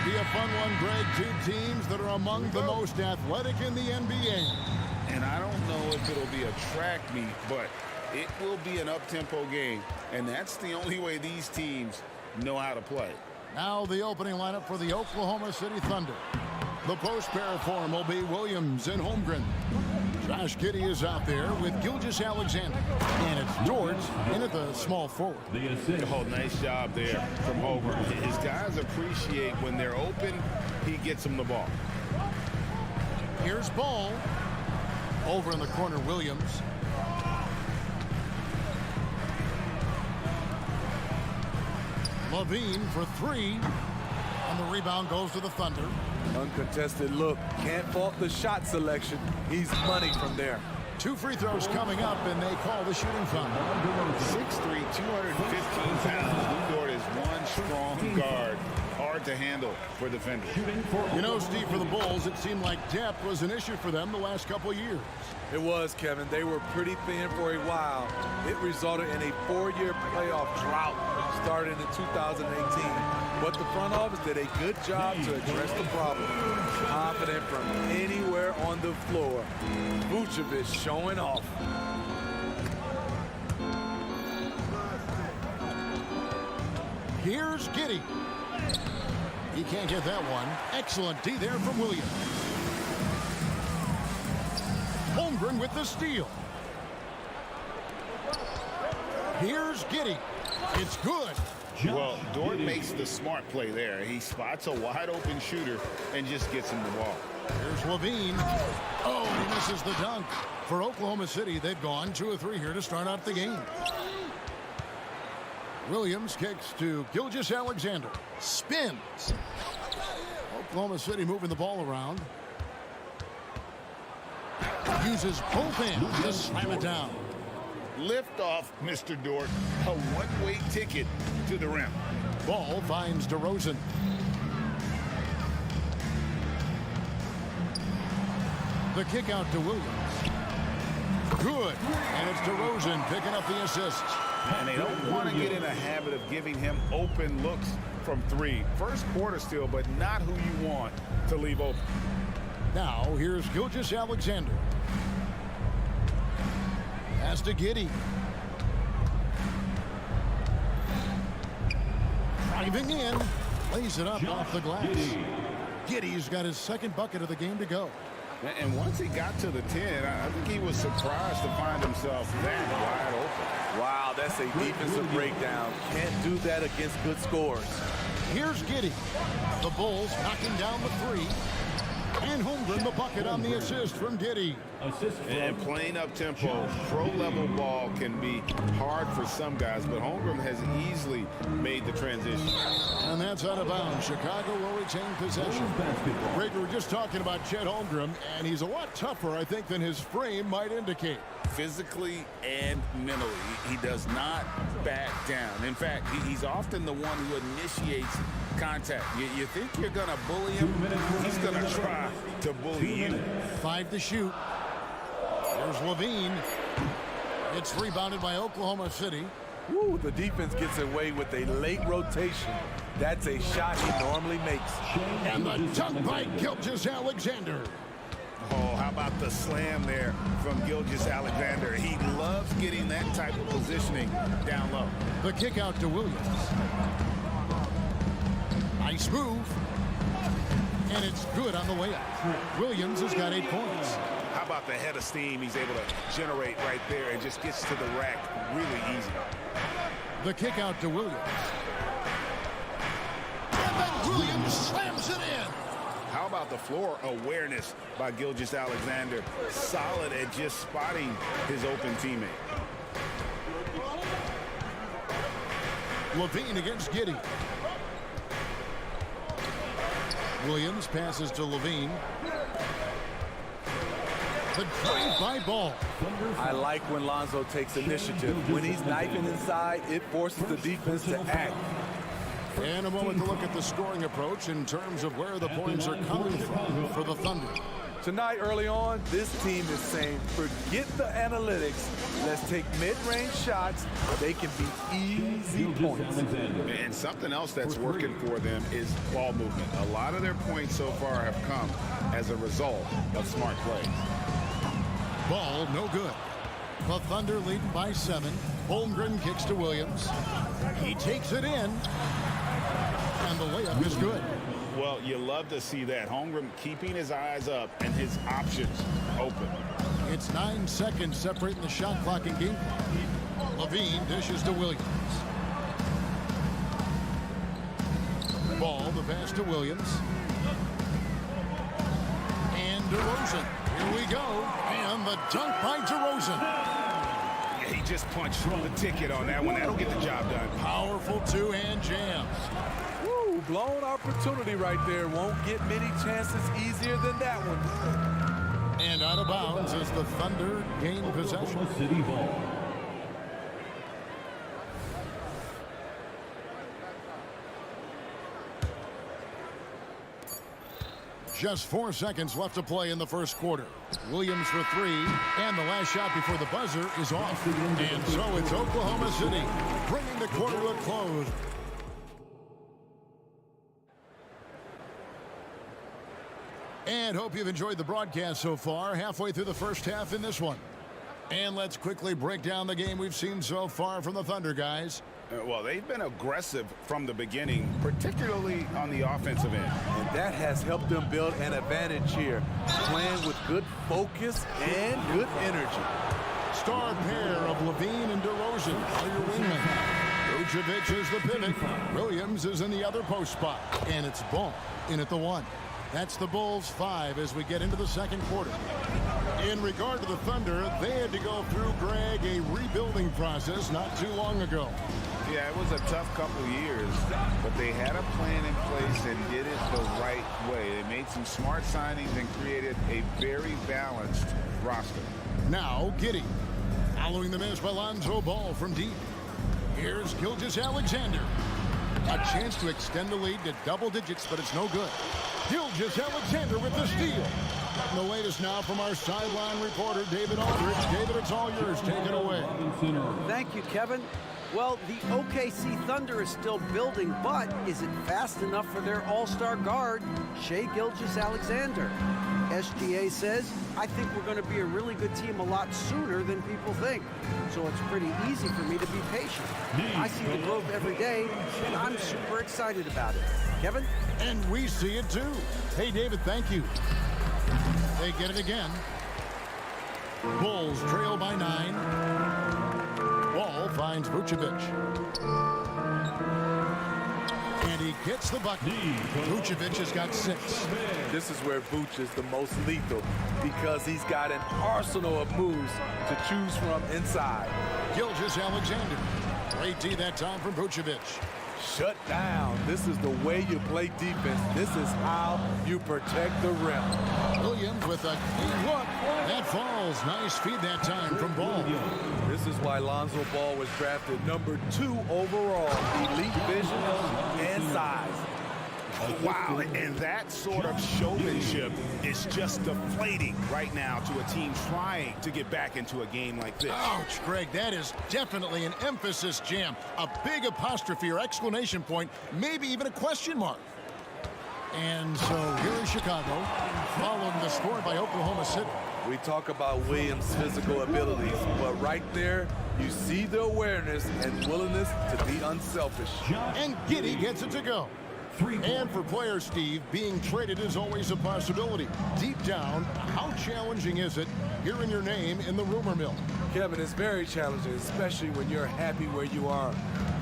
Be a fun one, Greg. Two teams that are among the most athletic in the NBA. And I don't know if it'll be a track meet, but it will be an up-tempo game. And that's the only way these teams know how to play. Now the opening lineup for the Oklahoma City Thunder. The post pair form will be Williams and Holmgren. Josh Giddey is out there with Gilgeous-Alexander. And it's George in at the small forward. Oh, nice job there from Holmgren. His guys appreciate when they're open, he gets them the ball. Here's Ball. Over in the corner, Williams. Levine for three. And the rebound goes to the Thunder. Uncontested look. Can't fault the shot selection. He's money from there. Two free throws coming up, and they call the shooting foul. 6'3", 215 pounds. Lou Dort is one strong guard. Hard to handle for defenders. You know, Steve, for the Bulls, it seemed like depth was an issue for them the last couple of years. It was, Kevin. They were pretty thin for a while. It resulted in a 4-year playoff drought starting in 2018. But the front office did a good job to address the problem. Confident from anywhere on the floor. Vucevic showing off. Here's Giddey. He can't get that one. Excellent D there from Williams. Holmgren with the steal. Here's Giddey. It's good. Well, Dort makes the smart play there. He spots a wide-open shooter and just gets him the ball. Here's Levine. Oh, he misses the dunk. For Oklahoma City, they've gone 2 of 3 here to start out the game. Williams kicks to Gilgeous-Alexander. Spins. Oklahoma City moving the ball around. Uses both hands to slam it down. Lift off, Mr. Dort. A one-way ticket to the rim. Ball finds DeRozan. The kick out to Williams. Good. And it's DeRozan picking up the assist. And they don't want to get in a habit of giving him open looks from 3. First quarter still, but not who you want to leave open. Now, here's Gilgeous-Alexander. Pass to Giddey. Driving in. Lays it up off the glass. Giddey's got his second bucket of the game to go. And once he got to the 10, I think he was surprised to find himself that wide open. Wow, that's a defensive breakdown. Can't do that against good scores. Here's Giddey. The Bulls knocking down the 3. And Holmgren the bucket on the assist from Giddey. And playing up-tempo, pro-level ball can be hard for some guys, but Holmgren has easily made the transition. And that's out of bounds. Chicago will retain possession. Greg, we were just talking about Chet Holmgren, and he's a lot tougher, I think, than his frame might indicate. Physically and mentally, he does not back down. In fact, he's often the one who initiates contact. You think you're going to bully him? He's going to try to bully you. 5 to shoot. There's Levine. It's rebounded by Oklahoma City. Woo, the defense gets away with a late rotation. That's a shot he normally makes. And the dunk by Gilgeous-Alexander. Oh, how about the slam there from Gilgeous-Alexander? He loves getting that type of positioning down low. The kick out to Williams. Nice move. And it's good on the way out. Williams has got 8 points. How about the head of steam he's able to generate right there and just gets to the rack really easy. The kick out to Williams. And then Williams slams it in. How about the floor awareness by Gilgeous-Alexander? Solid at just spotting his open teammate. Levine against Giddey. Williams passes to Levine. The drive-by ball. I like when Lonzo takes initiative. When he's knifing inside, it forces the defense to act. And a moment to look at the scoring approach in terms of where the points are coming from for the Thunder. Tonight, early on, this team is saying, forget the analytics. Let's take mid-range shots. They can be easy points. And something else that's working for them is ball movement. A lot of their points so far have come as a result of smart plays. Ball no good. The Thunder leading by 7. Holmgren kicks to Williams. He takes it in. And the layup is good. Well, you love to see that. Holmgren keeping his eyes up and his options open. It's 9 seconds separating the shot clock and game clock. Levine dishes to Williams. Ball, the pass to Williams. And DeRozan. Here we go. And the dunk by DeRozan. He just punched the ticket on that one. That'll get the job done. Powerful two-hand jams. Woo, blown opportunity right there. Won't get many chances easier than that one. And out of bounds as the Thunder gain possession. City ball. Just 4 seconds left to play in the first quarter. Williams for 3, and the last shot before the buzzer is off. And so it's Oklahoma City bringing the quarter to a close. And hope you've enjoyed the broadcast so far. Halfway through the first half in this one. And let's quickly break down the game we've seen so far from the Thunder, guys. Well, they've been aggressive from the beginning, particularly on the offensive end. And that has helped them build an advantage here, playing with good focus and good energy. Star pair of Levine and DeRozan are your wingmen. Vucevic is the pivot. Williams is in the other post spot. And it's Ball in at the 1. That's the Bulls 5 as we get into the second quarter. In regard to the Thunder, they had to go through, Greg, a rebuilding process not too long ago. Yeah, it was a tough couple of years, but they had a plan in place and did it the right way. They made some smart signings and created a very balanced roster. Now, Giddey. Following the miss by Lonzo Ball from deep. Here's Gilgeous-Alexander. A chance to extend the lead to double digits, but it's no good. Gilgeous-Alexander with the steal. The latest now from our sideline reporter, David Aldridge. David, it's all yours. Take it away. Thank you, Kevin. Well, the OKC Thunder is still building, but is it fast enough for their all-star guard, Shai Gilgeous-Alexander? SGA says, I think we're going to be a really good team a lot sooner than people think. So it's pretty easy for me to be patient. I see the growth every day, and I'm super excited about it. Kevin? And we see it too. Hey, David, thank you. They get it again. Bulls trail by 9. Ball finds Vucevic. And he gets the bucket. Vucevic has got 6. This is where Vuce is the most lethal because he's got an arsenal of moves to choose from inside. Gilgeous-Alexander. Great D that time from Vucevic. Shut down. This is the way you play defense. This is how you protect the rim. Williams with a clean look. That falls. Nice feed that time from Ball. This is why Lonzo Ball was drafted number 2 overall. Elite vision and size. Wow, and that sort of showmanship is just deflating right now to a team trying to get back into a game like this. Ouch, Greg, that is definitely an emphasis jam. A big apostrophe or exclamation point, maybe even a question mark. And so here is Chicago, following the score by Oklahoma City. We talk about Williams' physical abilities, but right there, you see the awareness and willingness to be unselfish. And Giddey gets it to go. And for player Steve, being traded is always a possibility. Deep down, how challenging is it hearing your name in the rumor mill? Kevin, it's very challenging, especially when you're happy where you are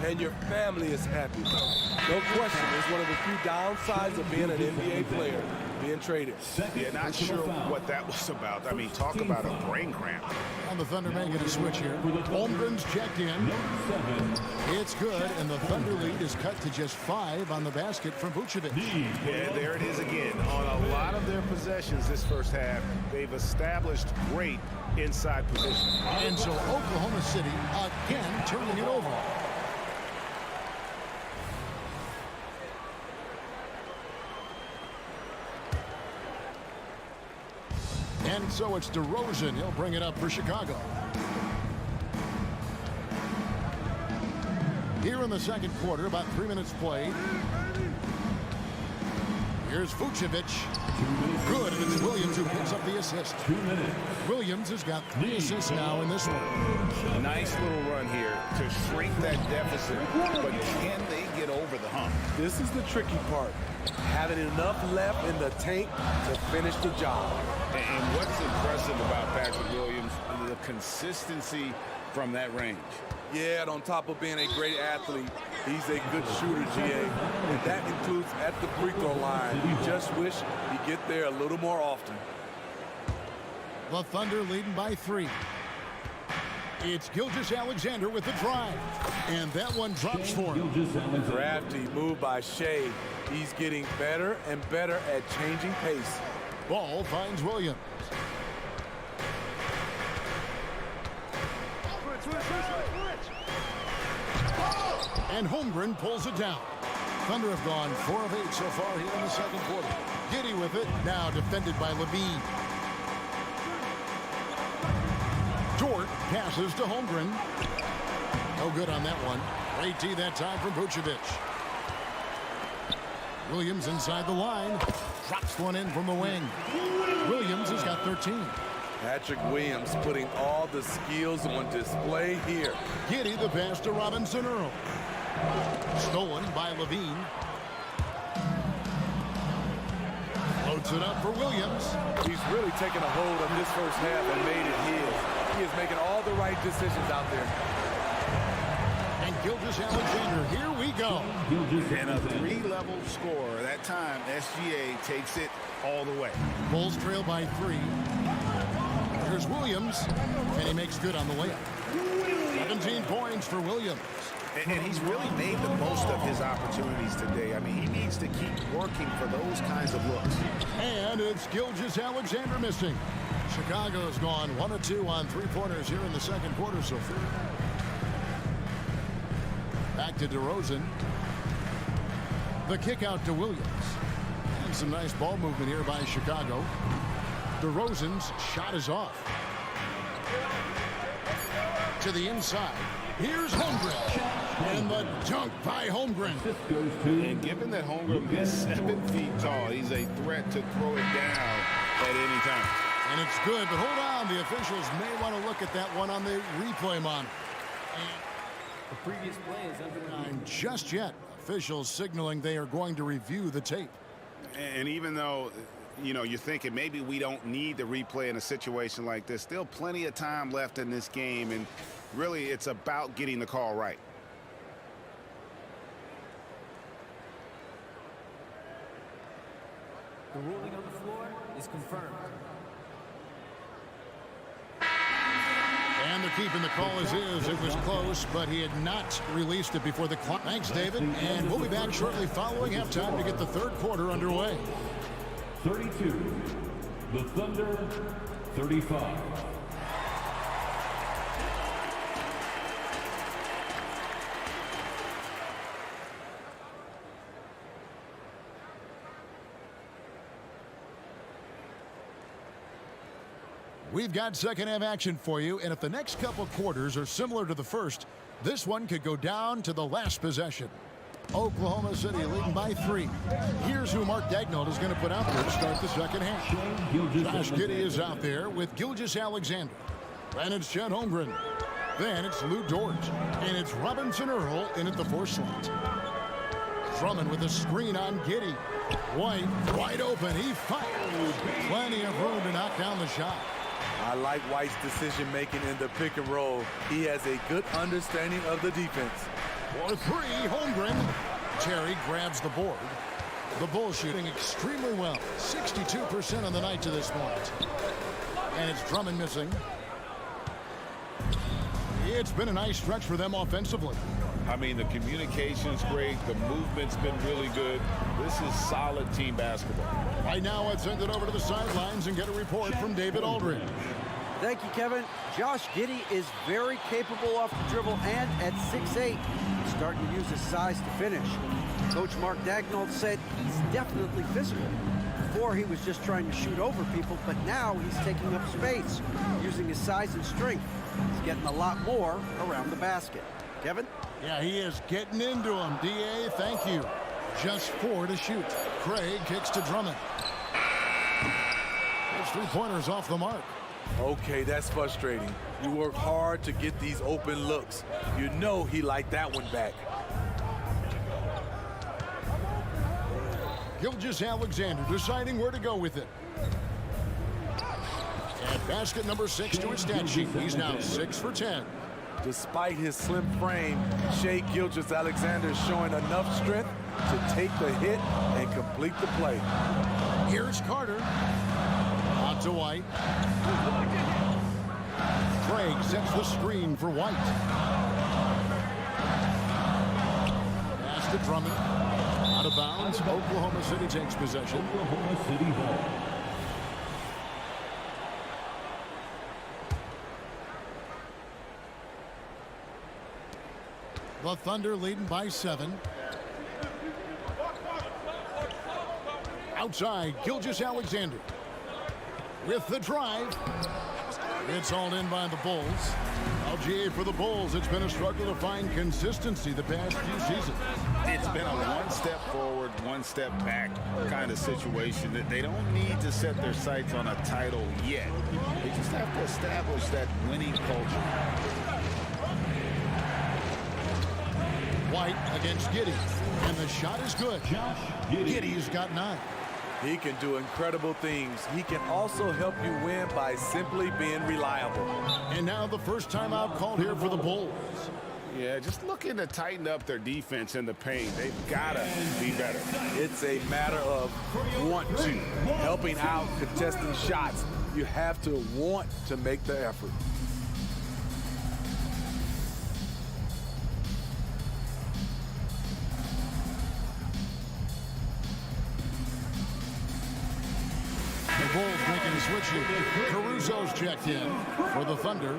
and your family is happy. No question, it's one of the few downsides of being an NBA player, being traded. Yeah, not sure what that was about. I mean, talk about a brain cramp. And the Thunder making a switch here. Holmgren's checked in. It's good, and the Thunder lead is cut to just 5 on the basket from Vucevic. Yeah, there it is again. On a lot of their possessions this first half, they've established great inside position. And so Oklahoma City again turning it over. And so it's DeRozan. He'll bring it up for Chicago. Here in the second quarter, about 3 minutes played. Here's Vucevic. Good, and it's Williams who picks up the assist. 2 minutes. Williams has got 3 assists now in this one. Nice little run here to shrink that deficit, but can they get over the hump? This is the tricky part, having enough left in the tank to finish the job. And what's impressive about Patrick Williams, the consistency from that range. Yeah, and on top of being a great athlete, he's a good shooter, GA. And that includes at the free throw line. You just wish he'd get there a little more often. The Thunder leading by 3. It's Gilgeous-Alexander with the drive. And that one drops for him. Crafty move by Shea. He's getting better and better at changing pace. Ball finds Williams. And Holmgren pulls it down. Thunder have gone 4 of 8 so far here in the second quarter. Giddey with it, now defended by Levine. Dort passes to Holmgren. No good on that one. Great D that time from Vucevic. Williams inside the line. Drops one in from the wing. Williams has got 13. Patrick Williams putting all the skills on display here. Giddey the pass to Robinson Earl. Stolen by Levine. Loads it up for Williams. He's really taken a hold of this first half and made it his. He is making all the right decisions out there. And Gilgeous-Alexander, here we go. And a 3-level score. That time, SGA takes it all the way. Bulls trail by 3. Here's Williams, and he makes good on the layup. 17 points for Williams. And he's really made the most of his opportunities today. I mean, he needs to keep working for those kinds of looks. And it's Gilgeous-Alexander missing. Chicago's gone 1 of 2 on 3-pointers here in the second quarter so far. Back to DeRozan. The kick out to Williams. And some nice ball movement here by Chicago. DeRozan's shot is off. To the inside. Here's Holmgren. And the dunk by Holmgren. And given that Holmgren is 7 feet tall, he's a threat to throw it down at any time. And it's good, but hold on. The officials may want to look at that one on the replay monitor. The previous play is under just yet. Officials signaling they are going to review the tape. And even though, you know, you're thinking maybe we don't need the replay in a situation like this, still plenty of time left in this game, and really it's about getting the call right. The ruling on the floor is confirmed. And they're keeping the call as is. It was close, but he had not released it before the clock. Thanks, David. And we'll be back shortly following halftime to get the third quarter underway. 32. The Thunder, 35. We've got second half action for you, and if the next couple quarters are similar to the first, this one could go down to the last possession. Oklahoma City leading by 3. Here's who Mark Daigneault is going to put out there to start the second half. Josh Giddey is out there with Gilgeous-Alexander. Then it's Chet Holmgren. Then it's Lou Dort. And it's Robinson Earl in at the 4 slot. Drummond with a screen on Giddey. White wide open. He fires. Plenty of room to knock down the shot. I like White's decision-making in the pick and roll. He has a good understanding of the defense. For three, Holmgren. Terry grabs the board. The Bulls shooting extremely well. 62% on the night to this point. And it's Drummond missing. It's been a nice stretch for them offensively. I mean, the communication's great. The movement's been really good. This is solid team basketball. Right now, let's send it over to the sidelines and get a report from David Aldridge. Thank you, Kevin. Josh Giddey is very capable off the dribble, and at 6'8", he's starting to use his size to finish. Coach Mark Daigneault said he's definitely physical. Before, he was just trying to shoot over people, but now he's taking up space, using his size and strength. He's getting a lot more around the basket. Kevin? Yeah, he is getting into him. D.A., thank you. Just 4 to shoot. Craig kicks to Drummond. Those three-pointers off the mark. Okay, that's frustrating. You work hard to get these open looks. You know he liked that one back. Gilgeous-Alexander deciding where to go with it. And basket number 6 to his stat sheet. He's now 6 for 10. Despite his slim frame, Shai Gilgeous-Alexander is showing enough strength to take the hit and complete the play. Here's Carter. On to White. Craig sets the screen for White. Pass to Drummond. Out of bounds. Oklahoma City takes possession. Oklahoma City ball. The Thunder leading by 7. Outside, Gilgeous-Alexander. With the drive. It's hauled in by the Bulls. LGA for the Bulls. It's been a struggle to find consistency the past few seasons. It's been a one step forward, one step back kind of situation. That they don't need to set their sights on a title yet. They just have to establish that winning culture. White against Giddey. And the shot is good. Josh Giddey. Giddey's got 9. He can do incredible things. He can also help you win by simply being reliable. And now the first timeout called here for the Bulls. Yeah, just looking to tighten up their defense in the paint. They've got to be better. It's a matter of want to. Helping out, contesting shots. You have to want to make the effort. The Bulls making a switch here. Caruso's checked in for the Thunder.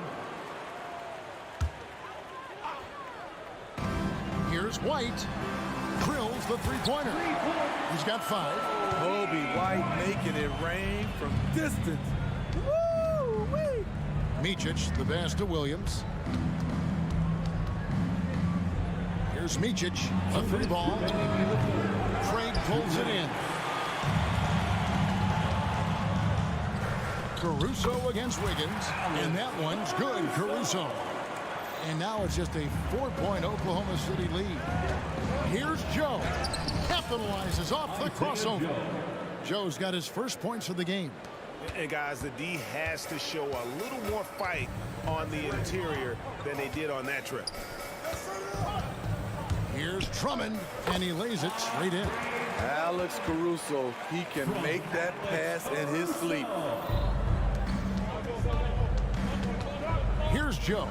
Here's White. Drills the three-pointer. He's got 5. Kobe White making it rain from distance. Woo-wee! Micic, the pass to Williams. Here's Micic, a 3-ball. Craig pulls it in. Caruso against Wiggins, and that one's good. Caruso. And now it's just a 4-point Oklahoma City lead. Here's Joe. Capitalizes off the crossover. Joe's got his first points of the game. And guys, the D has to show a little more fight on the interior than they did on that trip. Here's Drummond, and he lays it straight in. Alex Caruso, he can make that pass in his sleep. Here's Joe.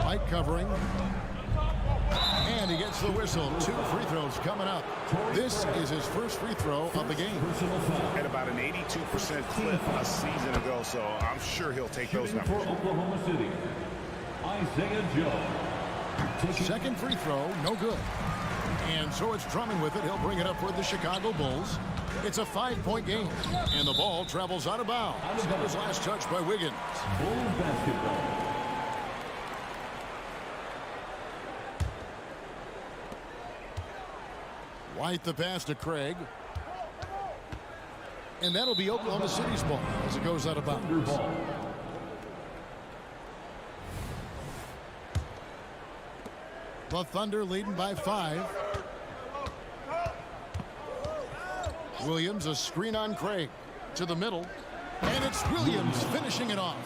White covering. And he gets the whistle. 2 free throws coming up. This is his first free throw of the game. At about an 82% clip a season ago, so I'm sure he'll take those For numbers. Oklahoma City, Isaiah Joe. Second free throw, no good. And so it's Drummond with it. He'll bring it up for the Chicago Bulls. It's a 5-point game. And the ball travels out of bounds. That was last touch by Wiggins. Bulls basketball. White the pass to Craig. And that'll be Oklahoma City's ball as it goes out of bounds. The Thunder leading by 5. Williams, a screen on Craig to the middle. And it's Williams finishing it off.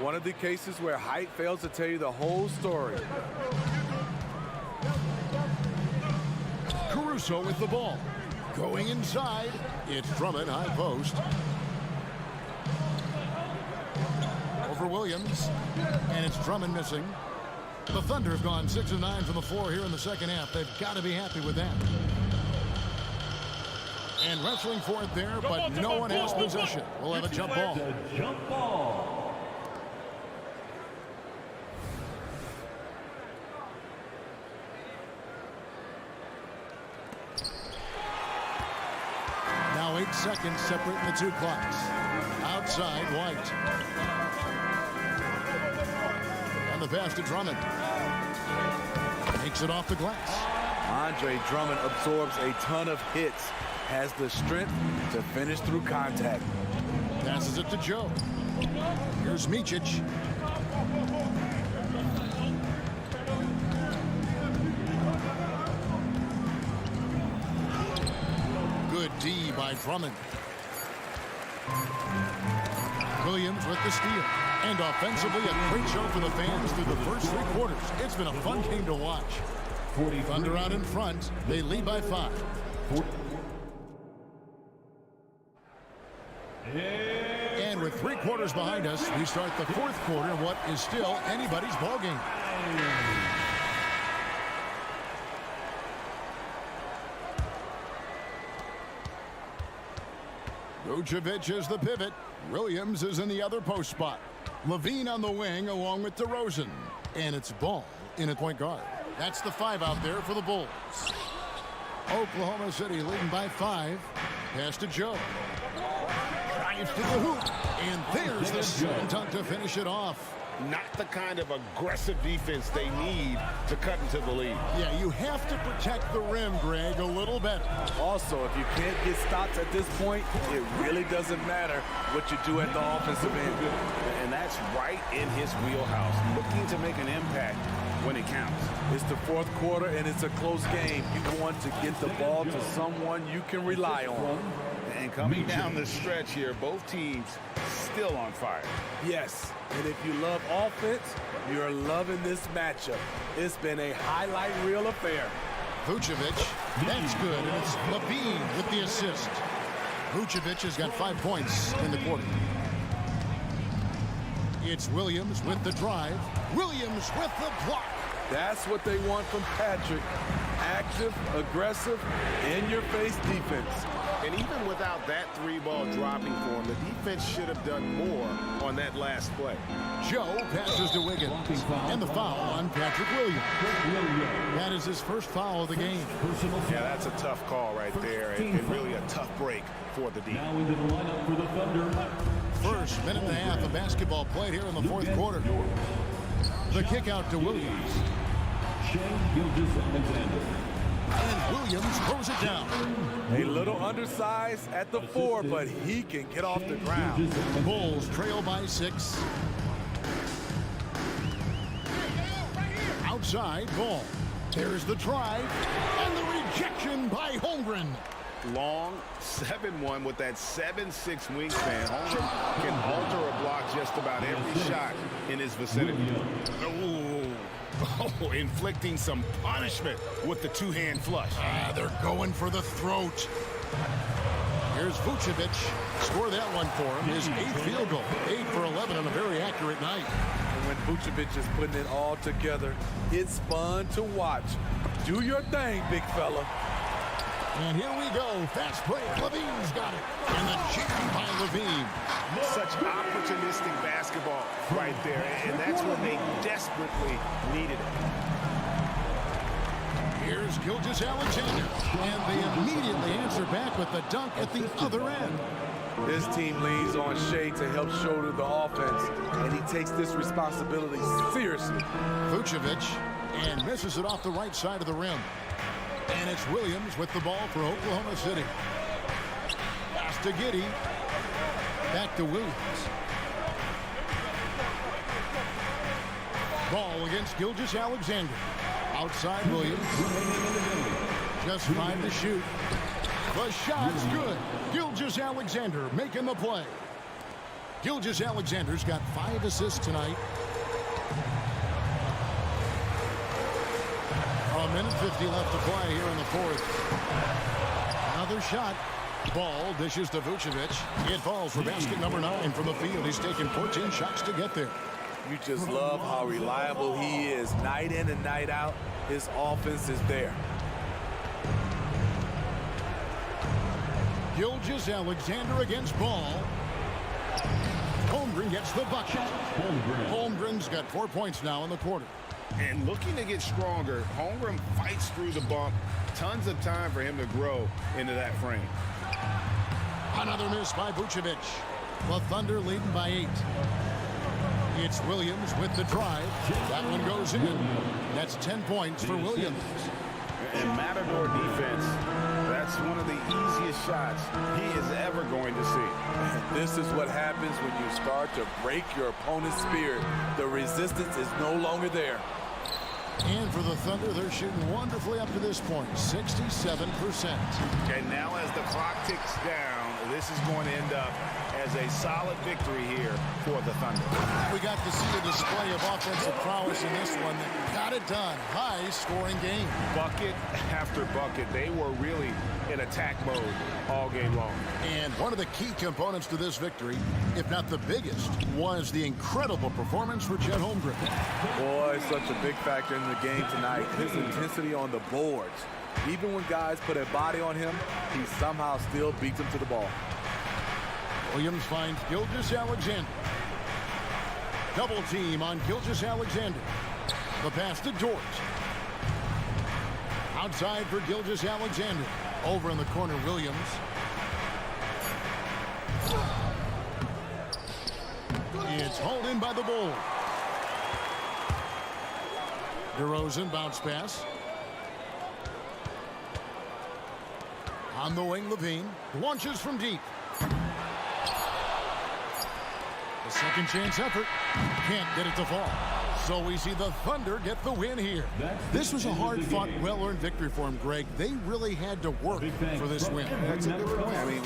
One of the cases where height fails to tell you the whole story. Caruso with the ball. Going inside. It's Drummond, high post. Over Williams. And it's Drummond missing. The Thunder have gone 6 of 9 from the floor here in the second half. They've got to be happy with that. And wrestling for it there, but no one has possession. We'll have a jump ball. Jump ball. Now 8 seconds separating the two clocks. Outside, White. And the pass to Drummond. Takes it off the glass. Andre Drummond absorbs a ton of hits. Has the strength to finish through contact. Passes it to Joe. Here's Micic. Good D by Drummond. Williams with the steal. And offensively, a great show for the fans through the first 3 quarters. It's been a fun game to watch. Thunder out in front. They lead by 5. And with 3 quarters behind us, we start the 4th quarter in what is still anybody's ball game. Vucevic is the pivot. Williams is in the other post spot. Levine on the wing along with DeRozan. And it's Ball in at point guard. That's the 5 out there for the Bulls. Oklahoma City leading by 5. Pass to Joe. Drives to the hoop. And there's the slam dunk to finish it off. Not the kind of aggressive defense they need to cut into the lead. Yeah, you have to protect the rim, Greg, a little better. Also, if you can't get stops at this point, it really doesn't matter what you do at the offensive end. And that's right in his wheelhouse, looking to make an impact when it counts. It's the 4th quarter, and it's a close game. You want to get the ball to someone you can rely on. And coming down the stretch here, both teams still on fire. Yes, and if you love offense, you're loving this matchup. It's been a highlight reel affair. Vucevic, that's good, and it's Levine with the assist. Vucevic has got 5 points in the quarter. It's Williams with the drive. Williams with the block. That's what they want from Patrick. Active, aggressive, in-your-face defense. And even without that 3-ball dropping for him, the defense should have done more on that last play. Joe passes to Wiggins. And the foul on Patrick Williams. That is his first foul of the game. Yeah, that's a tough call right there, and really a tough break for the defense. Now into the lineup for the Thunder. First minute and a half of basketball played here in the 4th quarter. The kick out to Williams. And Williams throws it down. A little undersized at the 4, but he can get off the ground. Bulls trail by 6. Outside, Ball. There's the drive. And the rejection by Holmgren. Long 7-1 with that 7'6" wingspan. Holmgren can alter a block just about every shot in his vicinity. Oh, inflicting some punishment with the 2-hand flush. They're going for the throat. Here's Vucevic. Score that one for him. His 8th field goal. 8 for 11 on a very accurate night. And when Vucevic is putting it all together, it's fun to watch. Do your thing, big fella. And here we go. Fast break. Levine's got it. And the jam by Levine. Such opportunistic basketball right there. And that's when they desperately needed it. Here's Gilgeous-Alexander. And they immediately answer back with the dunk at the other end. This team leans on Shea to help shoulder the offense, and he takes this responsibility seriously. Vucevic, and misses it off the right side of the rim. And it's Williams with the ball for Oklahoma City. Pass to Giddey. Back to Williams. Ball against Gilgeous-Alexander. Outside Williams. Just 5 to shoot. The shot's good. Gilgeous-Alexander making the play. Gilgeous-Alexander's got 5 assists tonight. A minute 50 left to play here in the fourth. Another shot. Ball dishes to Vucevic. It falls for basket number 9 from the field. He's taken 14 shots to get there. You just love how reliable he is night in and night out. His offense is there. Gilgeous-Alexander against Ball. Holmgren gets the bucket. Holmgren's got 4 points now in the quarter. And looking to get stronger, Holmgren fights through the bump. Tons of time for him to grow into that frame. Another miss by Vucevic. The Thunder leading by 8. It's Williams with the drive. That one goes in. That's 10 points for Williams. And Matador defense, that's one of the easiest shots he is ever going to see. This is what happens when you start to break your opponent's spirit. The resistance is no longer there. And for the Thunder, they're shooting wonderfully up to this point, 67%. Okay, now as the clock ticks down, this is going to end up as a solid victory here for the Thunder. We got to see a display of offensive prowess in this one that got it done. High-scoring game. Bucket after bucket. They were really in attack mode all game long. And one of the key components to this victory, if not the biggest, was the incredible performance for Chet Holmgren. Boy, such a big factor in the game tonight. His intensity on the boards. Even when guys put a body on him, he somehow still beats them to the ball. Williams finds Gilgeous-Alexander. Double team on Gilgeous-Alexander. The pass to Dort. Outside for Gilgeous-Alexander. Over in the corner, Williams. It's hauled in by the Bulls. DeRozan bounce pass. On the wing, Levine launches from deep. The second chance effort. Can't get it to fall. So we see the Thunder get the win here. This was a hard-fought, well-earned victory for him, Greg. They really had to work for this win. That's a good point. I mean,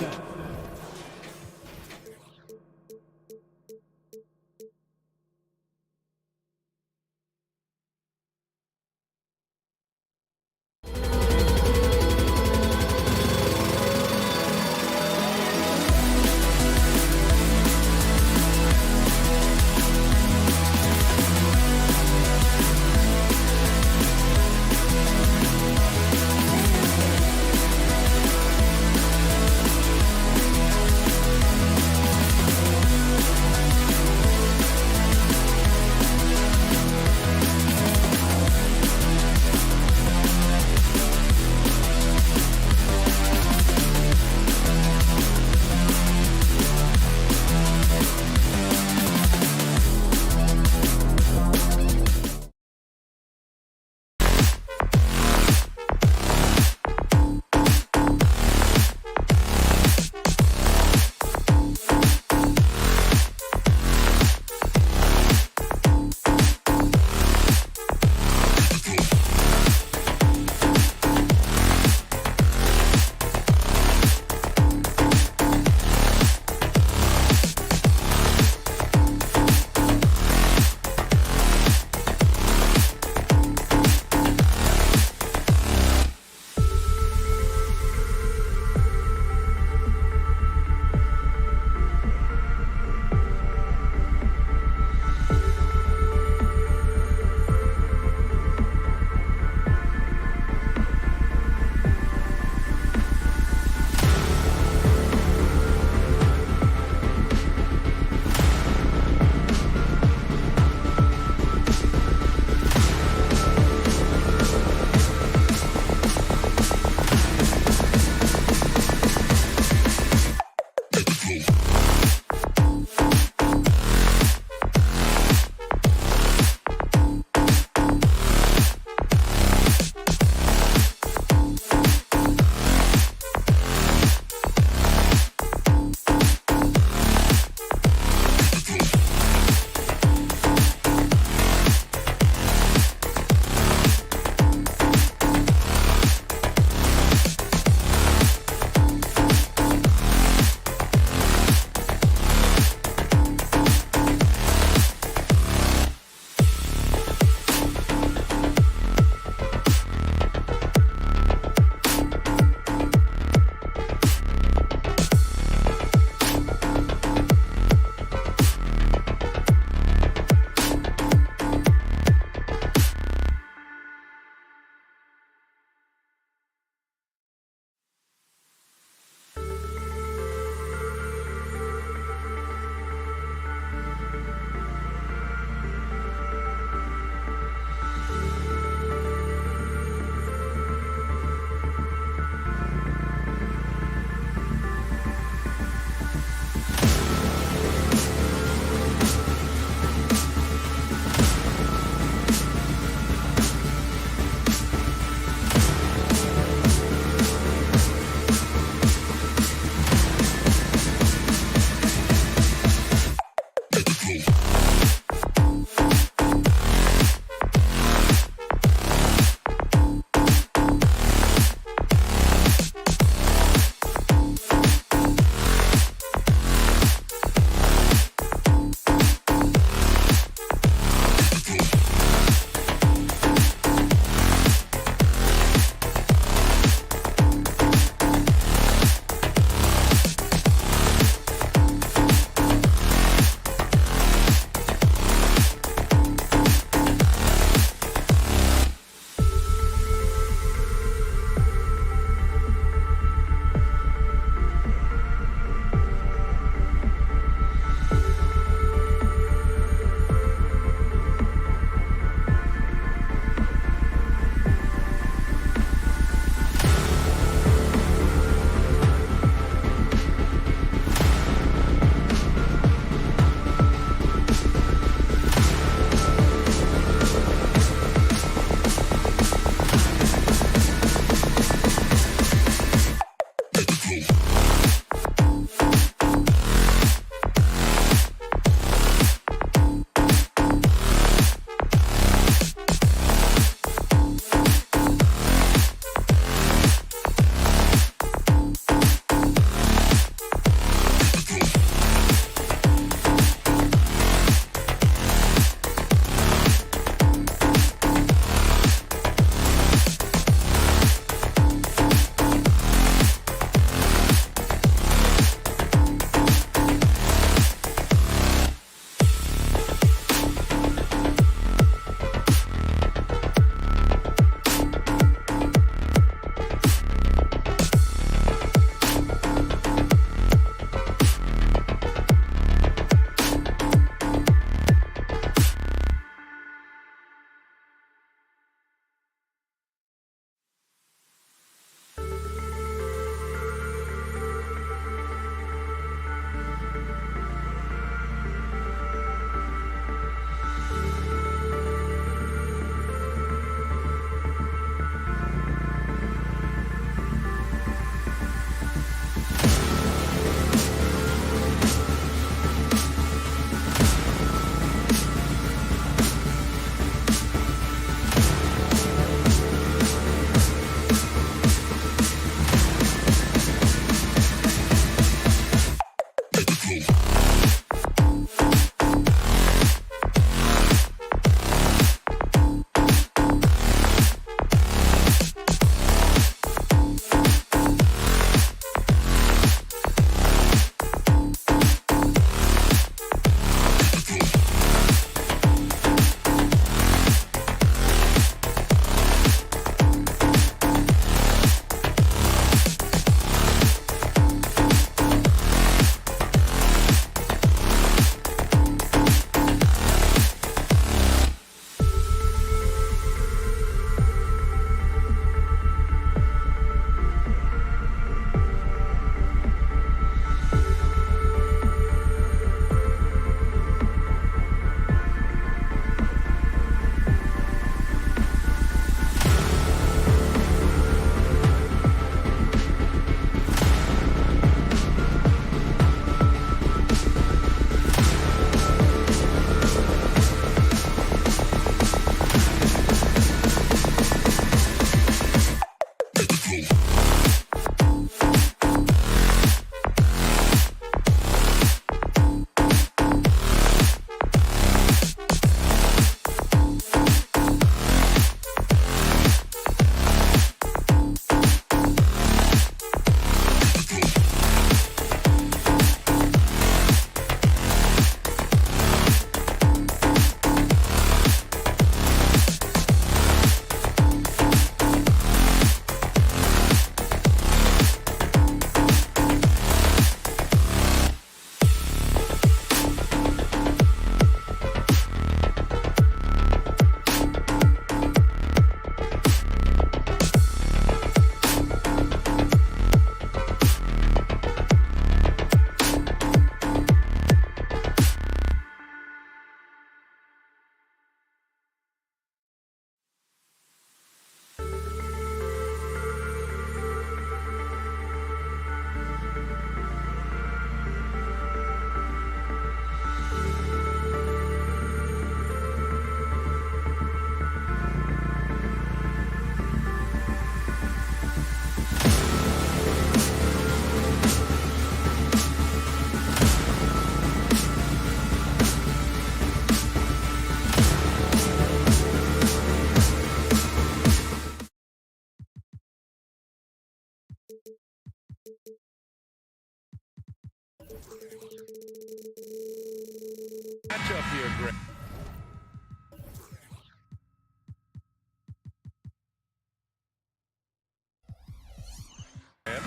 matchup here, Greg.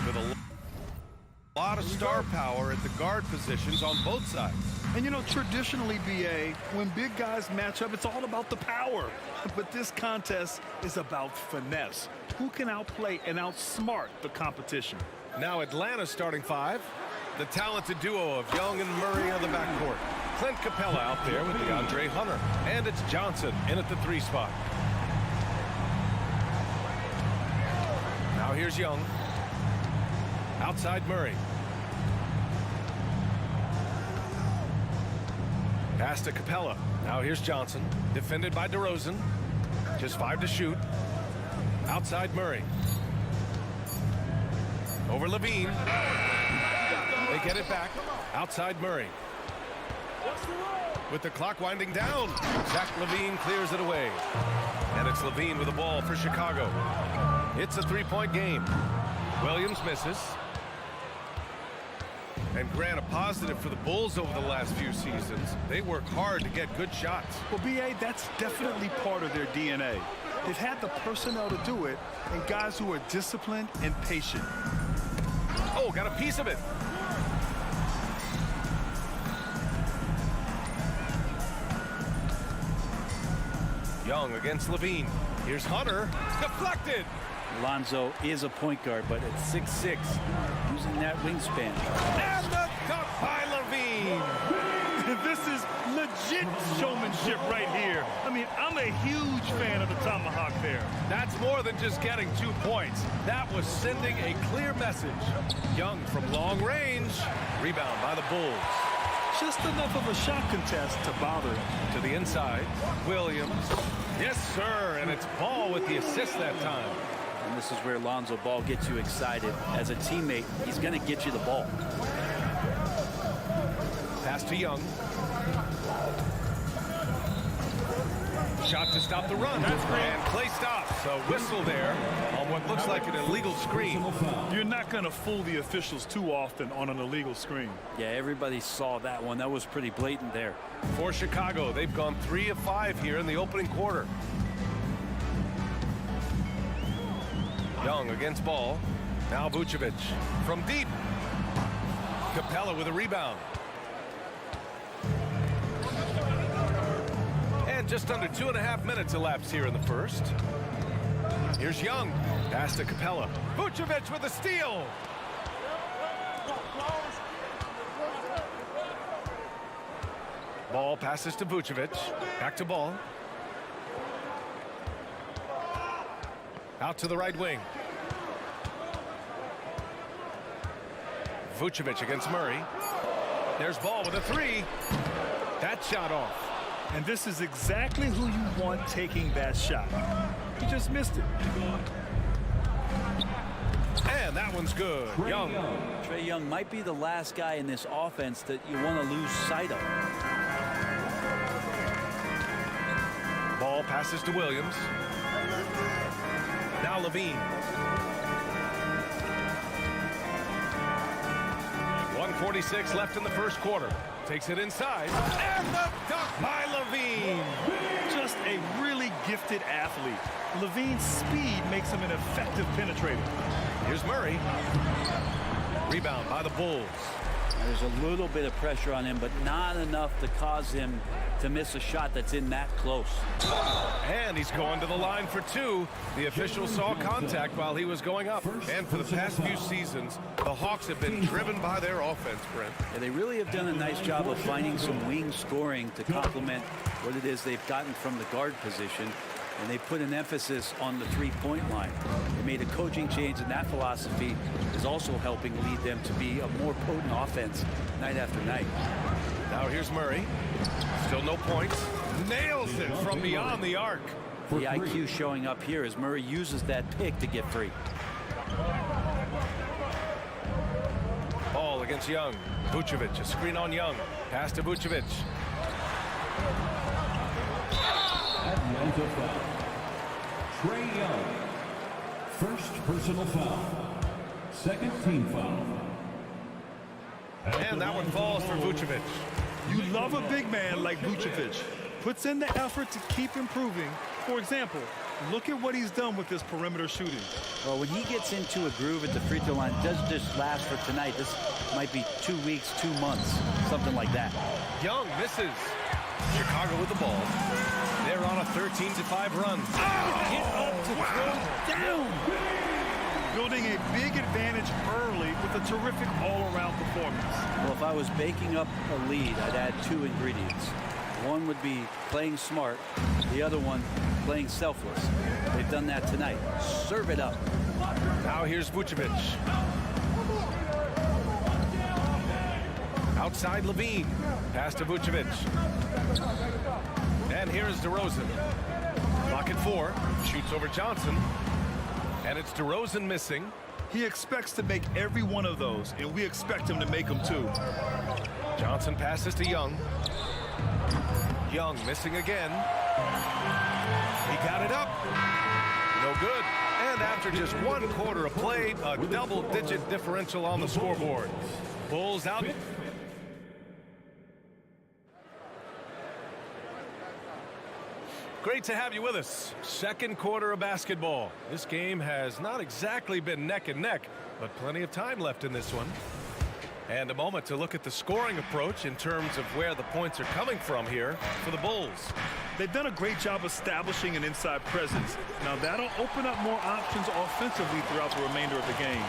With a lot of star power at the guard positions on both sides. And you know, traditionally, BA, when big guys match up, it's all about the power. But this contest is about finesse. Who can outplay and outsmart the competition? Now Atlanta's starting five. The talented duo of Young and Murray on the backcourt. Clint Capella out there with DeAndre Hunter. And it's Johnson in at the 3 spot. Now here's Young. Outside Murray. Pass to Capella. Now here's Johnson. Defended by DeRozan. Just 5 to shoot. Outside Murray. Over Levine. They get it back. Outside Murray. With the clock winding down, Zach Levine clears it away. And it's Levine with the ball for Chicago. It's a 3-point game. Williams misses. And Grant, a positive for the Bulls over the last few seasons. They work hard to get good shots. Well, BA, that's definitely part of their DNA. They've had the personnel to do it, and guys who are disciplined and patient. Oh, got a piece of it. Young against Levine. Here's Hunter. Deflected. Lonzo is a point guard, but at 6'6", using that wingspan. And the dunk by Levine. This is legit showmanship right here. I mean, I'm a huge fan of the tomahawk there. That's more than just getting 2 points. That was sending a clear message. Young from long range. Rebound by the Bulls. Just enough of a shot contest to bother him. To the inside. Williams. Yes, sir. And it's Ball with the assist that time. And this is where Lonzo Ball gets you excited. As a teammate, he's going to get you the ball. Pass to Young. Shot to stop the run. And play stops. A whistle there on what looks like an illegal screen. You're not going to fool the officials too often on an illegal screen. Yeah, everybody saw that one. That was pretty blatant there. For Chicago, they've gone 3 of 5 here in the opening quarter. Young against Ball. Now Vucevic from deep. Capella with a rebound. And just under 2.5 minutes elapsed here in the first. Here's Young. Pass to Capella. Vucevic with a steal. Ball passes to Vucevic. Back to Ball. Out to the right wing. Vucevic against Murray. There's Ball with a 3. That shot off. And this is exactly who you want taking that shot. He just missed it. And that one's good. Young. Trae Young might be the last guy in this offense that you want to lose sight of. Ball passes to Williams. Now Levine. 1:46 left in the first quarter. Takes it inside. And the dunk by Levine. Just a really gifted athlete. Levine's speed makes him an effective penetrator. Here's Murray. Rebound by the Bulls. There's a little bit of pressure on him, but not enough to cause him to miss a shot that's in that close. And he's going to the line for 2. The official saw contact while he was going up. And for the past few seasons, the Hawks have been driven by their offense, Brent. Yeah, they really have done a nice job of finding some wing scoring to complement what it is they've gotten from the guard position. And they put an emphasis on the three-point line. They made a coaching change, and that philosophy is also helping lead them to be a more potent offense night after night. Now here's Murray. Still no points. Nails it from beyond the arc. The IQ showing up here as Murray uses that pick to get free. Ball against Young. Vucevic, a screen on Young. Pass to Vucevic. Trae Young. First personal foul. Second team foul. And that one falls for Vucevic. You love a big man like Vucevic. Puts in the effort to keep improving. For example, look at what he's done with his perimeter shooting. Well, when he gets into a groove at the free throw line, it doesn't just last for tonight. This might be 2 weeks, 2 months, something like that. Young misses. Chicago with the ball. They're on a 13-5 run. Get up to throw down. Building a big advantage early with a terrific all-around performance. Well, if I was baking up a lead, I'd add 2 ingredients. One would be playing smart. The other one, playing selfless. They've done that tonight. Serve it up. Now here's Vucevic. Outside Levine. Pass to Vucevic. And here's DeRozan. Clock at 4. Shoots over Johnson. And it's DeRozan missing. He expects to make every one of those, and we expect him to make them too. Johnson passes to Young. Young missing again. He got it up. No good. And after just 1 quarter of play, a double-digit differential on the scoreboard. Bulls out. Great to have you with us. Second quarter of basketball. This game has not exactly been neck and neck, but plenty of time left in this one. And a moment to look at the scoring approach in terms of where the points are coming from here for the Bulls. They've done a great job establishing an inside presence. Now that'll open up more options offensively throughout the remainder of the game.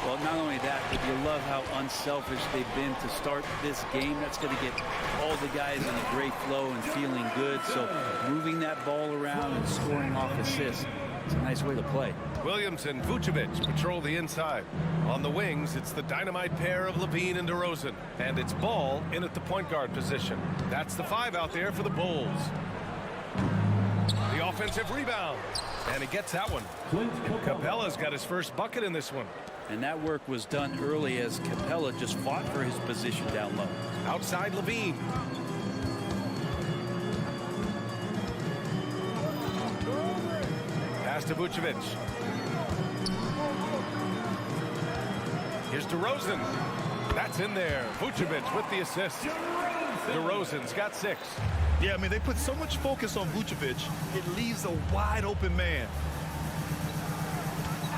Well, not only that, but you love how unselfish they've been to start this game. That's going to get all the guys in a great flow and feeling good. So moving that ball around and scoring off assists, it's a nice way to play. Williams and Vucevic patrol the inside. On the wings, it's the dynamite pair of Levine and DeRozan. And it's Ball in at the point guard position. That's the 5 out there for the Bulls. The offensive rebound. And he gets that one. Capella's got his first bucket in this one. And that work was done early as Capella just fought for his position down low. Outside Levine. Pass to Vucevic. Here's DeRozan. That's in there. Vucevic with the assist. DeRozan's got 6. Yeah, I mean, they put so much focus on Vucevic, it leaves a wide open man.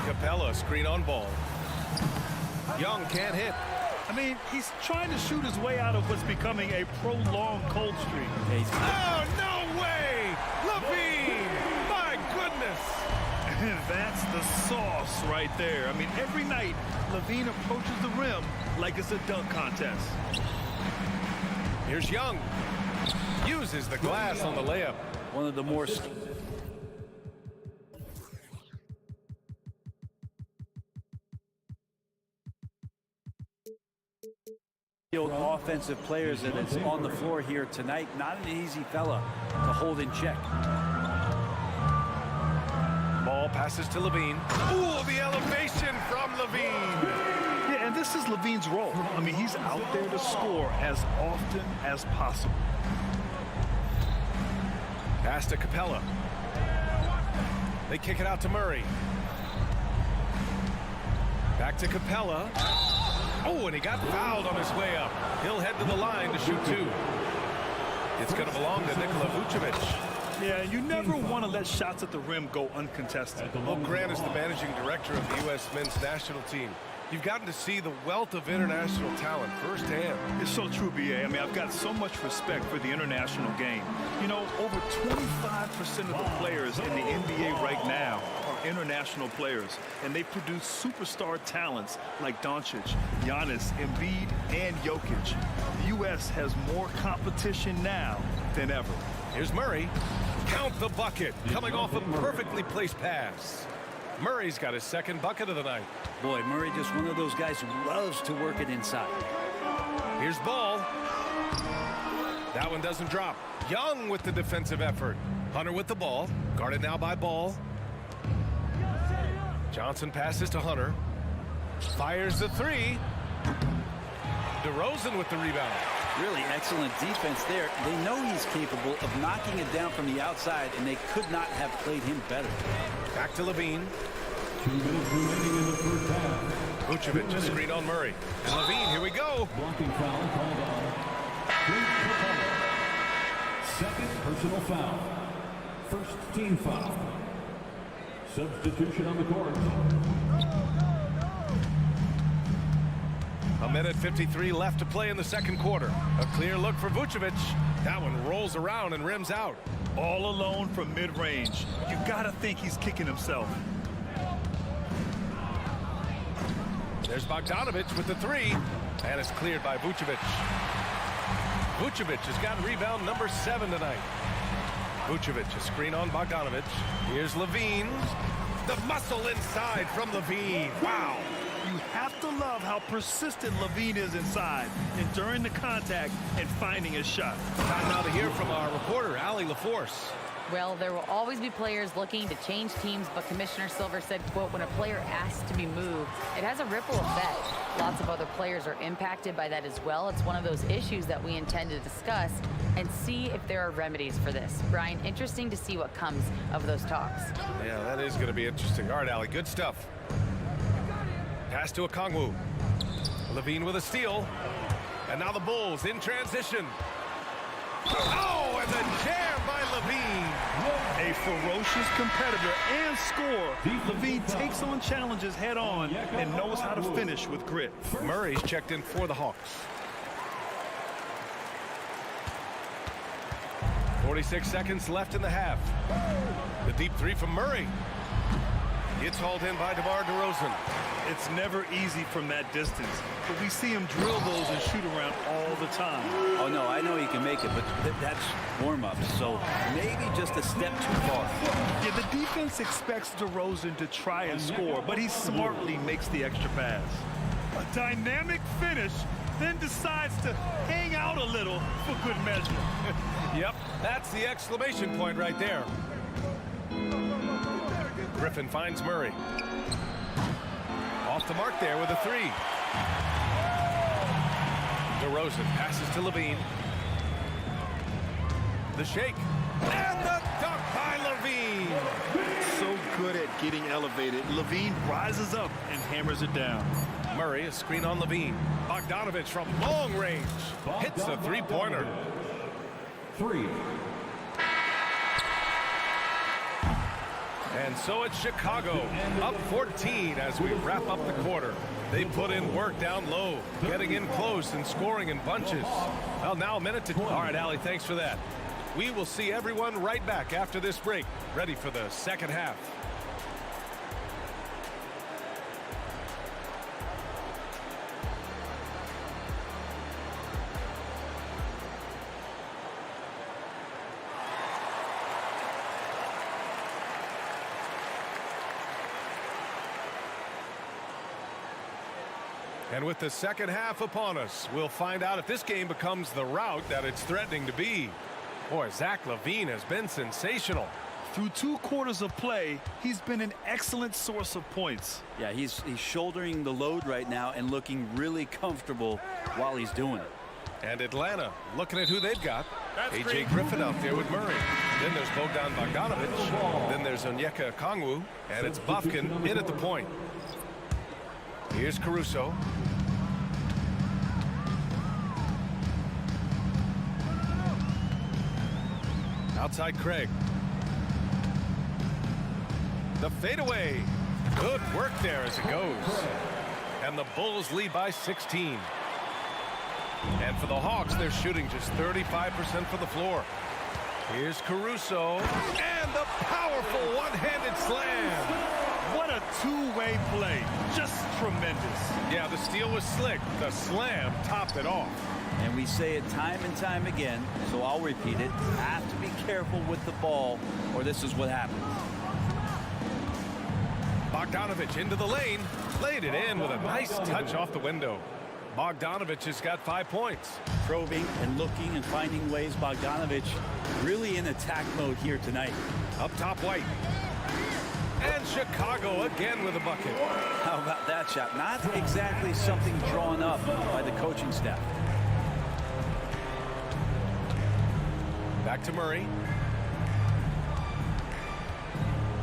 Capella screen on Ball. Young can't hit. I mean, he's trying to shoot his way out of what's becoming a prolonged cold streak. Oh, no way! Levine! My goodness! And that's the sauce right there. I mean, every night, Levine approaches the rim like it's a dunk contest. Here's Young. Uses the glass on the layup. One of the more offensive players that is on the floor here tonight. Not an easy fella to hold in check. Ball passes to Levine. Ooh, the elevation from Levine. Yeah, and this is Levine's role. I mean, he's out there to score as often as possible. Pass to Capella. They kick it out to Murray. Back to Capella. Oh, and he got fouled on his way up. He'll head to the line to shoot 2. It's going to belong to Nikola Vucevic. Yeah, you never want to let shots at the rim go uncontested. Well, Grant is the managing director of the U.S. men's national team. You've gotten to see the wealth of international talent firsthand. It's so true, B.A. I mean, I've got so much respect for the international game. You know, over 25% of the players in the NBA right now are international players, and they produce superstar talents like Doncic, Giannis, Embiid, and Jokic. The U.S. has more competition now than ever. Here's Murray. Count the bucket. Coming off a perfectly placed pass. Murray's got his second bucket of the night. Boy, Murray just one of those guys who loves to work it inside. Here's Ball. That one doesn't drop. Young with the defensive effort. Hunter with the ball. Guarded now by Ball. Johnson passes to Hunter. Fires the 3. DeRozan with the rebound. Really excellent defense there. They know he's capable of knocking it down from the outside, and they could not have played him better. Back to Levine. 2 minutes remaining in the first half. Vucevic just screen on Murray. And Levine, here we go. Blocking foul called on. Personal foul. First team foul. Substitution on the court. A minute 53 left to play in the second quarter. A clear look for Vucevic. That one rolls around and rims out. All alone from mid-range. You gotta think he's kicking himself. There's Bogdanovic with the three, and it's cleared by Vucevic. Vucevic has got rebound number 7 tonight. Vucevic, a screen on Bogdanovic. Here's Levine. The muscle inside from Levine. Wow. You have to love how persistent Levine is inside, enduring the contact and finding his shot. Time now to hear from our reporter, Allie LaForce. Well, there will always be players looking to change teams, but Commissioner Silver said, quote, when a player asks to be moved, it has a ripple effect. Lots of other players are impacted by that as well. It's one of those issues that we intend to discuss and see if there are remedies for this. Brian, interesting to see what comes of those talks. Yeah, that is going to be interesting. All right, Allie, good stuff. Pass to Okongwu. Levine with a steal. And now the Bulls in transition. Oh, and the jam by Levine. A ferocious competitor and scorer. Levine takes on challenges head on and knows how to finish with grit. Murray's checked in for the Hawks. 46 seconds left in the half. The deep three from Murray. It's hauled in by DeMar DeRozan. It's never easy from that distance, but we see him drill those and shoot around all the time. Oh, no, I know he can make it, but that's warm-up, so maybe just a step too far. Yeah, the defense expects DeRozan to try and score, but he smartly makes the extra pass. A dynamic finish, then decides to hang out a little for good measure. Yep, that's the exclamation point right there. Griffin finds Murray. Off the mark there with a three. DeRozan passes to Levine. The shake. And the dunk by Levine. So good at getting elevated. Levine rises up and hammers it down. Murray, a screen on Levine. Bogdanovic from long range. Hits a three-pointer. 3. And so it's Chicago, up 14 as we wrap up the quarter. They put in work down low, getting in close and scoring in bunches. Well, now a minute to... All right, Allie, thanks for that. We will see everyone right back after this break, ready for the second half. And with the second half upon us, we'll find out if this game becomes the rout that it's threatening to be. Boy, Zach LaVine has been sensational. Through 2 quarters of play, he's been an excellent source of points. Yeah, he's shouldering the load right now and looking really comfortable while he's doing it. And Atlanta, looking at who they've got. A.J. Griffin out there with Murray. Then there's Bogdan Bogdanovic. Then there's Onyeka Okongwu. And it's Bufkin in at the point. Here's Caruso. Outside Craig. The fadeaway. Good work there as it goes. And the Bulls lead by 16. And for the Hawks, they're shooting just 35% from the floor. Here's Caruso. And the powerful one-handed slam. What a two-way play. Just tremendous. Yeah, the steal was slick. The slam topped it off. And we say it time and time again, so I'll repeat it. Have to be careful with the ball, or this is what happens. Bogdanovic into the lane. Laid it in with a nice touch off the window. Bogdanovic has got 5 points. Probing and looking and finding ways. Bogdanovic really in attack mode here tonight. Up top, White. And Chicago again with a bucket. How about that shot? Not exactly something drawn up by the coaching staff. Back to Murray.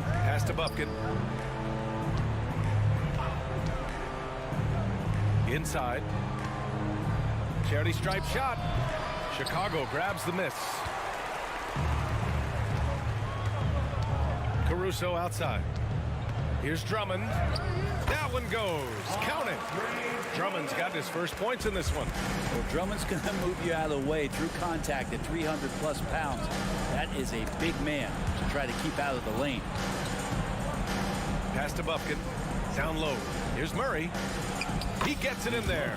Pass to Bufkin. Inside. Charity stripe shot. Chicago grabs the miss. Caruso outside. Here's Drummond. That one goes. Count it. Drummond's got his first points in this one. Well, Drummond's going to move you out of the way through contact at 300-plus pounds. That is a big man to try to keep out of the lane. Pass to Bufkin. Down low. Here's Murray. He gets it in there.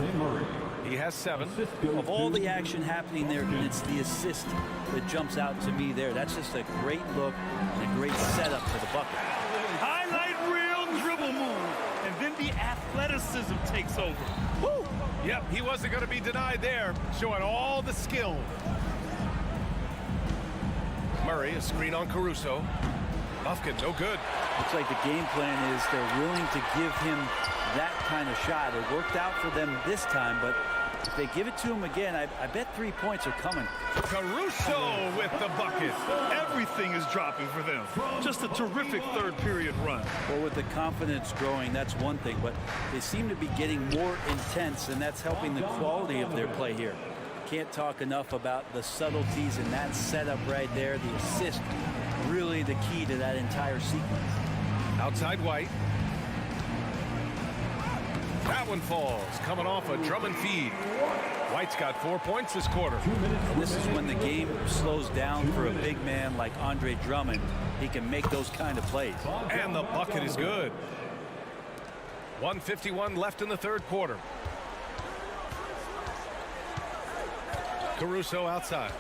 He has 7. Of all the action happening there, it's the assist that jumps out to me there. That's just a great look and a great setup for the bucket. Highlight reel dribble move, and then the athleticism takes over. Woo! Yep, he wasn't going to be denied there, showing all the skill. Murray, a screen on Caruso. Bufkin, no good. Looks like the game plan is they're willing to give him that kind of shot. It worked out for them this time, but if they give it to him again, I bet 3 points are coming. Caruso with the bucket. Everything is dropping for them. Just a terrific third period run. Well, with the confidence growing, that's one thing, but they seem to be getting more intense, and that's helping the quality of their play here. Can't talk enough about the subtleties in that setup right there. The assist, really the key to that entire sequence. Outside White. That one falls, coming off a Drummond feed. White's got 4 points this quarter. And this is when the game slows down for a big man like Andre Drummond. He can make those kind of plays. And the bucket is good. 1:51 left in the third quarter. Caruso outside.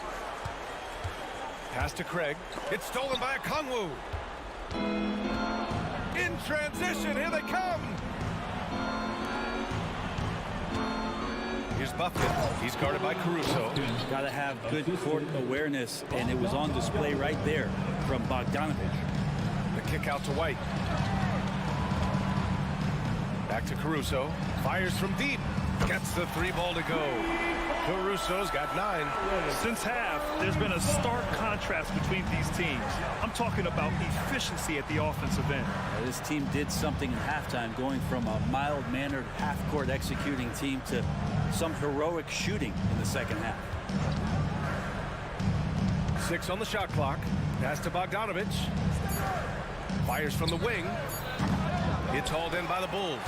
Pass to Craig. It's stolen by Okongwu. In transition, here they come. Here's Bufkin. He's guarded by Caruso. Got to have good court awareness, and it was on display right there from Bogdanovich. The kick out to White. Back to Caruso. Fires from deep. Gets the 3 ball to go. Caruso's got 9. Since half, there's been a stark contrast between these teams. I'm talking about efficiency at the offensive end. This team did something in halftime, going from a mild-mannered half-court executing team to some heroic shooting in the second half. 6 on the shot clock. Pass to Bogdanovich. Fires from the wing. It's hauled in by the Bulls.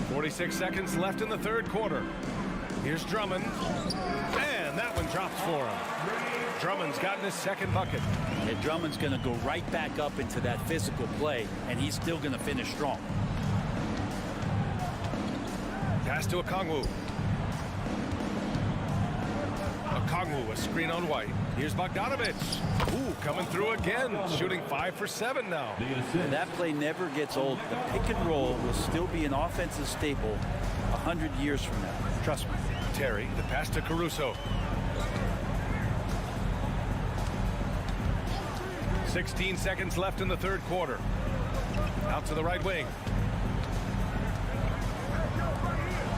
46 seconds left in the third quarter. Here's Drummond. And that one drops for him. Drummond's gotten his second bucket. And Drummond's going to go right back up into that physical play, and he's still going to finish strong. Pass to Okongwu. Okongwu, a screen on White. Here's Bogdanovich. Ooh, coming through again. Shooting 5 for 7 now. And that play never gets old. The pick and roll will still be an offensive staple 100 years from now. Trust me. Terry, the pass to Caruso. 16 seconds left in the third quarter. Out to the right wing.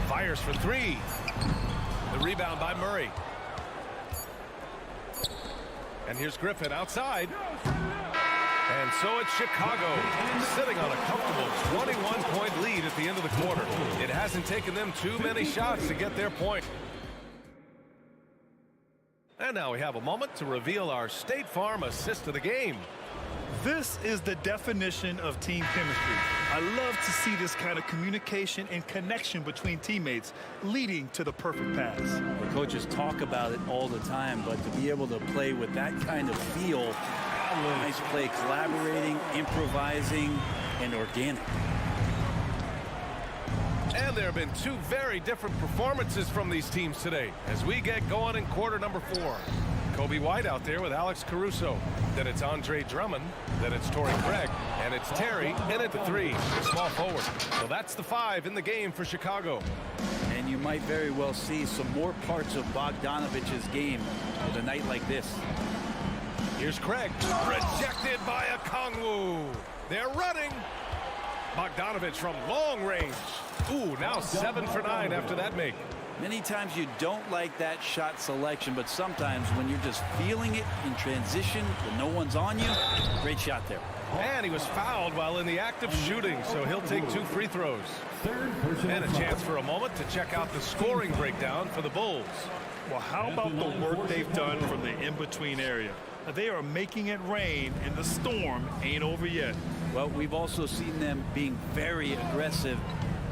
Fires for 3. The rebound by Murray. And here's Griffin outside. And so it's Chicago sitting on a comfortable 21-point lead at the end of the quarter. It hasn't taken them too many shots to get their point. And now we have a moment to reveal our State Farm assist of the game. This is the definition of team chemistry. I love to see this kind of communication and connection between teammates leading to the perfect pass. The coaches talk about it all the time, but to be able to play with that kind of feel, nice play, collaborating, improvising, and organic. And there have been 2 very different performances from these teams today as we get going in quarter number 4. Kobe White out there with Alex Caruso. Then it's Andre Drummond. Then it's Torrey Craig. And it's Terry in at the 3, the small forward. So that's the 5 in the game for Chicago. And you might very well see some more parts of Bogdanovich's game with a night like this. Here's Craig. Rejected by Okongwu. They're running. Bogdanovich from long range. Ooh, now 7 for 9 after that make. Many times you don't like that shot selection, but sometimes when you're just feeling it in transition when no one's on you, great shot there. And he was fouled while in the act of shooting, so he'll take 2 free throws. And a chance for a moment to check out the scoring breakdown for the Bulls. Well, how about the work they've done from the in-between area? They are making it rain, and the storm ain't over yet. Well, we've also seen them being very aggressive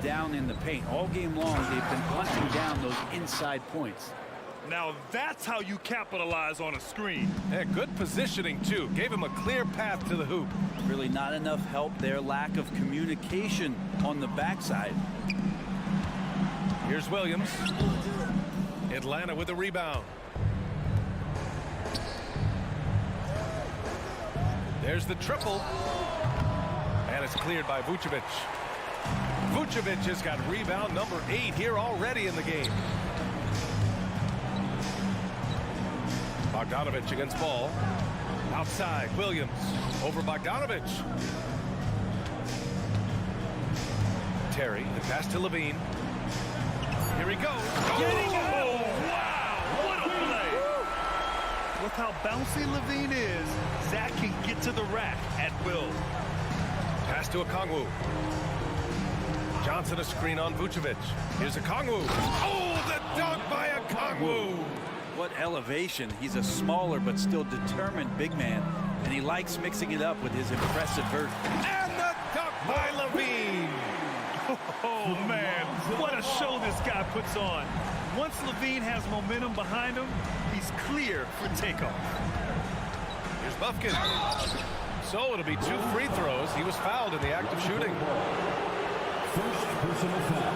down in the paint. All game long, they've been hunting down those inside points. Now that's how you capitalize on a screen. Yeah, good positioning, too. Gave him a clear path to the hoop. Really not enough help there. Lack of communication on the backside. Here's Williams. Atlanta with the rebound. There's the triple. And it's cleared by Vucevic. Vucevic has got rebound number 8 here already in the game. Bogdanovic against ball. Outside, Williams. Over Bogdanovic. Terry, the pass to Levine. Here he goes. Oh, wow, what a play. With how bouncy Levine is, Zach can get to the rack at will. Pass to Okongwu. Johnson a screen on Vucevic. Here's Okongwu. Oh, the dunk by Okongwu. What elevation. He's a smaller but still determined big man, and he likes mixing it up with his impressive vert. And the dunk by Levine. Oh, man, what a show this guy puts on. Once Levine has momentum behind him, he's clear for takeoff. Here's Buffkin. So it'll be 2 free throws. He was fouled in the act of shooting. First personal foul.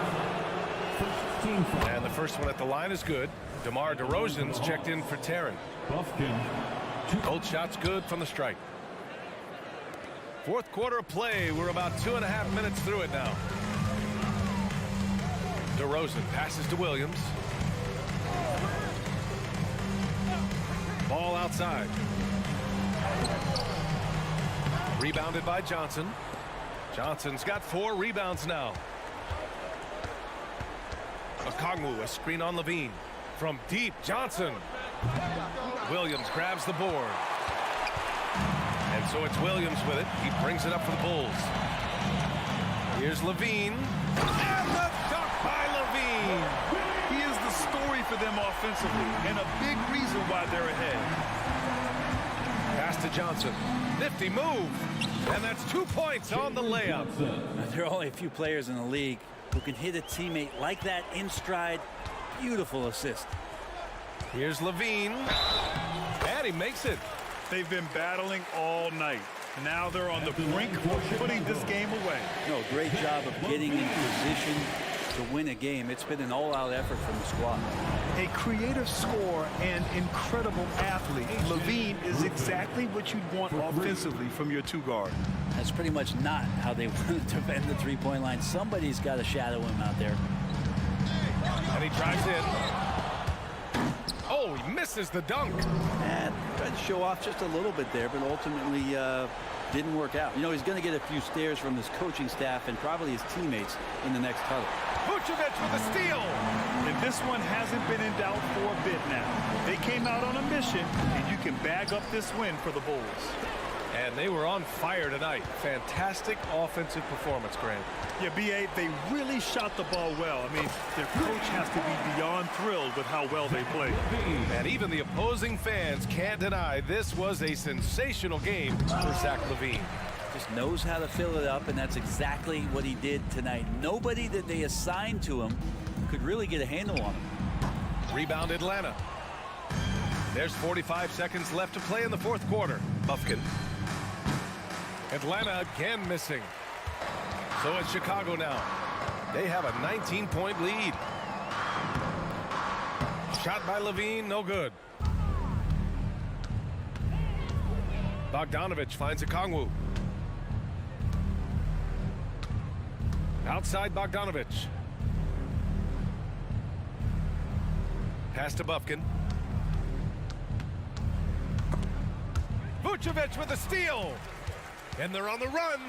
First team foul. And the first one at the line is good. DeMar DeRozan's checked in for Taryn. Buffkin. Both shots good from the strike. Fourth quarter of play. We're about 2.5 minutes through it now. DeRozan passes to Williams. Ball outside. Rebounded by Johnson. Johnson's got 4 rebounds now. Okongwu, a screen on Levine. From deep, Johnson. Williams grabs the board. And so it's Williams with it. He brings it up for the Bulls. Here's Levine. And the dunk by Levine. He is the story for them offensively, and a big reason why they're ahead. Pass to Johnson. Nifty move. And that's 2 points on the layup. There are only a few players in the league who can hit a teammate like that in stride. Beautiful assist. Here's Levine. And he makes it. They've been battling all night. Now they're on the brink of putting this game away. No, great job of getting in position to win a game. It's been an all-out effort from the squad. A creative scorer and incredible athlete. Levine is exactly what you'd want offensively from your 2 guard. That's pretty much not how they want to defend the three-point line. Somebody's got to shadow him out there. And he drives in. Oh, he misses the dunk. And tried to show off just a little bit there, but ultimately didn't work out. You know, he's going to get a few stares from his coaching staff and probably his teammates in the next huddle. Vucevic with a steal. And this one hasn't been in doubt for a bit now. They came out on a mission, and you can bag up this win for the Bulls. And they were on fire tonight. Fantastic offensive performance, Grant. Yeah, B.A., they really shot the ball well. I mean, their coach has to be beyond thrilled with how well they played. And even the opposing fans can't deny this was a sensational game for Zach LaVine. Just knows how to fill it up, and that's exactly what he did tonight. Nobody that they assigned to him could really get a handle on him. Rebound Atlanta. There's 45 seconds left to play in the fourth quarter. Buffkin. Atlanta again missing. So it's Chicago now. They have a 19-point lead. Shot by Levine, no good. Bogdanovic finds Okongwu. Outside Bogdanovic. Pass to Buffkin. Vucevic with a steal. And they're on the run.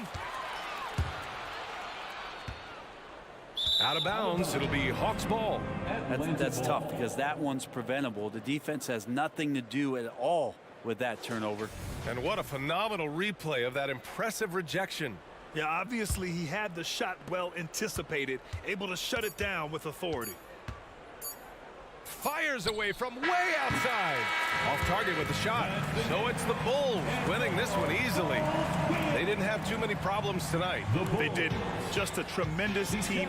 Out of bounds. It'll be Hawks ball. That's tough because that one's preventable. The defense has nothing to do at all with that turnover. And what a phenomenal replay of that impressive rejection. Yeah, obviously he had the shot well anticipated, able to shut it down with authority. fires away from way outside. Off target with the shot. So it's the Bulls winning this one easily. They didn't have too many problems tonight. They didn't. Just a tremendous team.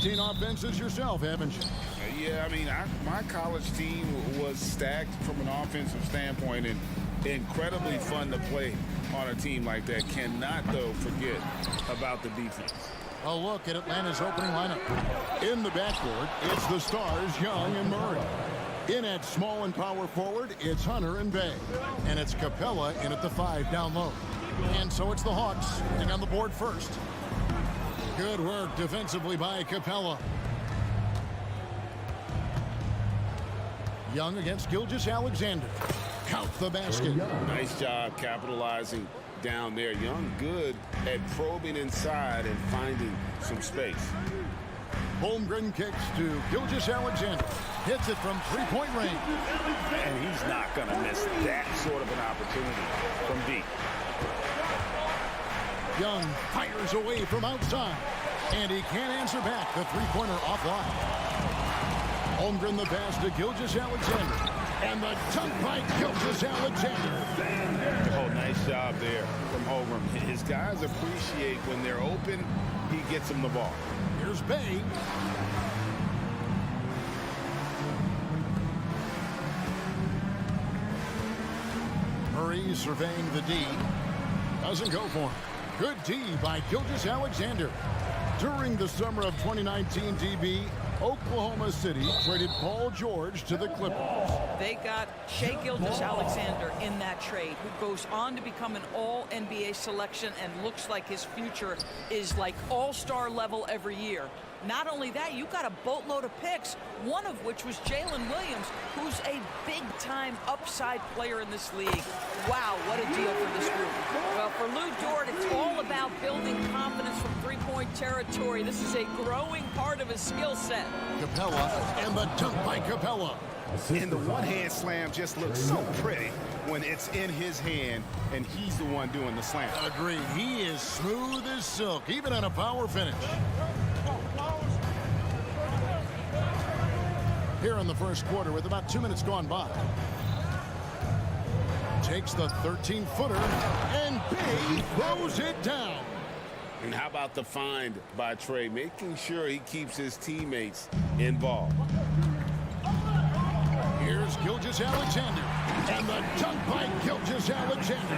seen offenses yourself, haven't you? Yeah, I mean, my college team was stacked from an offensive standpoint and incredibly fun to play on a team like that. Cannot, though, forget about the defense. A look at Atlanta's opening lineup. In the backcourt, it's the stars, Young and Murray. In at small and power forward, it's Hunter and Bay. And it's Capella in at the 5 down low. And so it's the Hawks sitting on the board first. Good work defensively by Capella. Young against Gilgeous-Alexander. Count the basket. Nice job capitalizing down there. Young good at probing inside and finding some space. Holmgren kicks to Gilgeous-Alexander. Hits it from three-point range. And he's not going to miss that sort of an opportunity from deep. Young fires away from outside. And he can't answer back. The three-pointer offline. Holmgren the pass to Gilgeous-Alexander. And the dunk by Gilgeous-Alexander. Oh, nice job there from Holmgren. His guys appreciate when they're open, he gets them the ball. Here's Bay. Murray surveying the D. Doesn't go for him. Good D by Gilgeous-Alexander. During the summer of 2019, DB, Oklahoma City traded Paul George to the Clippers. They got Shai Gilgeous-Alexander in that trade, who goes on to become an all-NBA selection and looks like his future is like all-star level every year. Not only that, you got a boatload of picks, one of which was Jalen Williams, who's a big-time upside player in this league. Wow, what a deal for this group. Well, for Lou Dort, it's all about building confidence from three-point territory. This is a growing part of his skill set. Capella, and the dunk by Capella. And the one-hand slam just looks so pretty when it's in his hand and he's the one doing the slam. Agreed. He is smooth as silk, even on a power finish. Here in the first quarter with about 2 minutes gone by. Takes the 13-footer, and Bay throws it down. And how about the find by Trey, making sure he keeps his teammates involved. Here's Gilgeous-Alexander, and the dunk by Gilgeous-Alexander.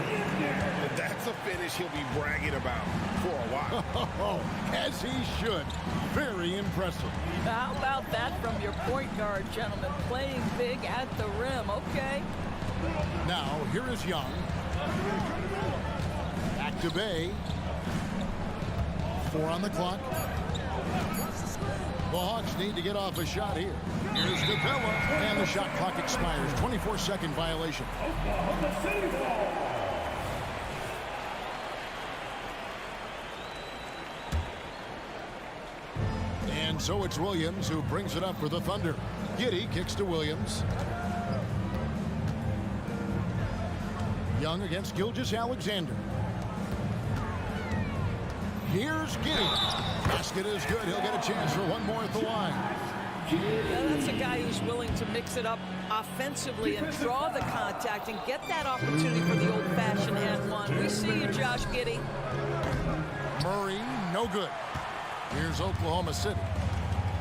That's a finish he'll be bragging about for a while. As he should. Very impressive. How about that from your point guard, gentlemen? Playing big at the rim, okay. Now, here is Young. Back to Bay. 4 on the clock. The Hawks need to get off a shot here. Here's Capella, and the shot clock expires. 24-second violation. And so it's Williams who brings it up for the Thunder. Giddey kicks to Williams. Young against Gilgeous-Alexander. Here's Giddey. Basket is good. He'll get a chance for one more at the line. That's a guy who's willing to mix it up offensively and draw the contact and get that opportunity for the old-fashioned and one. We see you, Josh Giddey. Murray, no good. Here's Oklahoma City.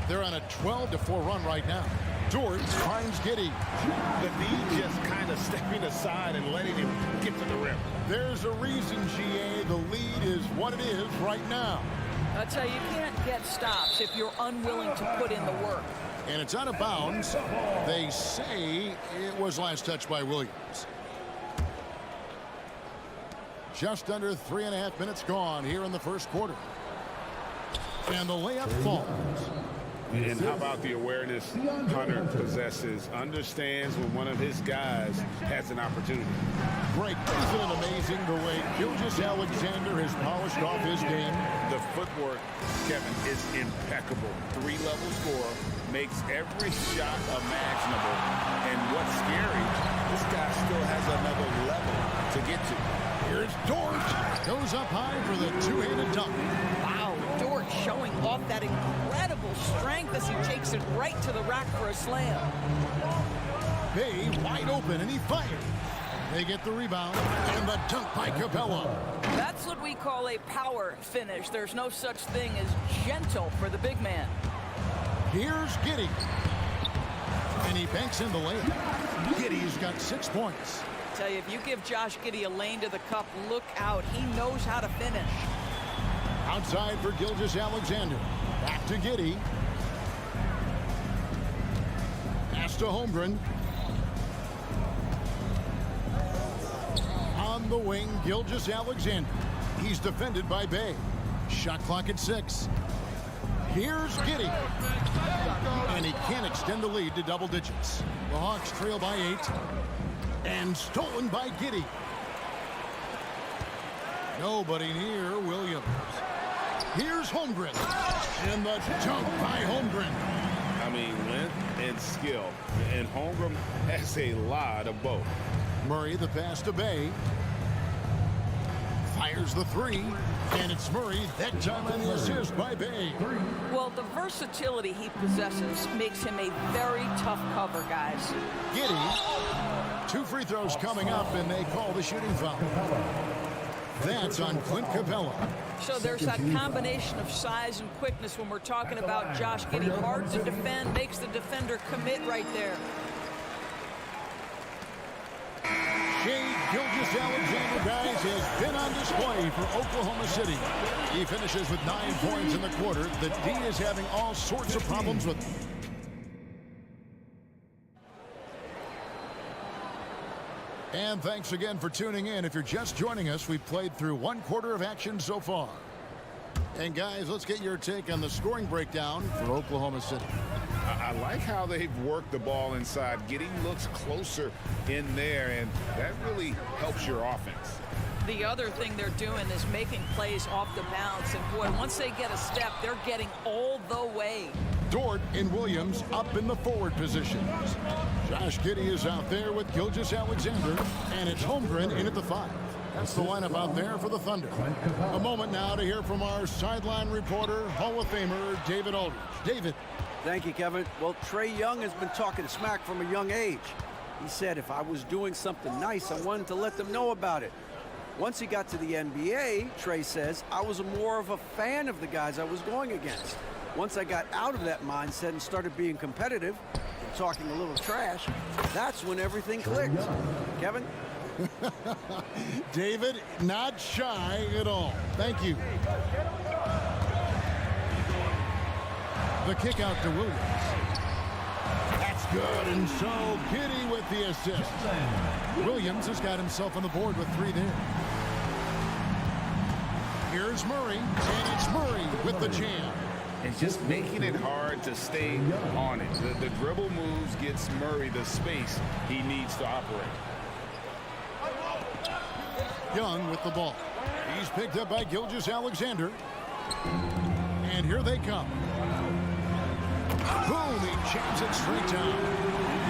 They're on a 12-4 run right now. Dort finds Giddey. The D just kind of stepping aside and letting him get to the rim. There's a reason, GA. The lead is what it is right now. I tell you, you can't get stops if you're unwilling to put in the work. And it's out of bounds. They say it was last touched by Williams. Just under 3.5 minutes gone here in the first quarter. And the layup falls. And how about the awareness Hunter possesses, understands when one of his guys has an opportunity. Great. Isn't it amazing the way Gilgeous-Alexander has polished off his game? The footwork, Kevin, is impeccable. 3-level scorer, makes every shot imaginable. And what's scary, this guy still has another level to get to. Here's Dort. Goes up high for the two-handed dunk. Wow, Dort showing off that incredible strength as he takes it right to the rack for a slam. Bay wide open, and he fires. They get the rebound, and the dunk by Capella. That's what we call a power finish. There's no such thing as gentle for the big man. Here's Giddey. And he banks in the layup. Giddey's got 6 points. I tell you, if you give Josh Giddey a lane to the cup, look out. He knows how to finish. Outside for Gilgeous-Alexander. Back to Giddey. Pass to Holmgren. On the wing, Gilgeous-Alexander. He's defended by Bay. Shot clock at 6. Here's Giddey. And he can't extend the lead to double digits. The Hawks trail by 8. And stolen by Giddey. Nobody near Williams. Here's Holmgren. And the dunk by Holmgren. I mean, length and skill. And Holmgren has a lot of both. Murray the pass to Bay. Fires the 3. And it's Murray. That time on the assist by Bay. Well, the versatility he possesses makes him a very tough cover, guys. Giddey. 2 free throws coming up, and they call the shooting foul. That's on Clint Capella. So there's that combination of size and quickness when we're talking about Josh Giddey. Hard to defend, makes the defender commit right there. Gilgeous-Alexander, guys, has been on display for Oklahoma City. He finishes with 9 points in the quarter. The D is having all sorts of problems with him. And thanks again for tuning in. If you're just joining us, we've played through 1 quarter of action so far. And guys, let's get your take on the scoring breakdown for Oklahoma City. I like how they've worked the ball inside. Giddey looks closer in there, and that really helps your offense. The other thing they're doing is making plays off the bounce. And, boy, once they get a step, they're getting all the way. Dort and Williams up in the forward positions. Josh Giddey is out there with Gilgeous-Alexander, and it's Holmgren in at the 5. That's the lineup out there for the Thunder. A moment now to hear from our sideline reporter, Hall of Famer David Aldridge. David. Thank you, Kevin. Well, Trae Young has been talking smack from a young age. He said if I was doing something nice, I wanted to let them know about it. Once he got to the NBA, Trae says, I was more of a fan of the guys I was going against. Once I got out of that mindset and started being competitive and talking a little trash, that's when everything clicked. Kevin? David, not shy at all. Thank you. The kick out to Williams. That's good, and so Giddey with the assist. Williams has got himself on the board with 3 there. Here's Murray, and it's Murray with the jam. And just making it hard to stay on it. The dribble moves gets Murray the space he needs to operate. Young with the ball. He's picked up by Gilgeous-Alexander. And here they come. Boom, he jams it straight down.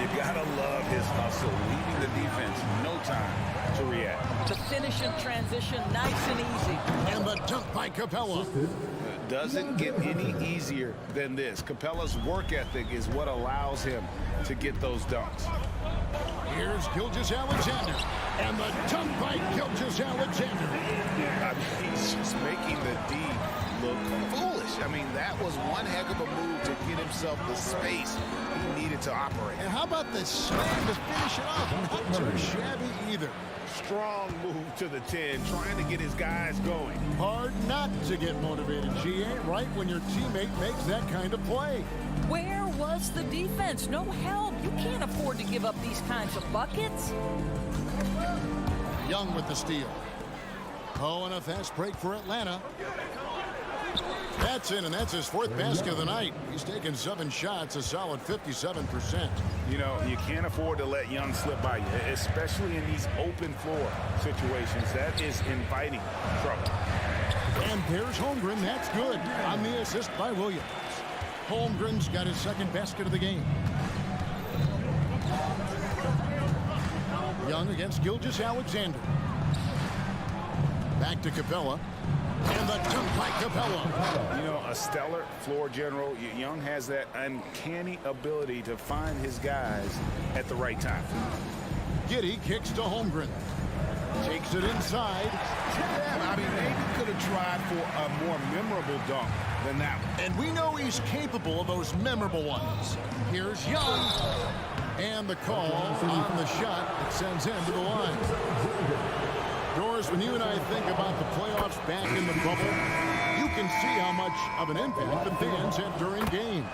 You gotta love his hustle, leaving the defense no time to react. The finish in transition, nice and easy. And the dunk by Capella. Doesn't get any easier than this. Capella's work ethic is what allows him to get those dunks. Here's Gilgeous-Alexander. And the dunk by Gilgeous-Alexander. He's just making the D look foolish. I mean, that was one heck of a move to get himself the space he needed to operate. And how about the slam to finish it off? Not too shabby either. Strong move to the 10, trying to get his guys going. Hard not to get motivated, GA, right when your teammate makes that kind of play. Where was the defense? No help. You can't afford to give up these kinds of buckets. Young with the steal. Oh, and a fast break for Atlanta. That's in, and that's his 4th basket of the night. He's taken 7 shots, a solid 57%. You know, you can't afford to let Young slip by you, especially in these open floor situations. That is inviting trouble. And there's Holmgren. That's good on the assist by Williams. Holmgren's got his 2nd basket of the game. Young against Gilgeous-Alexander. Back to Capella. And the dunk by Capella. You know, a stellar floor general. Young has that uncanny ability to find his guys at the right time. Giddey kicks to Holmgren. Takes it inside. Yeah, I mean, maybe could have tried for a more memorable dunk than that one. And we know he's capable of those memorable ones. Here's Young. And the call on the shot that sends him to the line. Doris, when you and I think about the playoffs back in the bubble, you can see how much of an impact the fans have during games.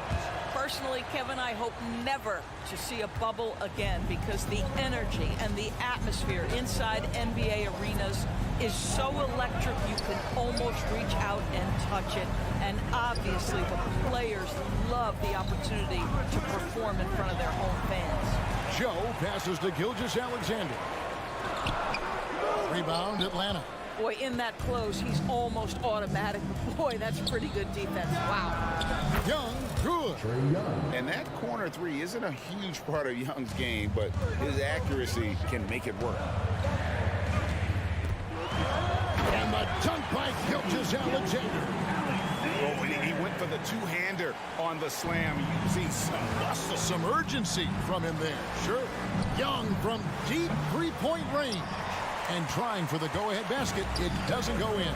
Personally, Kevin, I hope never to see a bubble again because the energy and the atmosphere inside NBA arenas is so electric you can almost reach out and touch it. And obviously the players love the opportunity to perform in front of their home fans. Joe passes to Gilgeous-Alexander. Rebound, Atlanta. Boy, in that close, he's almost automatic. Boy, that's pretty good defense. Wow. Young, good. And that corner three isn't a huge part of Young's game, but his accuracy can make it work. And the dunk by Gilgeous-Alexander. Oh, he went for the two-hander on the slam. You see some muscle. Some urgency from him there. Sure. Young from deep three-point range. And trying for the go-ahead basket. It doesn't go in.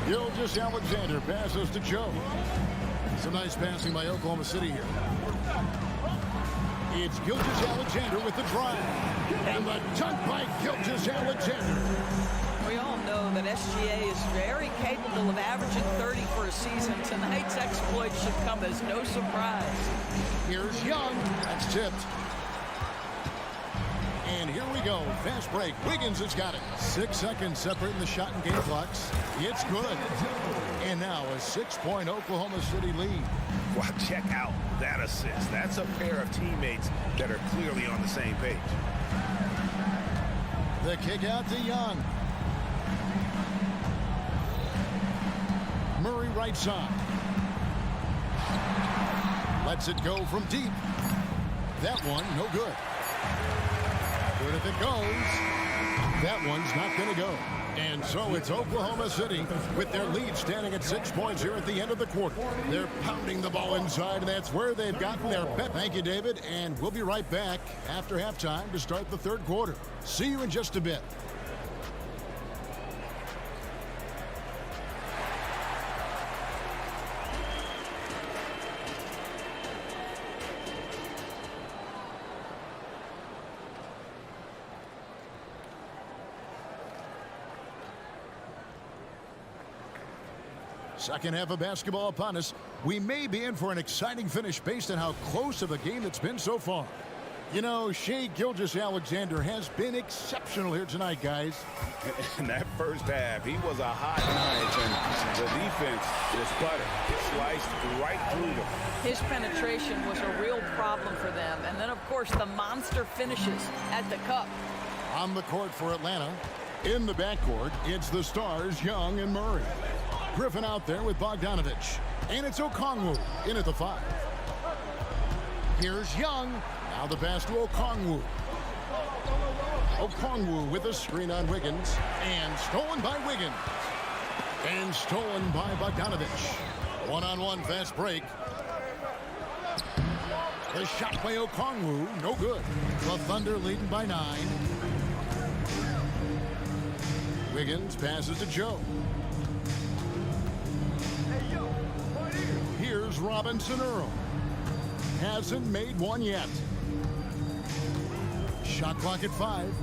Gilgeous-Alexander passes to Joe. Some nice passing by Oklahoma City here. It's Gilgeous-Alexander with the drive. And the dunk by Gilgeous-Alexander. We all know that SGA is very capable of averaging 30 for a season. Tonight's exploit should come as no surprise. Here's Young. That's tipped. And here we go. Fast break. Wiggins has got it. 6 seconds separating the shot and game clocks. It's good. And now a 6-point Oklahoma City lead. Wow, check out that assist. That's a pair of teammates that are clearly on the same page. The kick out to Young. Murray right side. Lets it go from deep. That one, no good. But if it goes, that one's not going to go. And so it's Oklahoma City with their lead standing at 6 points here at the end of the quarter. They're pounding the ball inside, and that's where they've gotten their bet. Thank you, David, and we'll be right back after halftime to start the third quarter. See you in just a bit. Second half of basketball upon us. We may be in for an exciting finish based on how close of a game it's been so far. You know, Shai Gilgeous-Alexander has been exceptional here tonight, guys. In that first half, he was a hot knife, and the defense just buttered. It sliced right through them. His penetration was a real problem for them. And then, of course, the monster finishes at the cup. On the court for Atlanta. In the backcourt, it's the stars, Young and Murray. Griffin out there with Bogdanovich. And it's Okongwu in at the 5. Here's Young. Now the pass to Okongwu. Okongwu with a screen on Wiggins. And stolen by Wiggins. And stolen by Bogdanovich. One-on-one fast break. The shot by Okongwu, no good. The Thunder leading by 9. Wiggins passes to Joe. Here's Robinson Earl. Hasn't made one yet. Shot clock at 5.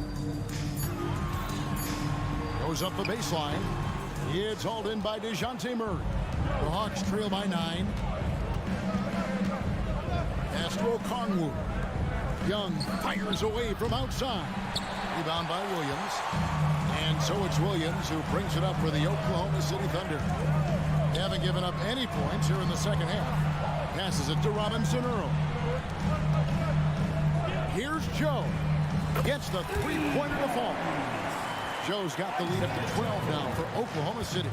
Goes up the baseline. It's hauled in by DeJounte Murray. The Hawks trail by 9. Pass to Okongwu. Young fires away from outside. Rebound by Williams. And so it's Williams who brings it up for the Oklahoma City Thunder. They haven't given up any points here in the second half. Passes it to Robinson Earl. Here's Joe. Gets the three-pointer to fall. Joe's got the lead up to 12 now for Oklahoma City.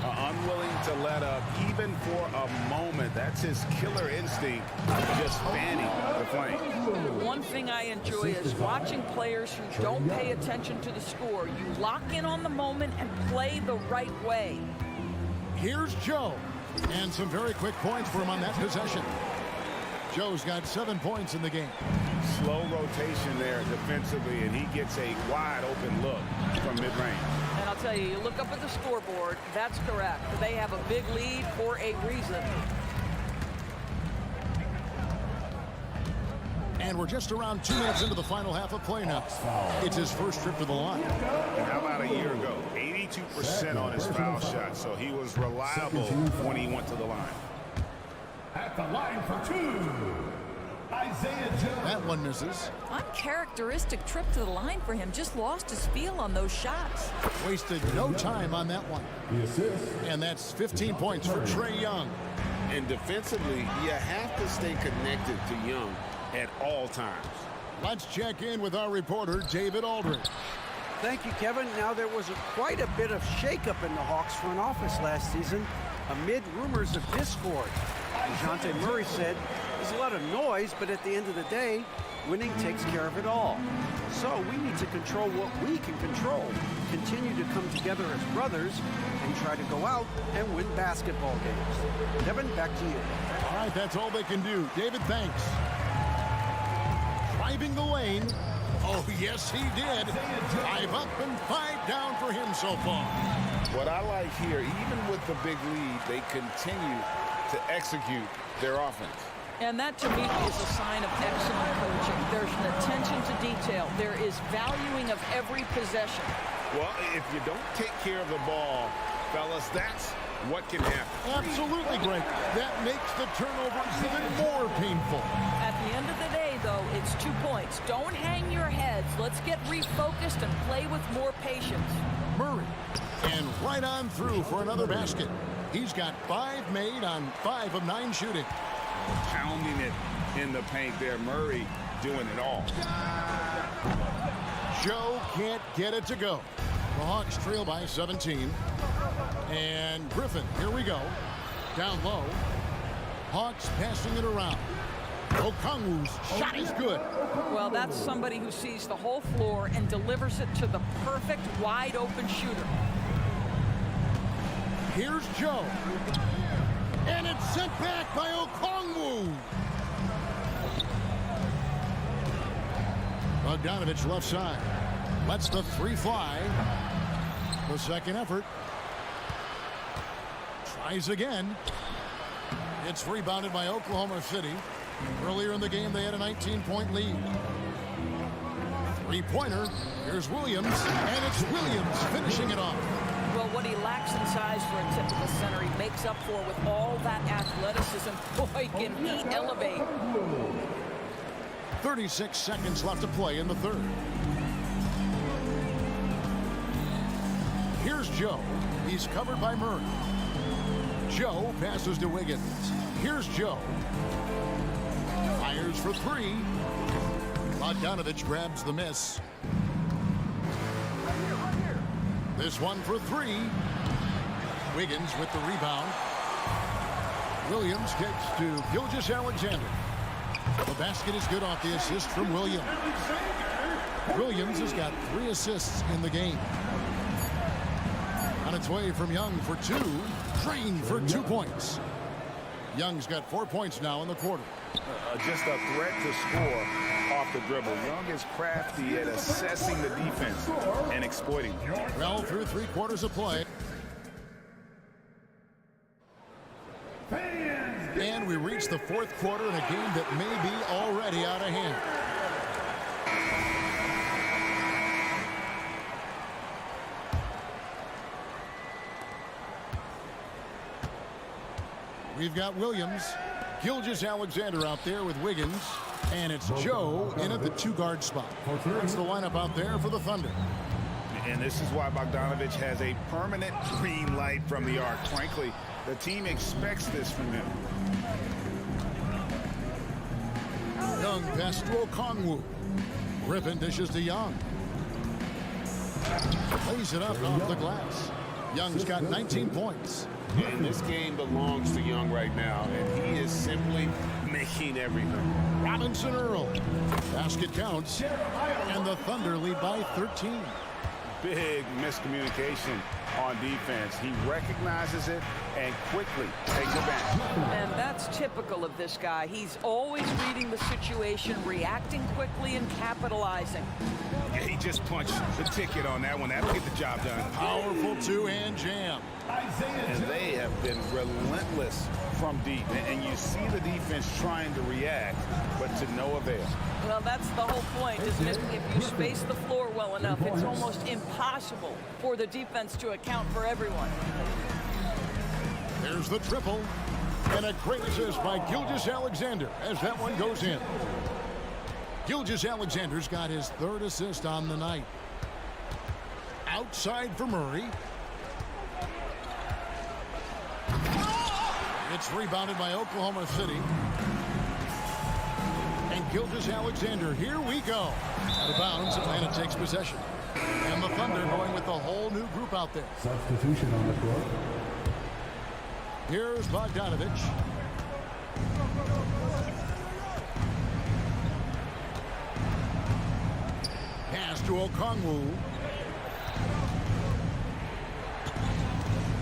Unwilling to let up even for a moment. That's his killer instinct, just fanning the flame. One thing I enjoy is watching players who don't pay attention to the score. You lock in on the moment and play the right way. Here's Joe. And some very quick points for him on that possession. Joe's got 7 points in the game. Slow rotation there defensively, and he gets a wide open look from mid-range. And I'll tell you, you look up at the scoreboard, that's correct. They have a big lead for a reason. And we're just around 2 minutes into the final half of play now. It's his first trip to the line. And how about a year ago? 82% on his foul shot, so he was reliable when he went to the line. At the line for 2, Isaiah Joe. That one misses. Uncharacteristic trip to the line for him. Just lost his feel on those shots. Wasted no time on that one. And that's 15 points for Trae Young. And defensively, you have to stay connected to Young at all times. Let's check in with our reporter, David Aldridge. Thank you, Kevin. Now, there was quite a bit of shakeup in the Hawks front office last season amid rumors of discord. DeJounte Murray said, there's a lot of noise, but at the end of the day, winning takes care of it all. So we need to control what we can control, continue to come together as brothers, and try to go out and win basketball games. Kevin, back to you. All right, that's all they can do. David, thanks. Driving the lane. Oh, yes, he did. 5 up and 5 down for him so far. What I like here, even with the big lead, they continue to execute their offense. And that, to me, is a sign of excellent coaching. There's an attention to detail. There is valuing of every possession. Well, if you don't take care of the ball, fellas, that's what can happen. Absolutely, Greg. That makes the turnover even more painful. At the end of the day, though, it's 2 points. Don't hang your heads. Let's get refocused and play with more patience. Murray. And right on through for another basket. He's got 5 made on 5 of 9 shooting. Pounding it in the paint there. Murray doing it all. Joe can't get it to go. The Hawks trail by 17. And Griffin, here we go. Down low. Hawks passing it around. Okongwu's shot is good. Well, that's somebody who sees the whole floor and delivers it to the perfect wide open shooter. Here's Joe. And it's sent back by Okongwu. Bogdanovich left side. Lets the 3 fly. The second effort. Tries again. It's rebounded by Oklahoma City. Earlier in the game, they had a 19-point lead. 3-pointer. Here's Williams. And it's Williams finishing it off. Well, what he lacks in size for a typical center, he makes up for with all that athleticism. Boy, can he elevate. 36 seconds left to play in the third. Here's Joe. He's covered by Murray. Joe passes to Wiggins. Here's Joe. Fires for 3. Bogdanovich grabs the miss. This one for 3. Wiggins with the rebound. Williams kicks to Gilgeous-Alexander. The basket is good off the assist from Williams. Williams has got 3 assists in the game. On its way from Young for 2. Drained for 2 points. Young's got 4 points now in the quarter. Just a threat to score off the dribble. Young is crafty at assessing the defense and exploiting. Well, through 3 quarters of play. And we reach the 4th quarter in a game that may be already out of hand. We've got Williams, Gilgeous-Alexander out there with Wiggins, and it's Joe in at the 2-guard spot. That's the lineup out there for the Thunder. And this is why Bogdanovich has a permanent green light from the arc. Frankly, the team expects this from him. Young pass to Okongwu. Griffin dishes to Young. Lays it up off the glass. Young's got 19 points. And this game belongs to Young right now, and he is simply making everything. Robinson Earl. Basket counts. And the Thunder lead by 13. Big miscommunication on defense. He recognizes it and quickly takes advantage. And that's typical of this guy. He's always reading the situation, reacting quickly, and capitalizing. Yeah, he just punched the ticket on that one. That'll get the job done. Powerful two-hand jam. And they have been relentless from deep. And you see the defense trying to react, but to no avail. Well, that's the whole point, isn't it? If you space the floor well enough, it's almost impossible for the defense to account for everyone. There's the triple. And a great assist by Gilgeous-Alexander as that one goes in. Gilgeous-Alexander's got his third assist on the night. Outside for Murray. It's rebounded by Oklahoma City. And Gilgeous-Alexander, here we go. Out of bounds, Atlanta takes possession. And the Thunder going with the whole new group out there. Substitution on the court. Here's Bogdanovich. Pass to Okongwu.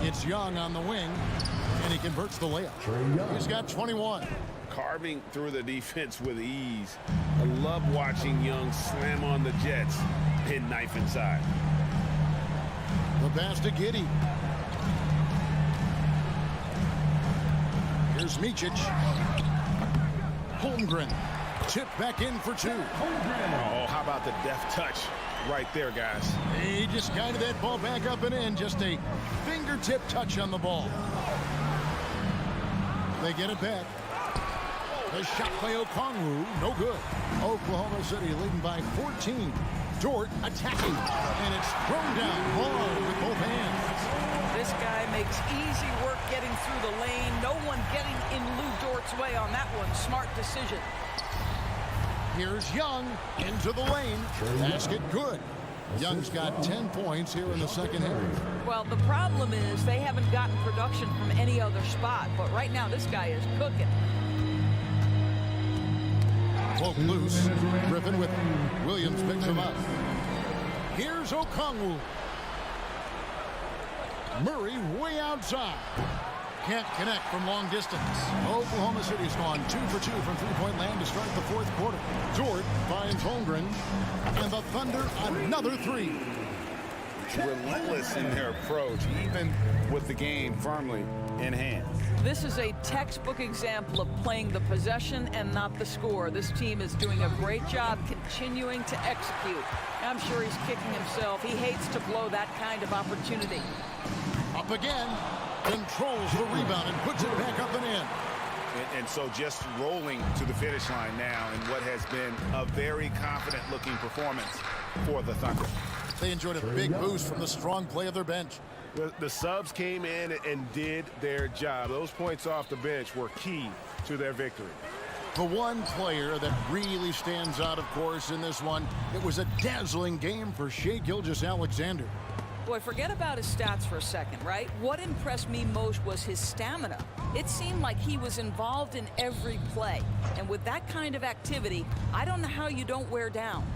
It's Young on the wing, and he converts the layup. He's got 21. Carving through the defense with ease. I love watching Young slam on the Jets, hit knife inside. The pass to Giddey. Here's Micic. Holmgren. Tip back in for two. Oh, how about the deft touch right there, guys? He just guided that ball back up and in. Just a fingertip touch on the ball. They get it back. The shot by Okongwu, no good. Oklahoma City leading by 14. Dort attacking, and it's thrown down long with both hands. This guy makes easy work getting through the lane. No one getting in Lou Dort's way on that one. Smart decision. Here's Young into the lane. Basket good. Young's got 10 points here in the second half. Well, the problem is they haven't gotten production from any other spot, but right now this guy is cooking. Poke loose. Griffin with Williams picks him up. Here's Okongwu. Murray way outside. Can't connect from long distance. Oklahoma City's gone 2 for 2 from three-point land to start the fourth quarter. Dort finds Holmgren, and the Thunder another three. Relentless in their approach, even with the game firmly in hand. This is a textbook example of playing the possession and not the score. This team is doing a great job continuing to execute. I'm sure he's kicking himself. He hates to blow that kind of opportunity. Up again. Controls the rebound and puts it back up and in. And so just rolling to the finish line now in what has been a very confident-looking performance for the Thunder. They enjoyed a big boost from the strong play of their bench. The subs came in and did their job. Those points off the bench were key to their victory. The one player that really stands out, of course, in this one, it was a dazzling game for Shai Gilgeous-Alexander. Boy, forget about his stats for a second, right? What impressed me most was his stamina. It seemed like he was involved in every play. And with that kind of activity, I don't know how you don't wear down.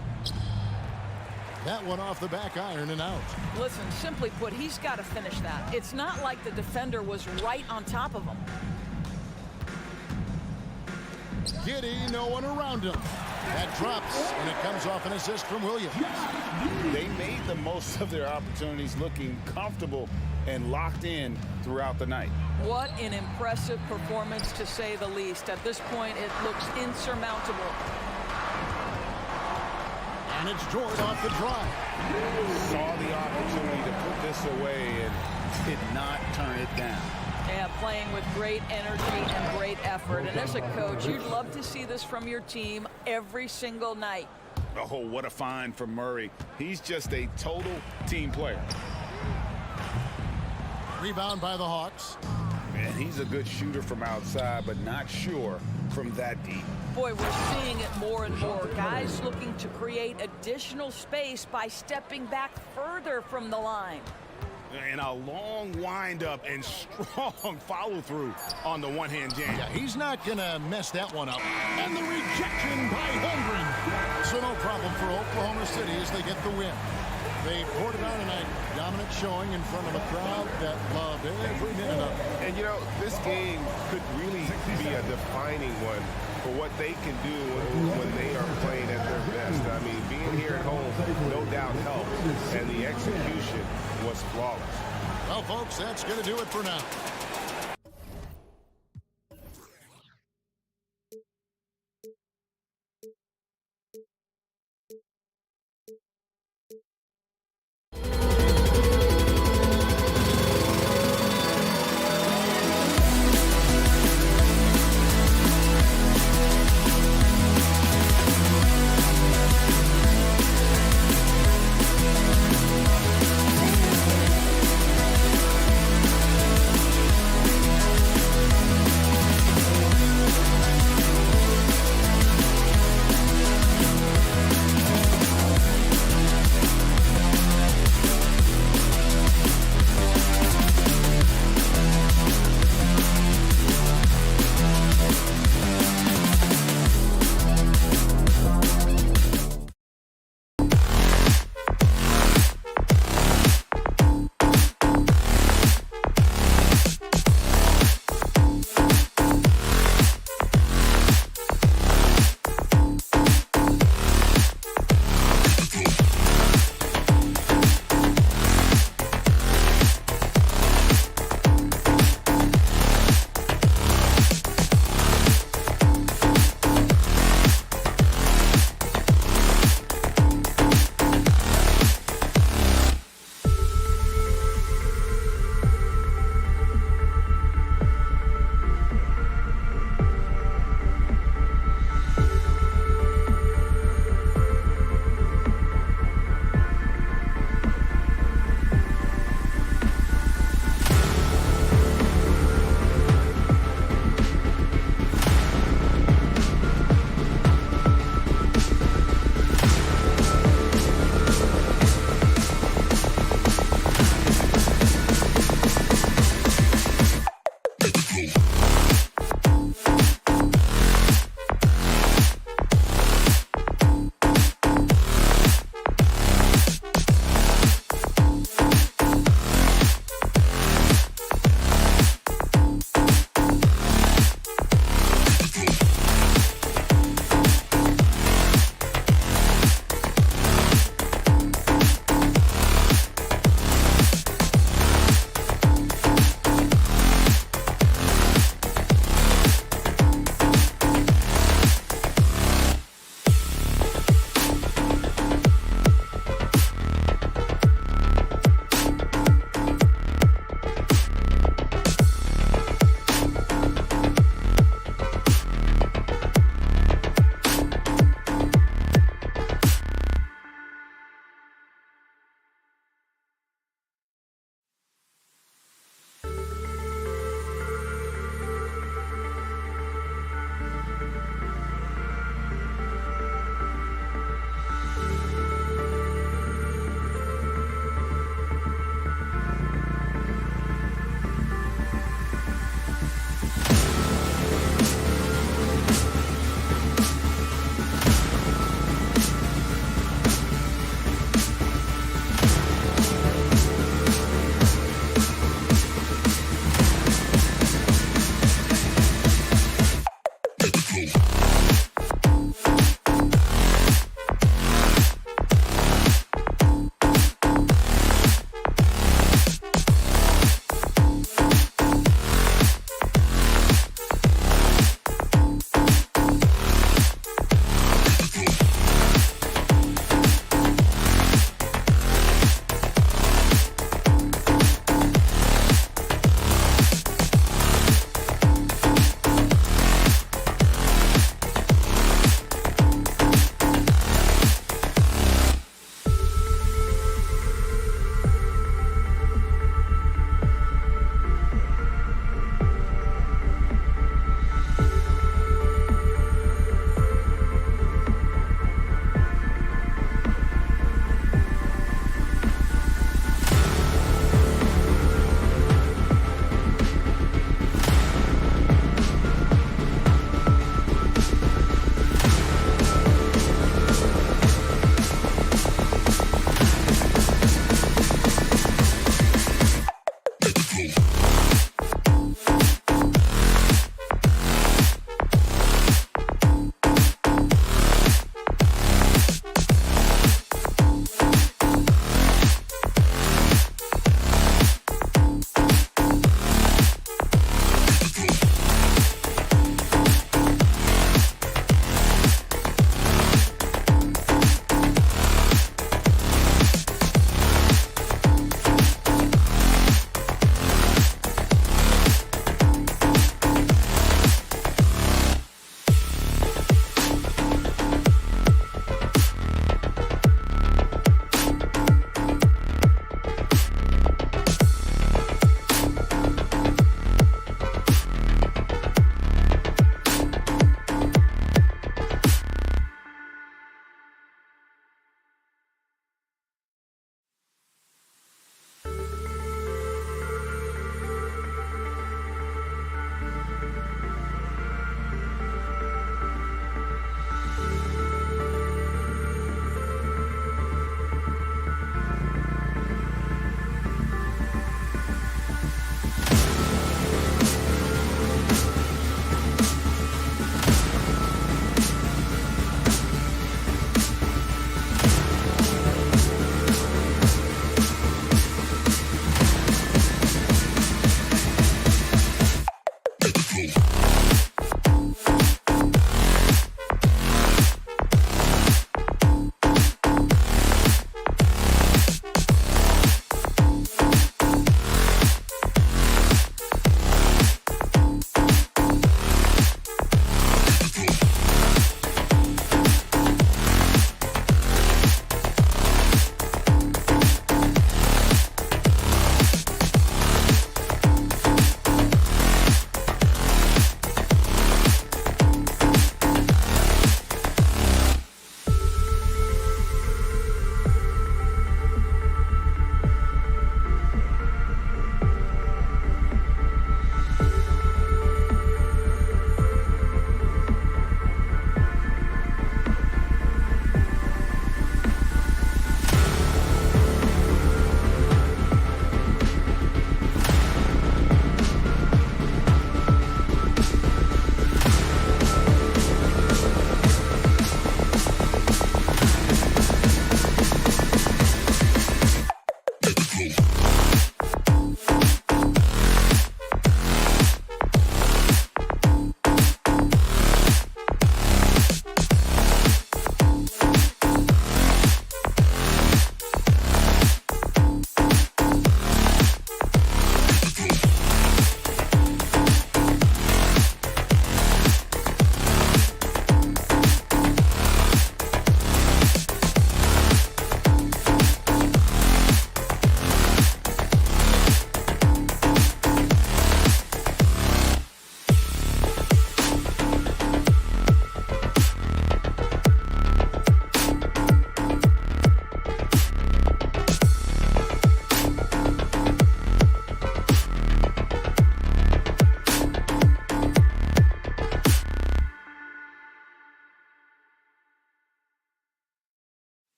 That one off the back iron and out. Listen, simply put, he's got to finish that. It's not like the defender was right on top of him. Giddey, no one around him. That drops, and it comes off an assist from Williams. They made the most of their opportunities, looking comfortable and locked in throughout the night. What an impressive performance, to say the least. At this point, it looks insurmountable. And it's Dort off the drive. Saw the opportunity to put this away and did not turn it down. Yeah, playing with great energy and great effort. And as a coach, you'd love to see this from your team every single night. Oh, what a find from Murray. He's just a total team player. Rebound by the Hawks. And he's a good shooter from outside, but not sure from that deep. Boy, we're seeing it more and more. Guys looking to create additional space by stepping back further from the line. And a long windup and strong follow-through on the one-hand jam. Yeah, he's not going to mess that one up. And the rejection by Holmgren. So no problem for Oklahoma City as they get the win. They poured it on tonight. Dominant showing in front of a crowd that loved every minute of it. And, you know, this game could really be a defining one for what they can do when they are playing at their best. I mean, being here at home, no doubt helped, and the execution was flawless. Well, folks, that's going to do it for now.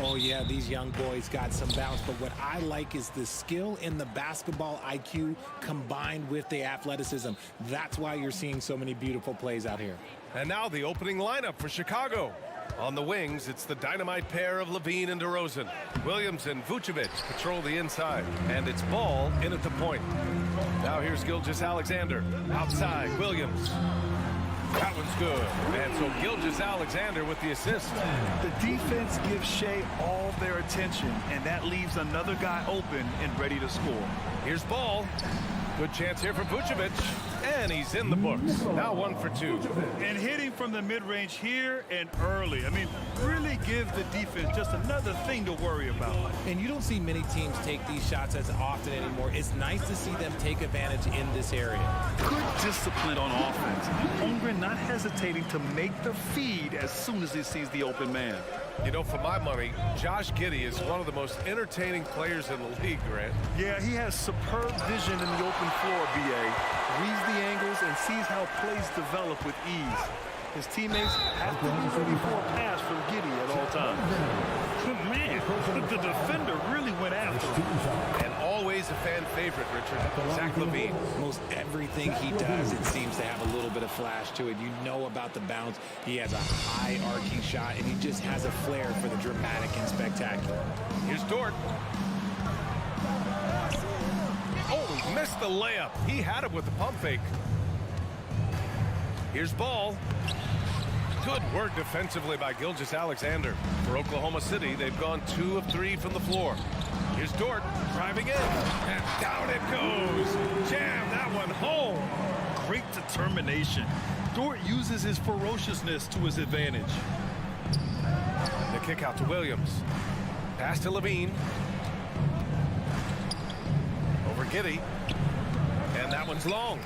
Oh, yeah, these young boys got some bounce, but what I like is the skill and the basketball IQ combined with the athleticism. That's why you're seeing so many beautiful plays out here. And now the opening lineup for Chicago. On the wings, it's the dynamite pair of Levine and DeRozan. Williams and Vucevic patrol the inside, and it's Ball in at the point. Now here's Gilgeous-Alexander. Outside, Williams. That one's good. And so Gilgeous-Alexander with the assist. The defense gives Shea all their attention, and that leaves another guy open and ready to score. Here's Ball. Good chance here for Vucevic, and he's in the books. Now 1 for 2. And hitting from the mid-range here and early. I mean, really give the defense just another thing to worry about. And you don't see many teams take these shots as often anymore. It's nice to see them take advantage in this area. Good discipline on offense. Holmgren not hesitating to make the feed as soon as he sees the open man. You know, for my money, Josh Giddey is one of the most entertaining players in the league, Grant. Yeah, he has superb vision in the open floor, B.A. Reads the angles and sees how plays develop with ease. His teammates have to be ready for a pass from Giddey at all times. Man, the defender really went after him. And always a fan favorite, Richard, Zach LaVine. Most everything he does, it seems to have a little bit of flash to it. You know about the bounce. He has a high arcing shot, and he just has a flair for the dramatic and spectacular. Here's Dort. Oh, he missed the layup. He had it with the pump fake. Here's Ball. Good work defensively by Gilgeous-Alexander. For Oklahoma City, they've gone 2 of 3 from the floor. Here's Dort driving in, and down it goes. Jam that one home. Great determination. Dort uses his ferociousness to his advantage. The kick out to Williams. Pass to Levine. Over Giddey. And that one's long.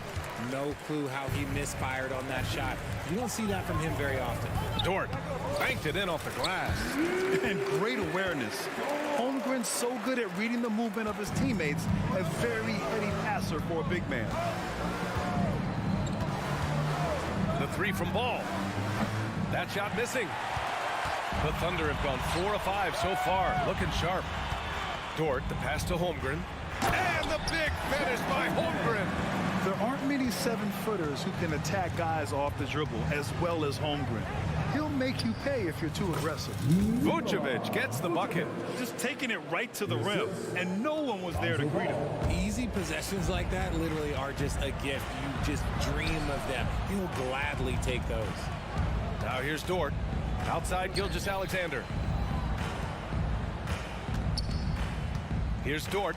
No clue how he misfired on that shot. You don't see that from him very often. Dort banked it in off the glass. And great awareness. Holmgren's so good at reading the movement of his teammates, a very heady passer for a big man. The 3 from Ball. That shot missing. The Thunder have gone 4 of 5 so far, looking sharp. Dort, the pass to Holmgren. And the big finish by Holmgren. There aren't many 7-footers who can attack guys off the dribble as well as Holmgren. He'll make you pay if you're too aggressive. Vucevic gets the bucket. Just taking it right to the rim, and no one was there to greet him. Easy possessions like that literally are just a gift. You just dream of them. You'll gladly take those. Now here's Dort. Outside Gilgeous-Alexander. Here's Dort.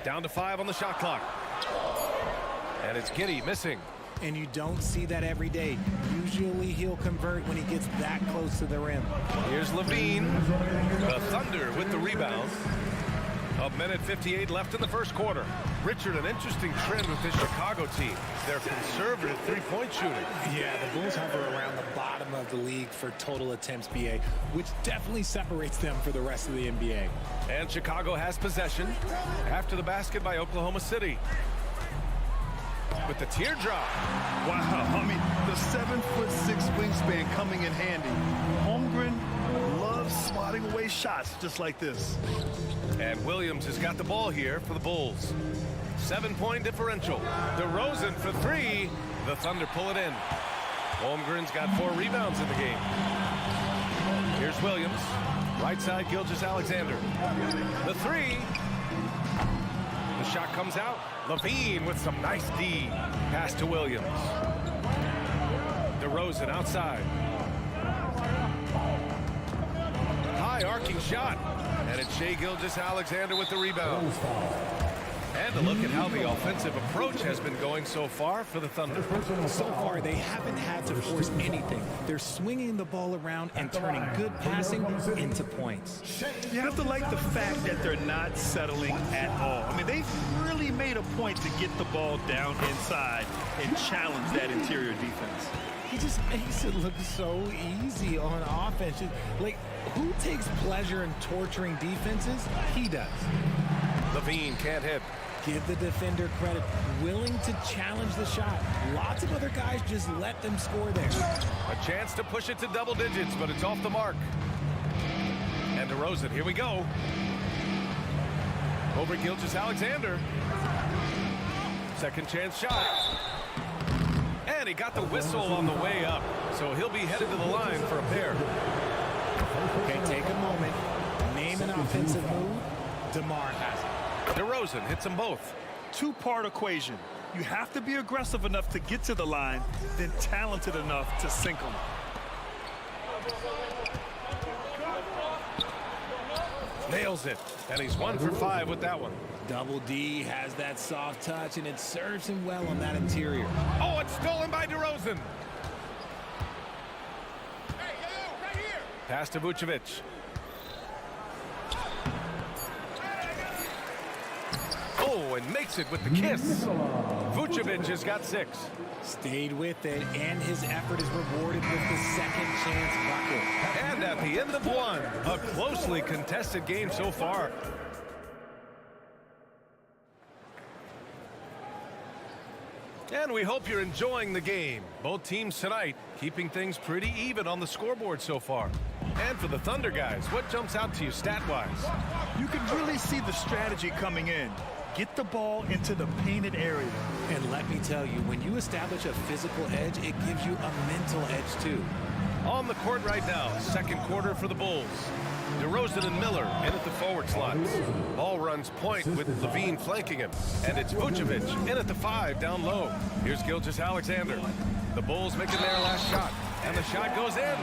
Down to 5 on the shot clock. And it's Giddey missing. And you don't see that every day. Usually he'll convert when he gets that close to the rim. Here's Levine. The Thunder with the rebound. 1:58 left in the first quarter. Richard, an interesting trend with this Chicago team. They're conservative three-point shooting. Yeah, the Bulls hover around the bottom of the league for total attempts, BA, which definitely separates them for the rest of the NBA. And Chicago has possession after the basket by Oklahoma City. With the teardrop. Wow, I mean, the 7'6" wingspan coming in handy. Holmgren loves swatting away shots just like this. And Williams has got the ball here for the Bulls. 7-point differential. DeRozan for 3. The Thunder pull it in. Holmgren's got 4 rebounds in the game. Here's Williams. Right side, Gilgeous-Alexander. The 3. The shot comes out. Levine with some nice D. Pass to Williams. DeRozan outside. High arcing shot. And it's Shai Gilgeous-Alexander with the rebound. And a look at how the offensive approach has been going so far for the Thunder. So far, they haven't had to force anything. They're swinging the ball around and turning good passing into points. You have to like the fact that they're not settling at all. I mean, they've really made a point to get the ball down inside and challenge that interior defense. He just makes it look so easy on offense. Like, who takes pleasure in torturing defenses? He does. Levine can't hit. Give the defender credit. Willing to challenge the shot. Lots of other guys just let them score there. A chance to push it to double digits, but it's off the mark. And DeRozan, here we go. Over Gilgeous-Alexander. Second chance shot. And he got the whistle on the way up. So he'll be headed to the line for a pair. Okay, take a moment. Name an offensive move. DeMar has it. DeRozan hits them both. Two-part equation. You have to be aggressive enough to get to the line, then talented enough to sink them. Nails it. And he's 1 for 5 with that one. Double D has that soft touch, and it serves him well on that interior. Oh, it's stolen by DeRozan. Pass to Vucevic. Oh, and makes it with the kiss. Vucevic has got 6. Stayed with it, and his effort is rewarded with the second chance bucket. And at the end of one, a closely contested game so far. And we hope you're enjoying the game. Both teams tonight keeping things pretty even on the scoreboard so far. And for the Thunder guys, what jumps out to you stat-wise? You can really see the strategy coming in. Get the ball into the painted area. And let me tell you, when you establish a physical edge, it gives you a mental edge too. On the court right now, second quarter for the Bulls. DeRozan and Miller in at the forward slots. Ball runs point with Levine flanking him. And it's Vucevic in at the 5 down low. Here's Gilgeous-Alexander. The Bulls making their last shot. And the shot goes in.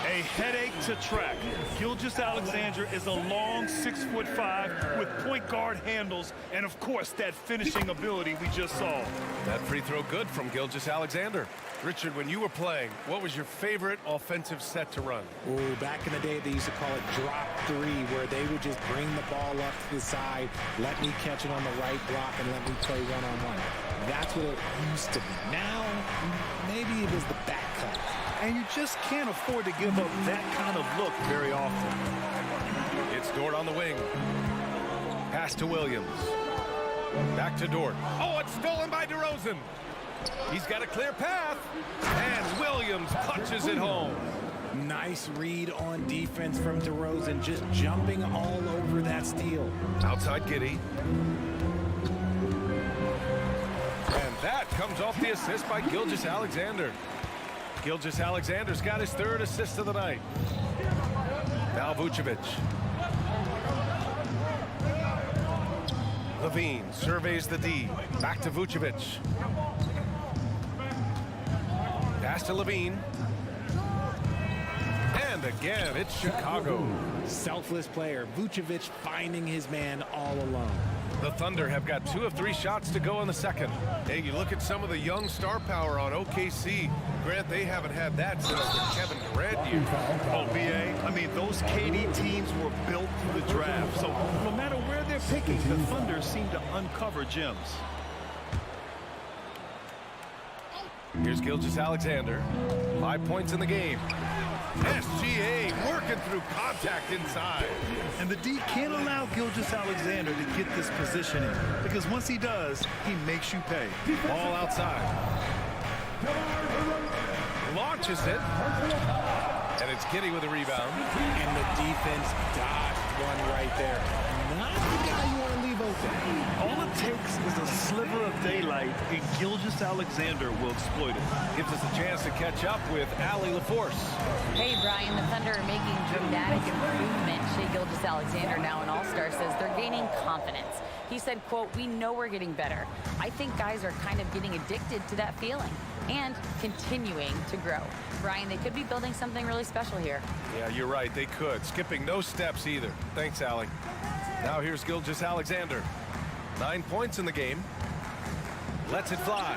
A headache to track. Gilgeous-Alexander is a long 6'5" with point guard handles and, of course, that finishing ability we just saw. That free throw good from Gilgeous-Alexander. Richard, when you were playing, what was your favorite offensive set to run? Oh, back in the day, they used to call it drop 3, where they would just bring the ball up to the side, let me catch it on the right block, and let me play one-on-one. That's what it used to be. Now, maybe it was the back cut. And you just can't afford to give up that kind of look very often. It's Dort on the wing. Pass to Williams. Back to Dort. Oh, it's stolen by DeRozan. He's got a clear path. And Williams punches it home. Nice read on defense from DeRozan, just jumping all over that steal. Outside Giddey. And that comes off the assist by Gilgeous-Alexander. Gilgeous-Alexander's got his 3rd assist of the night. Now Vucevic. Levine surveys the D. Back to Vucevic. Pass to Levine. And again, it's Chicago. Selfless player. Vucevic finding his man all alone. The Thunder have got 2 of 3 shots to go in the second. Hey, you look at some of the young star power on OKC. Grant, they haven't had that since the Kevin Durant years. Oh, BA, I mean, those KD teams were built for the draft. So no matter where they're picking, the Thunder seem to uncover gems. Here's Gilgeous-Alexander. 5 points in the game. SGA working through contact inside. And the D can't allow Gilgeous-Alexander to get this positioning, because once he does, he makes you pay. Ball outside. Launches it. And it's Giddey with a rebound. And the defense dodged one right there. Not the guy you want to leave open. All it takes is a sliver of daylight, and Gilgeous-Alexander will exploit it. Gives us a chance to catch up with Allie LaForce. Hey, Brian, the Thunder are making dramatic improvement. Shai Gilgeous-Alexander, now an all-star, says they're gaining confidence. He said, quote, "We know we're getting better. I think guys are kind of getting addicted to that feeling and continuing to grow." Brian, they could be building something really special here. Yeah, you're right. They could. Skipping no steps either. Thanks, Allie. Now here's Gilgeous-Alexander. 9 points in the game. Lets it fly.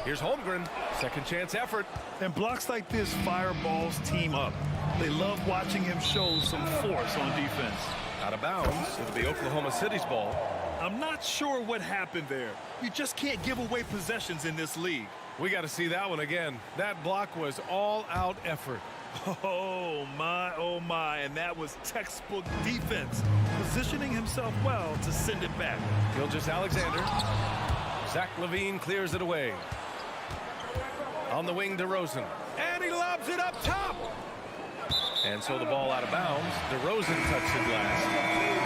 Here's Holmgren. Second chance effort. And blocks like this fire Ball's team up. They love watching him show some force on defense. Out of bounds. It'll be Oklahoma City's ball. I'm not sure what happened there. You just can't give away possessions in this league. We got to see that one again. That block was all-out effort. Oh, my, and that was textbook defense. Positioning himself well to send it back. Gilgeous-Alexander. Zach LaVine clears it away. On the wing, DeRozan. And he lobs it up top. And so the ball out of bounds. DeRozan touched the glass.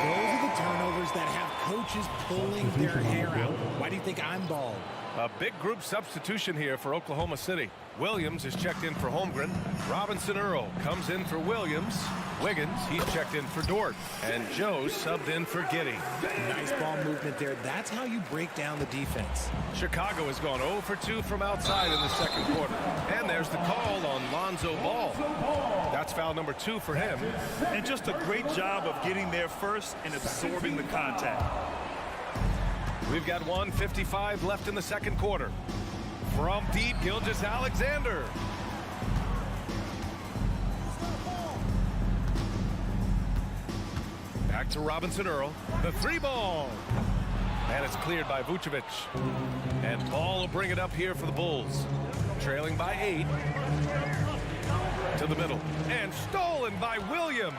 Those are the turnovers that have coaches pulling their hair out. Why do you think I'm bald? A big group substitution here for Oklahoma City. Williams is checked in for Holmgren. Robinson Earl comes in for Williams. Wiggins, he's checked in for Dort. And Joe subbed in for Giddey. Nice ball movement there. That's how you break down the defense. Chicago has gone 0 for 2 from outside in the second quarter. And there's the call on Lonzo Ball. That's foul number 2 for him. And just a great job of getting there first and absorbing the contact. We've got 1:55 left in the second quarter. From deep, Gilgeous-Alexander. Back to Robinson Earl. The 3-ball. And it's cleared by Vucevic. And Ball will bring it up here for the Bulls. Trailing by 8. To the middle. And stolen by Williams.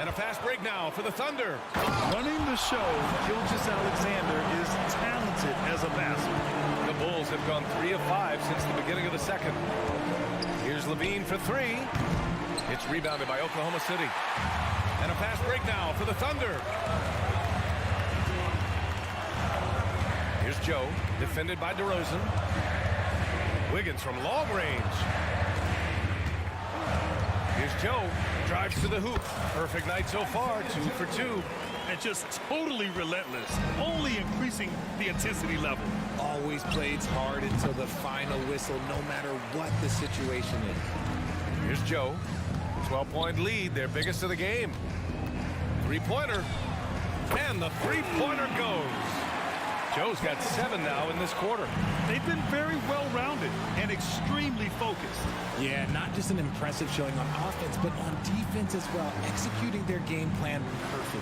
And a fast break now for the Thunder. Running the show, Gilgeous-Alexander is talented as a passer. The Bulls have gone 3 of 5 since the beginning of the second. Here's LaVine for 3. It's rebounded by Oklahoma City. And a fast break now for the Thunder. Here's Joe, defended by DeRozan. Wiggins from long range. Here's Joe, drives to the hoop. Perfect night so far, 2 for 2. And just totally relentless, only increasing the intensity level. Always plays hard until the final whistle, no matter what the situation is. Here's Joe. 12-point lead, their biggest of the game. 3-pointer. And the 3-pointer goes. Joe's got 7 now in this quarter. They've been very well-rounded and extremely focused. Yeah, not just an impressive showing on offense, but on defense as well, executing their game plan perfectly.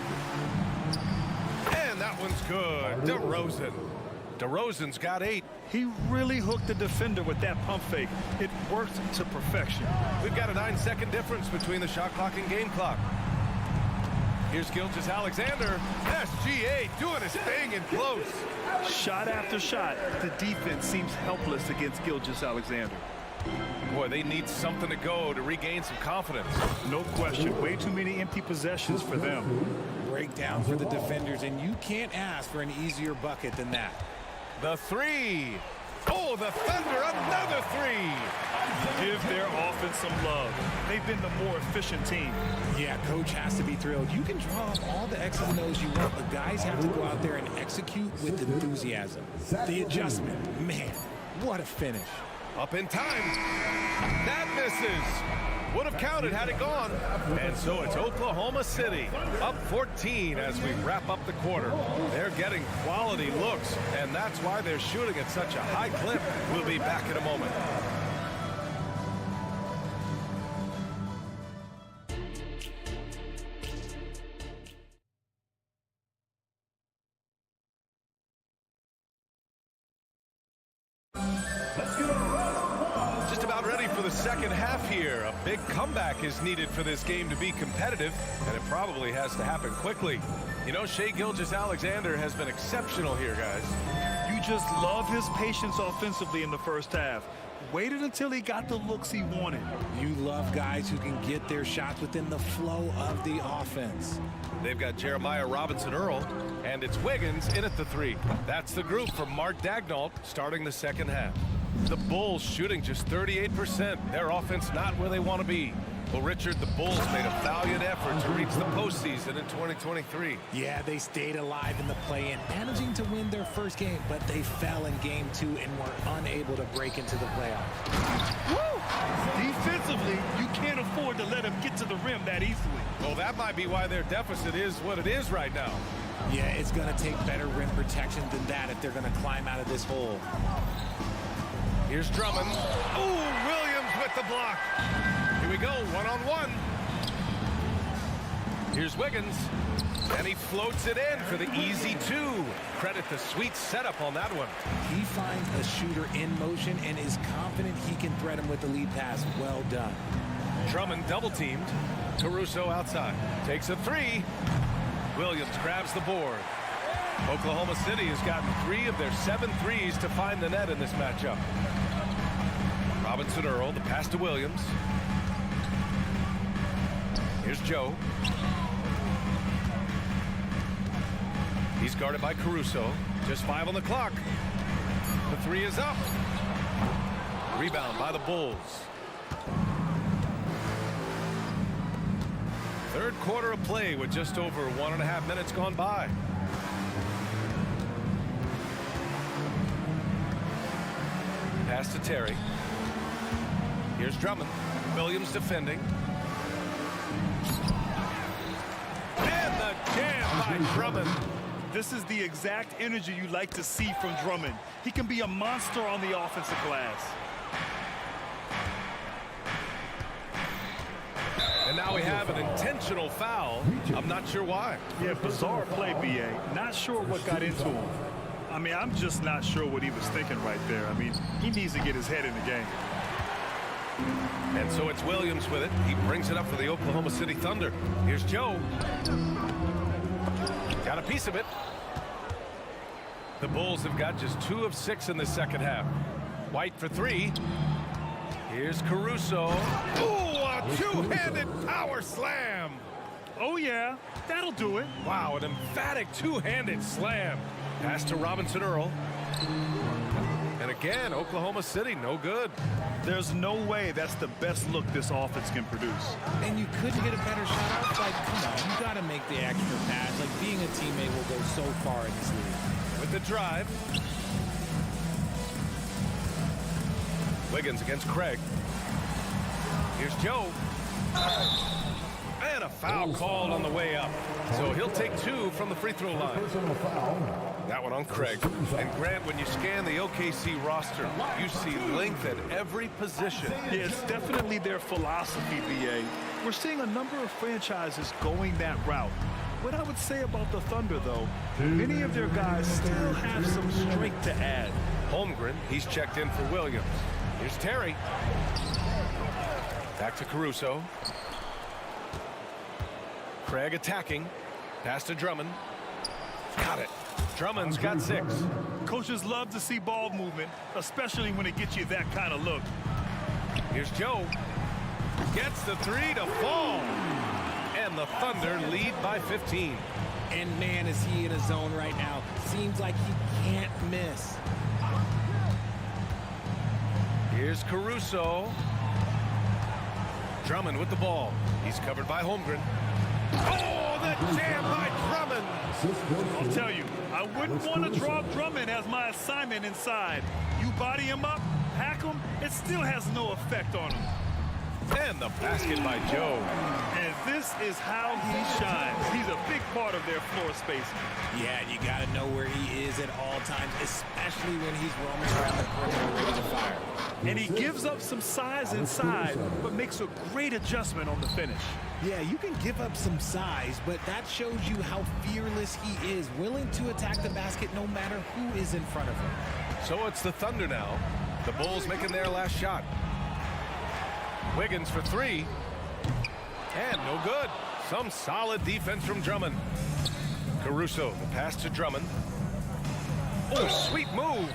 And that one's good. DeRozan. DeRozan's got 8. He really hooked the defender with that pump fake. It worked to perfection. We've got a 9-second difference between the shot clock and game clock. Here's Gilgeous-Alexander. SGA doing his thing in close. Shot after shot, the defense seems helpless against Gilgeous-Alexander. Boy, they need something to go to regain some confidence. No question. Way too many empty possessions for them. Breakdown for the defenders, and you can't ask for an easier bucket than that. The 3. Oh, the Thunder, another 3. Give their offense some love. They've been the more efficient team. Yeah, coach has to be thrilled. You can draw up all the X's and O's you want, but guys have to go out there and execute with enthusiasm. The adjustment, man, what a finish. Up in time. That misses. Would have counted had it gone. And so it's Oklahoma City up 14 as we wrap up the quarter. They're getting quality looks, and that's why they're shooting at such a high clip. We'll be back in a moment. Just about ready for the second half here. A big comeback is needed for this game to be competitive, and it probably has to happen quickly. You know, Shai Gilgeous-Alexander has been exceptional here, guys. You just love his patience offensively in the first half. Waited until he got the looks he wanted. You love guys who can get their shots within the flow of the offense. They've got Jeremiah Robinson Earl, and it's Wiggins in at the 3. That's the group from Mark Daigneault starting the second half. The Bulls shooting just 38%. Their offense not where they want to be. Well, Richard, the Bulls made a valiant effort to reach the postseason in 2023. Yeah, they stayed alive in the play-in, managing to win their first game, but they fell in game 2 and were unable to break into the playoffs. Woo! Defensively, you can't afford to let him get to the rim that easily. Well, that might be why their deficit is what it is right now. Yeah, it's going to take better rim protection than that if they're going to climb out of this hole. Here's Drummond. Ooh, Williams with the block. Here we go, one-on-one. Here's Wiggins, and he floats it in for the easy 2. Credit the sweet setup on that one. He finds a shooter in motion and is confident he can thread him with the lead pass. Well done. Drummond double-teamed. Caruso outside. Takes a three. Williams grabs the board. Oklahoma City has gotten 3 of their 7 threes to find the net in this matchup. Robinson Earl, the pass to Williams. Here's Joe. He's guarded by Caruso. Just 5 on the clock. The 3 is up. Rebound by the Bulls. Third quarter of play with just over 1.5 minutes gone by. Pass to Terry. Here's Drummond. Williams defending. And the jam by Drummond. This is the exact energy you like to see from Drummond. He can be a monster on the offensive glass. And now we have an intentional foul. I'm not sure why. Yeah, bizarre play, B.A. Not sure what got into him. I mean, I'm just not sure what he was thinking right there. I mean, he needs to get his head in the game. And so it's Williams with it. He brings it up for the Oklahoma City Thunder. Here's Joe. Got a piece of it. The Bulls have got just 2 of 6 in the second half. White for 3. Here's Caruso. Ooh, a two-handed power slam. Oh, yeah, that'll do it. Wow, an emphatic two-handed slam. Pass to Robinson Earl. And again, Oklahoma City, no good. There's no way that's the best look this offense can produce. And you couldn't get a better shot off. Like, come on, you got to make the extra pass. Like, being a teammate will go so far in this league. With the drive. Wiggins against Craig. Here's Joe. And a foul called on the way up. So he'll take 2 from the free throw line. That one on Craig. And Grant, when you scan the OKC roster, you see length at every position. Yeah, it's definitely their philosophy, BA. We're seeing a number of franchises going that route. What I would say about the Thunder, though, many of their guys still have some strength to add. Holmgren, he's checked in for Williams. Here's Terry. Back to Caruso. Craig attacking. Pass to Drummond. Got it. Drummond's got 6. Coaches love to see ball movement, especially when it gets you that kind of look. Here's Joe. Gets the 3 to fall. And the Thunder lead by 15. And man, is he in a zone right now. Seems like he can't miss. Here's Caruso. Drummond with the ball. He's covered by Holmgren. Oh, the jam by Drummond. I'll tell you, I wouldn't want to drop Drummond as my assignment inside. You body him up, hack him, it still has no effect on him. And the basket by Joe. And this is how he shines. He's a big part of their floor spacing. Yeah, you got to know where he is at all times, especially when he's roaming around the perimeter ready to fire. And he gives up some size inside, but makes a great adjustment on the finish. Yeah, you can give up some size, but that shows you how fearless he is, willing to attack the basket no matter who is in front of him. So it's the Thunder now. The Bulls making their last shot. Wiggins for 3. And no good. Some solid defense from Drummond. Caruso, the pass to Drummond. Oh, sweet move.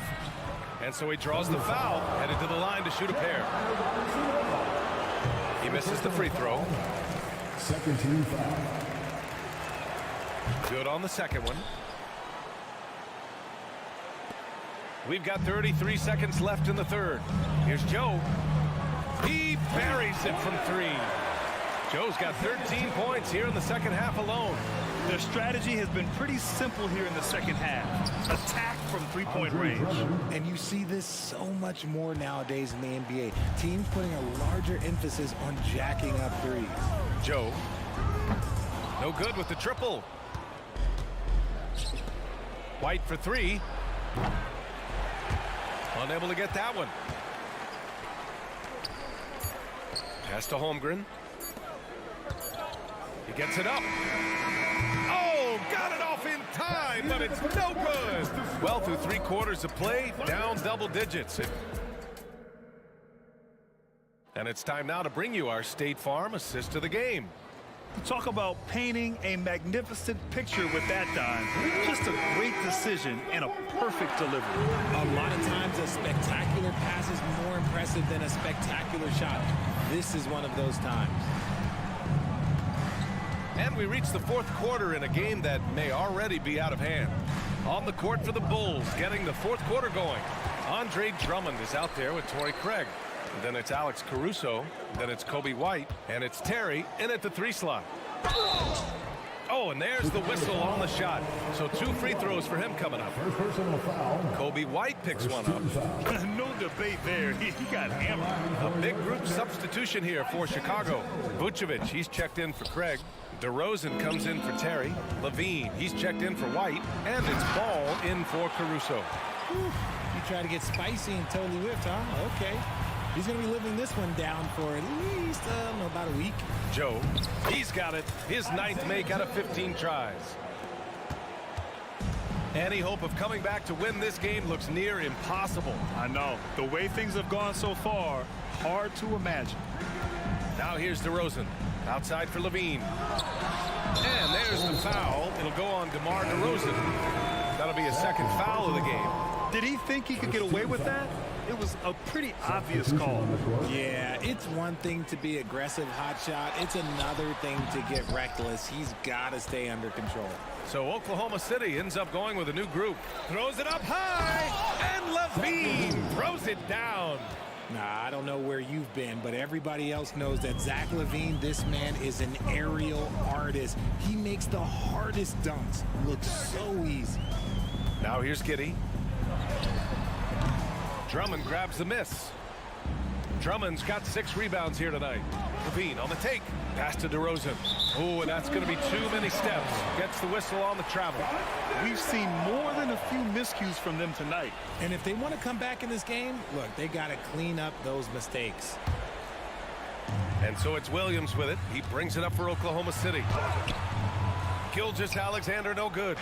And so he draws the foul, headed to the line to shoot a pair. He misses the free throw. Second team foul. Good on the second one. We've got 33 seconds left in the third. Here's Joe. He buries it from 3. Joe's got 13 points here in the second half alone. Their strategy has been pretty simple here in the second half. Attack from three-point range. And you see this so much more nowadays in the NBA. Teams putting a larger emphasis on jacking up threes. Joe. No good with the triple. White for 3. Unable to get that one. Pass to Holmgren. He gets it up. Oh, got it off in time, but it's no good. Well, through 3 quarters of play, down double digits. And it's time now to bring you our State Farm assist of the game. Talk about painting a magnificent picture with that dime. Just a great decision and a perfect delivery. A lot of times a spectacular pass is more impressive than a spectacular shot. This is one of those times. And we reach the fourth quarter in a game that may already be out of hand. On the court for the Bulls, getting the fourth quarter going. Andre Drummond is out there with Torrey Craig. Then it's Alex Caruso. Then it's Kobe White. And it's Terry in at the 3 slot. Oh, and there's the whistle on the shot. So 2 free throws for him coming up. First personal foul. Kobe White picks one up. No debate there. He got hammered. A big group substitution here for Chicago. Vucevic, he's checked in for Craig. DeRozan comes in for Terry. Levine, he's checked in for White. And it's Ball in for Caruso. You try to get spicy and totally whipped, huh? Okay. He's going to be living this one down for at least, about a week. Joe, he's got it. His 9th make out of 15 tries. Any hope of coming back to win this game looks near impossible. I know. The way things have gone so far, hard to imagine. Now here's DeRozan. Outside for Levine. And there's the foul. It'll go on DeMar DeRozan. That'll be a second foul of the game. Did he think he could get away with that? It was a pretty obvious call. Yeah, it's one thing to be aggressive hot shot. It's another thing to get reckless. He's got to stay under control. So Oklahoma City ends up going with a new group. Throws it up high, and Levine throws it down. Nah, I don't know where you've been, but everybody else knows that Zach LaVine, this man is an aerial artist. He makes the hardest dunks look so easy. Now here's Giddey. Drummond grabs the miss. Drummond's got 6 rebounds here tonight. Levine on the take. Pass to DeRozan. Oh, and that's going to be too many steps. Gets the whistle on the travel. We've seen more than a few miscues from them tonight. And if they want to come back in this game, look, they got to clean up those mistakes. And so it's Williams with it. He brings it up for Oklahoma City. Gilgeous-Alexander no good.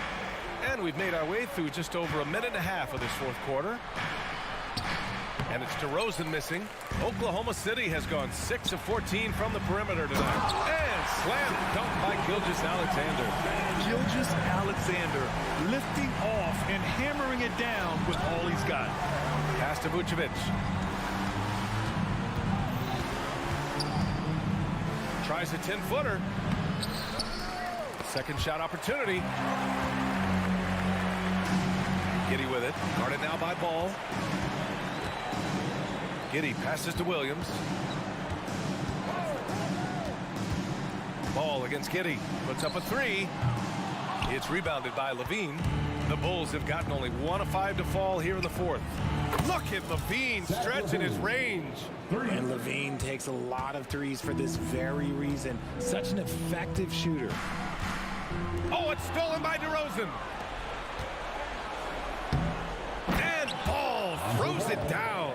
And we've made our way through just over a minute and a half of this fourth quarter. And it's DeRozan missing. Oklahoma City has gone 6 of 14 from the perimeter tonight. And slam dunk by Gilgeous-Alexander. Gilgeous-Alexander lifting off and hammering it down with all he's got. Pass to Vucevic. Tries a 10-footer. Second shot opportunity. Giddey with it. Guarded now by Ball. Giddey passes to Williams. Ball against Giddey. Puts up a 3. It's rebounded by Levine. The Bulls have gotten only 1 of 5 to fall here in the fourth. Look at Levine stretching his range. And Levine takes a lot of threes for this very reason. Such an effective shooter. Oh, it's stolen by DeRozan. And Ball throws it down.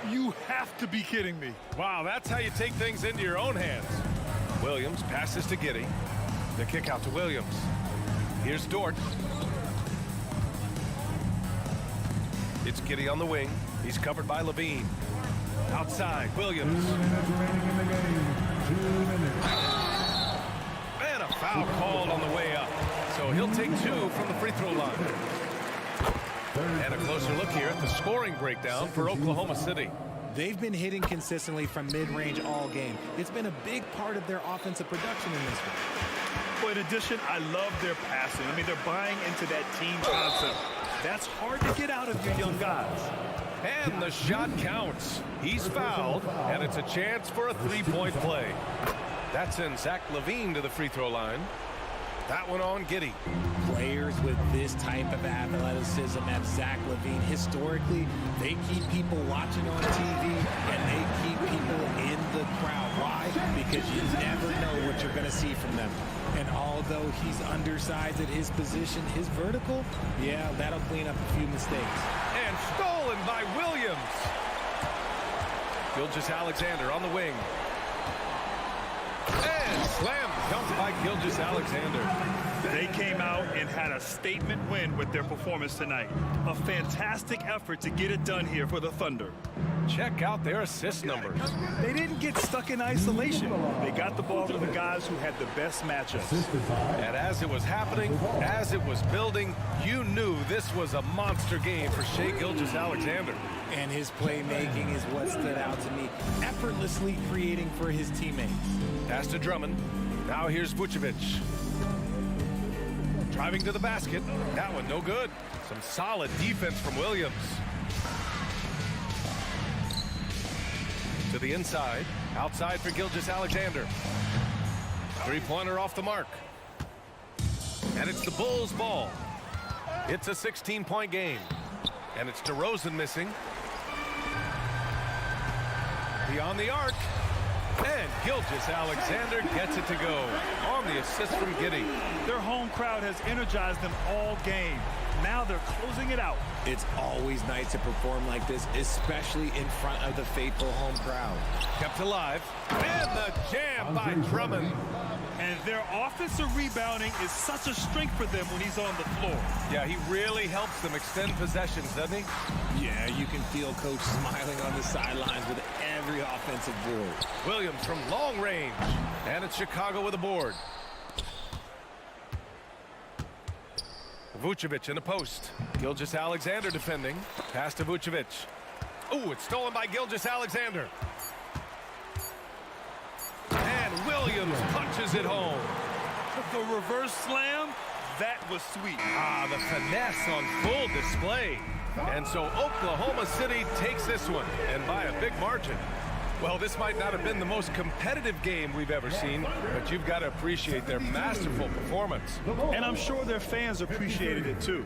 You have to be kidding me. Wow, that's how you take things into your own hands. Williams passes to Giddey. The kick out to Williams. Here's Dort. It's Giddey on the wing. He's covered by Levine. Outside, Williams. 2 minutes remaining in the game. 2 minutes. And a foul called on the way up. So he'll take 2 from the free throw line. And a closer look here at the scoring breakdown for Oklahoma City. They've been hitting consistently from mid-range all game. It's been a big part of their offensive production in this one. But in addition, I love their passing. I mean, they're buying into that team concept. That's hard to get out of your young guys. And the shot counts. He's fouled, and it's a chance for a 3-point play. That sends Zach LaVine to the free throw line. That one on Giddey. Players with this type of athleticism at Zach LaVine, historically, they keep people watching on TV and they keep people in the crowd. Why? Because you never know what you're going to see from them. And although he's undersized at his position, his vertical, yeah, that'll clean up a few mistakes. And stolen by Williams. Gilgeous-Alexander on the wing. And slam dunk by Gilgeous-Alexander. They came out and had a statement win with their performance tonight. A fantastic effort to get it done here for the Thunder. Check out their assist numbers. They didn't get stuck in isolation. They got the ball to the guys who had the best matchups. And as it was happening, as it was building, you knew this was a monster game for Shai Gilgeous-Alexander. And his playmaking is what stood out to me. Effortlessly creating for his teammates. Pass to Drummond. Now here's Vucevic. Driving to the basket. That one no good. Some solid defense from Williams. To the inside. Outside for Gilgeous-Alexander. Three-pointer off the mark. And it's the Bulls' ball. It's a 16-point game. And it's DeRozan missing. Beyond the arc. And Gilgeous-Alexander gets it to go on the assist from Giddey. Their home crowd has energized them all game. Now they're closing it out. It's always nice to perform like this, especially in front of the faithful home crowd. Kept alive. And the jam by Drummond. And their offensive rebounding is such a strength for them when he's on the floor. Yeah, he really helps them extend possessions, doesn't he? Yeah, you can feel Coach smiling on the sidelines with every offensive board. Williams from long range. And it's Chicago with a board. Vucevic in the post. Gilgeous-Alexander defending. Pass to Vucevic. Ooh, it's stolen by Gilgeous-Alexander. And Williams punches it home. The reverse slam, that was sweet. Ah, the finesse on full display. And so Oklahoma City takes this one, and by a big margin. Well, this might not have been the most competitive game we've ever seen, but you've got to appreciate their masterful performance. And I'm sure their fans appreciated it too.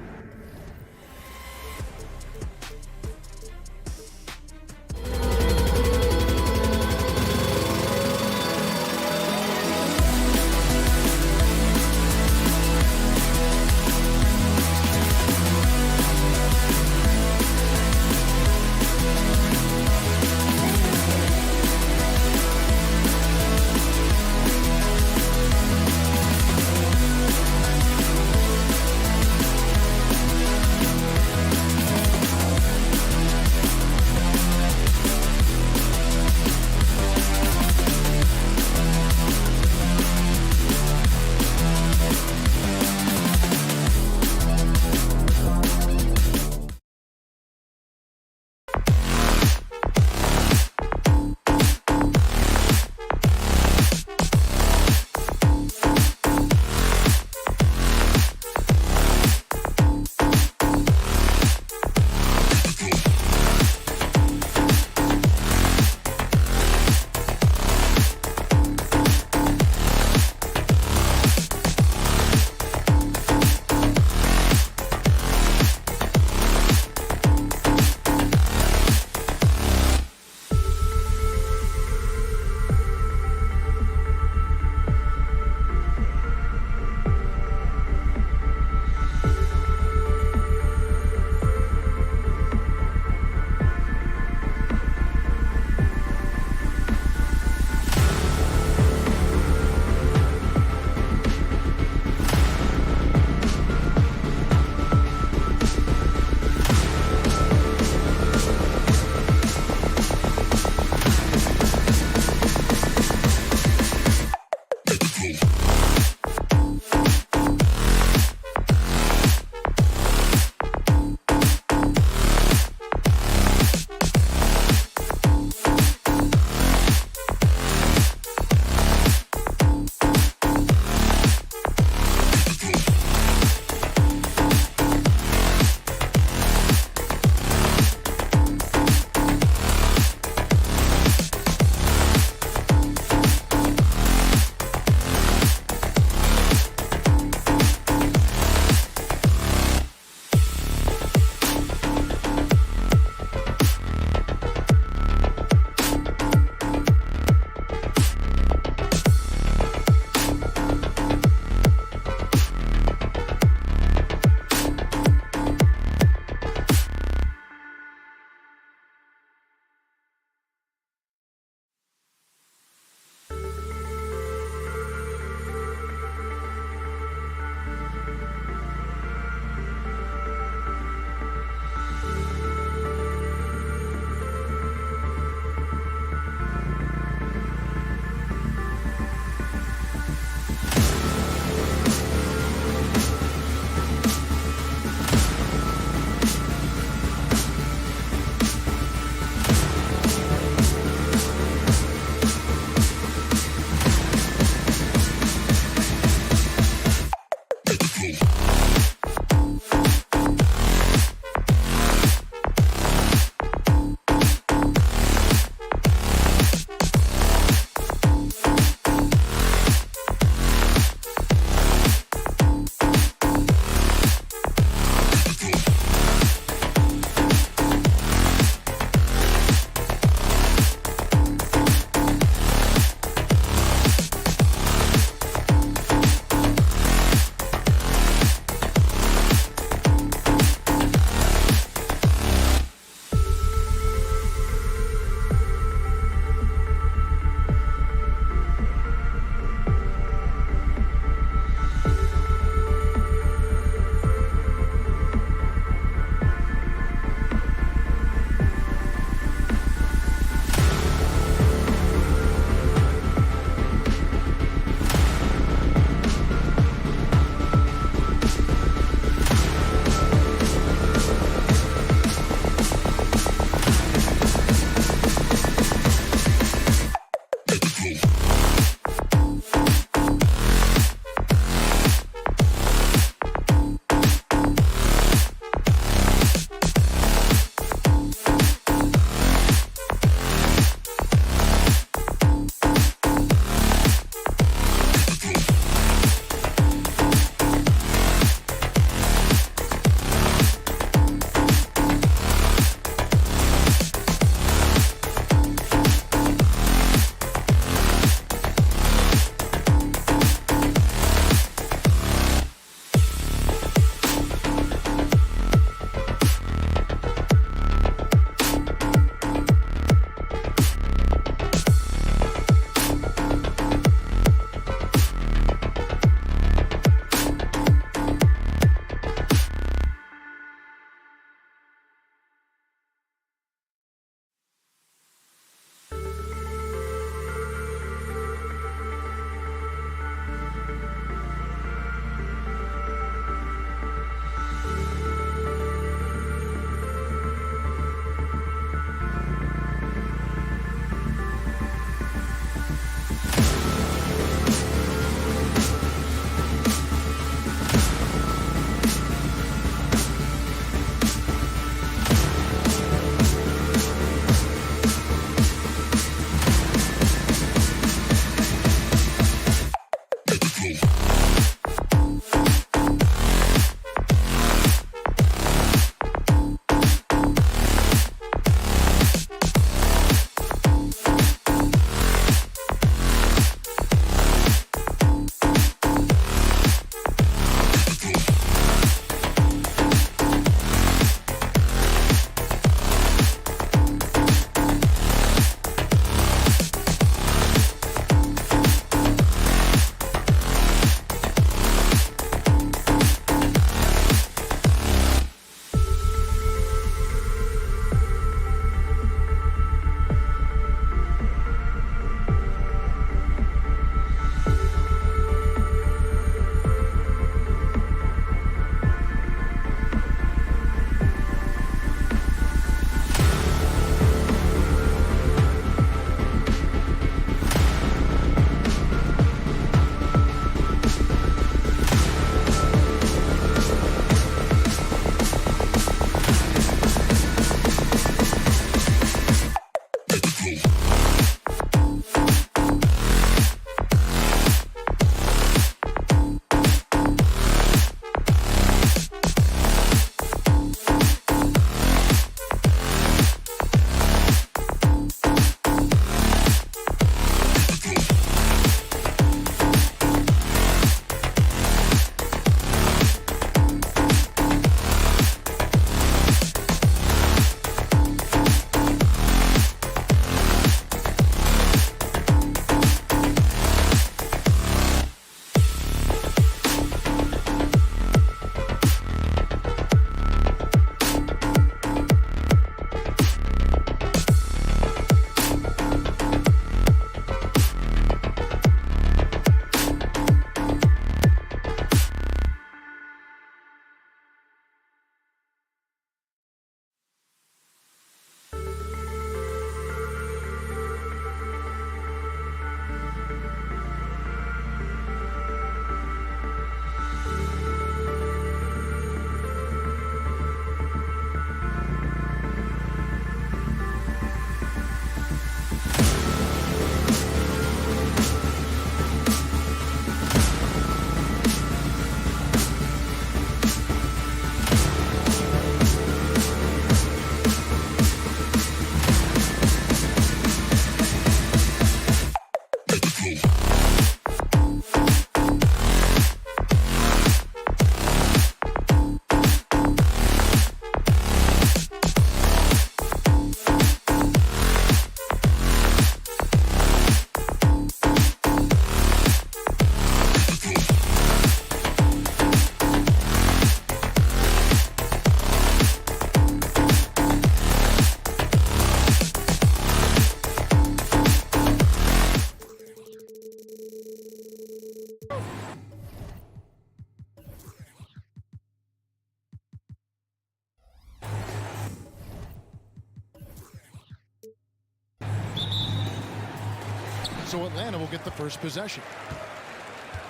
So Atlanta will get the first possession.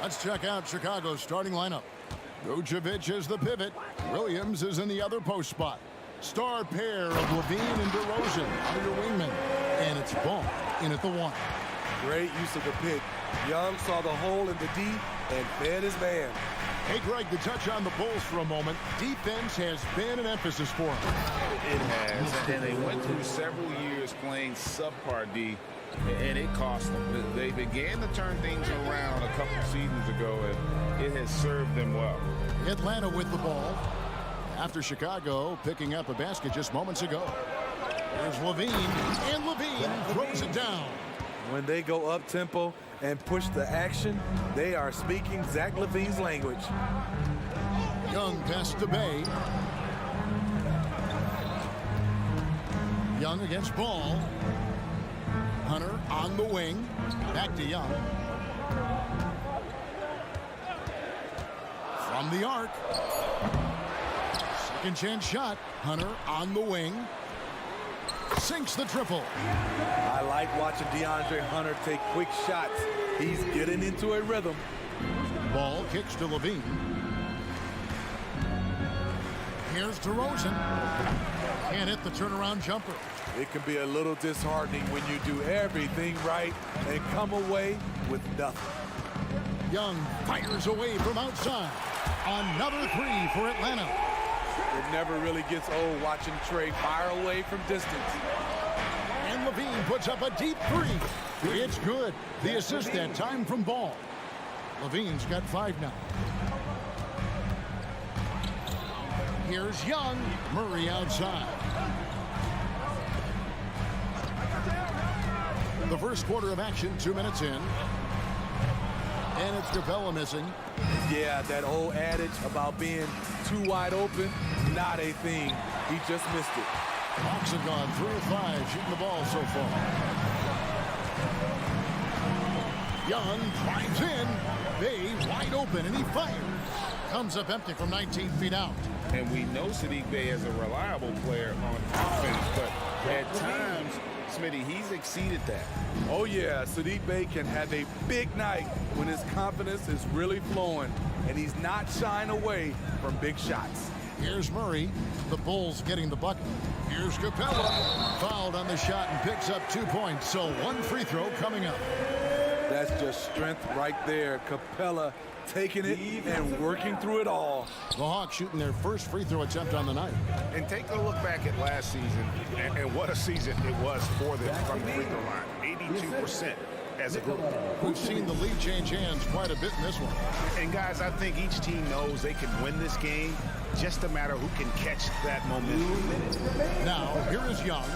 Let's check out Chicago's starting lineup. Vucevic is the pivot. Williams is in the other post spot. Star pair of Levine and DeRozan are your wingmen. And it's Ball in at the 1. Great use of the pick. Young saw the hole in the D and fed his man. Hey, Greg, to touch on the Bulls for a moment, defense has been an emphasis for them. It has, and they went through several years playing subpar D, and it cost them. They began to turn things around a couple seasons ago, and it has served them well. Atlanta with the ball after Chicago picking up a basket just moments ago. There's Levine, and Levine throws it down. When they go up-tempo and push the action, they are speaking Zach LaVine's language. Young pass to Bay. Young against Ball. Hunter on the wing. Back to Young. From the arc. Second chance shot. Hunter on the wing. Sinks the triple. I like watching DeAndre Hunter take quick shots. He's getting into a rhythm. Ball kicks to Levine. Here's DeRozan. Can't hit the turnaround jumper. It can be a little disheartening when you do everything right and come away with nothing. Young fires away from outside. Another 3 for Atlanta. It never really gets old watching Trey fire away from distance. And Levine puts up a deep 3. It's good. The assist that time from Ball. Levine's got 5 now. Here's Young. Murray outside. The first quarter of action, 2 minutes in. And it's Capella missing. Yeah, that old adage about being too wide open, not a thing. He just missed it. Hawks have gone 3 of 5 shooting the ball so far. Young drives in. Bay wide open, and he fires. Comes up empty from 19 feet out. And we know Sadiq Bey is a reliable player on offense, but at times, Smitty, he's exceeded that. Oh, yeah, Sadiq Bey can have a big night when his confidence is really flowing, and he's not shying away from big shots. Here's Murray. The Bulls getting the bucket. Here's Capella. Fouled on the shot and picks up 2 points, so 1 free throw coming up. That's just strength right there. Capella taking it and working through it all. The Hawks shooting their first free throw attempt on the night. And take a look back at last season, and what a season it was for them from the free throw line. 82% as a group. We've seen the lead change hands quite a bit in this one. And guys, I think each team knows they can win this game. Just a matter who can catch that momentum. Now, here is Young.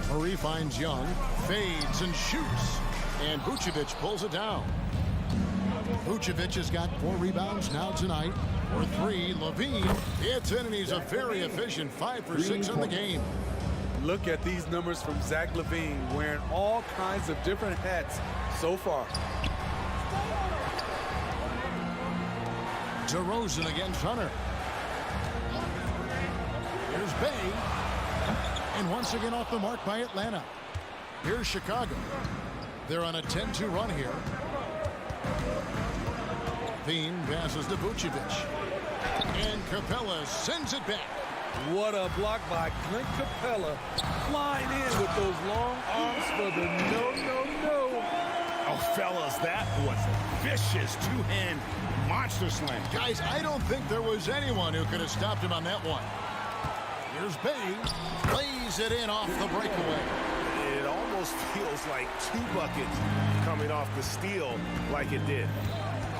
Murray finds Young, fades and shoots. And Vucevic pulls it down. Vucevic has got 4 rebounds now tonight. For 3, Levine. It's in, and he's a very efficient 5 for 6 on the game. Look at these numbers from Zach LaVine, wearing all kinds of different hats so far. DeRozan against Hunter. Here's Bay. And once again off the mark by Atlanta. Here's Chicago. They're on a 10-2 run here. Levine passes to Vucevic. And Capella sends it back. What a block by Clint Capella. Flying in with those long arms for the no. Oh, fellas, that was a vicious 2-hand monster slam. Guys, I don't think there was anyone who could have stopped him on that one. Here's Bay. Lays it in off the breakaway. It almost feels like 2 buckets coming off the steal like it did.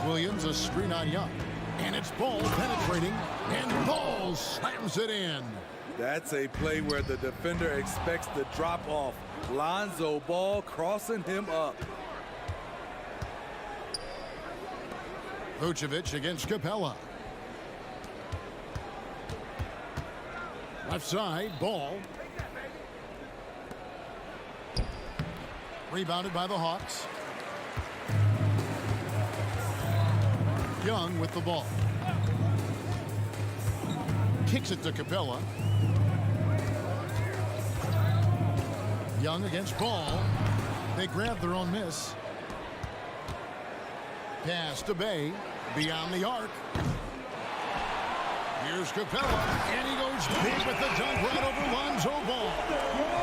Williams a screen on Young. And it's Ball penetrating. And Ball slams it in. That's a play where the defender expects the drop off. Lonzo Ball crossing him up. Vucevic against Capella. Left side, Ball. Rebounded by the Hawks. Young with the ball. Kicks it to Capella. Young against Ball. They grab their own miss. Pass to Bay. Beyond the arc. Here's Capella. And he goes big with the dunk right over Lonzo Ball.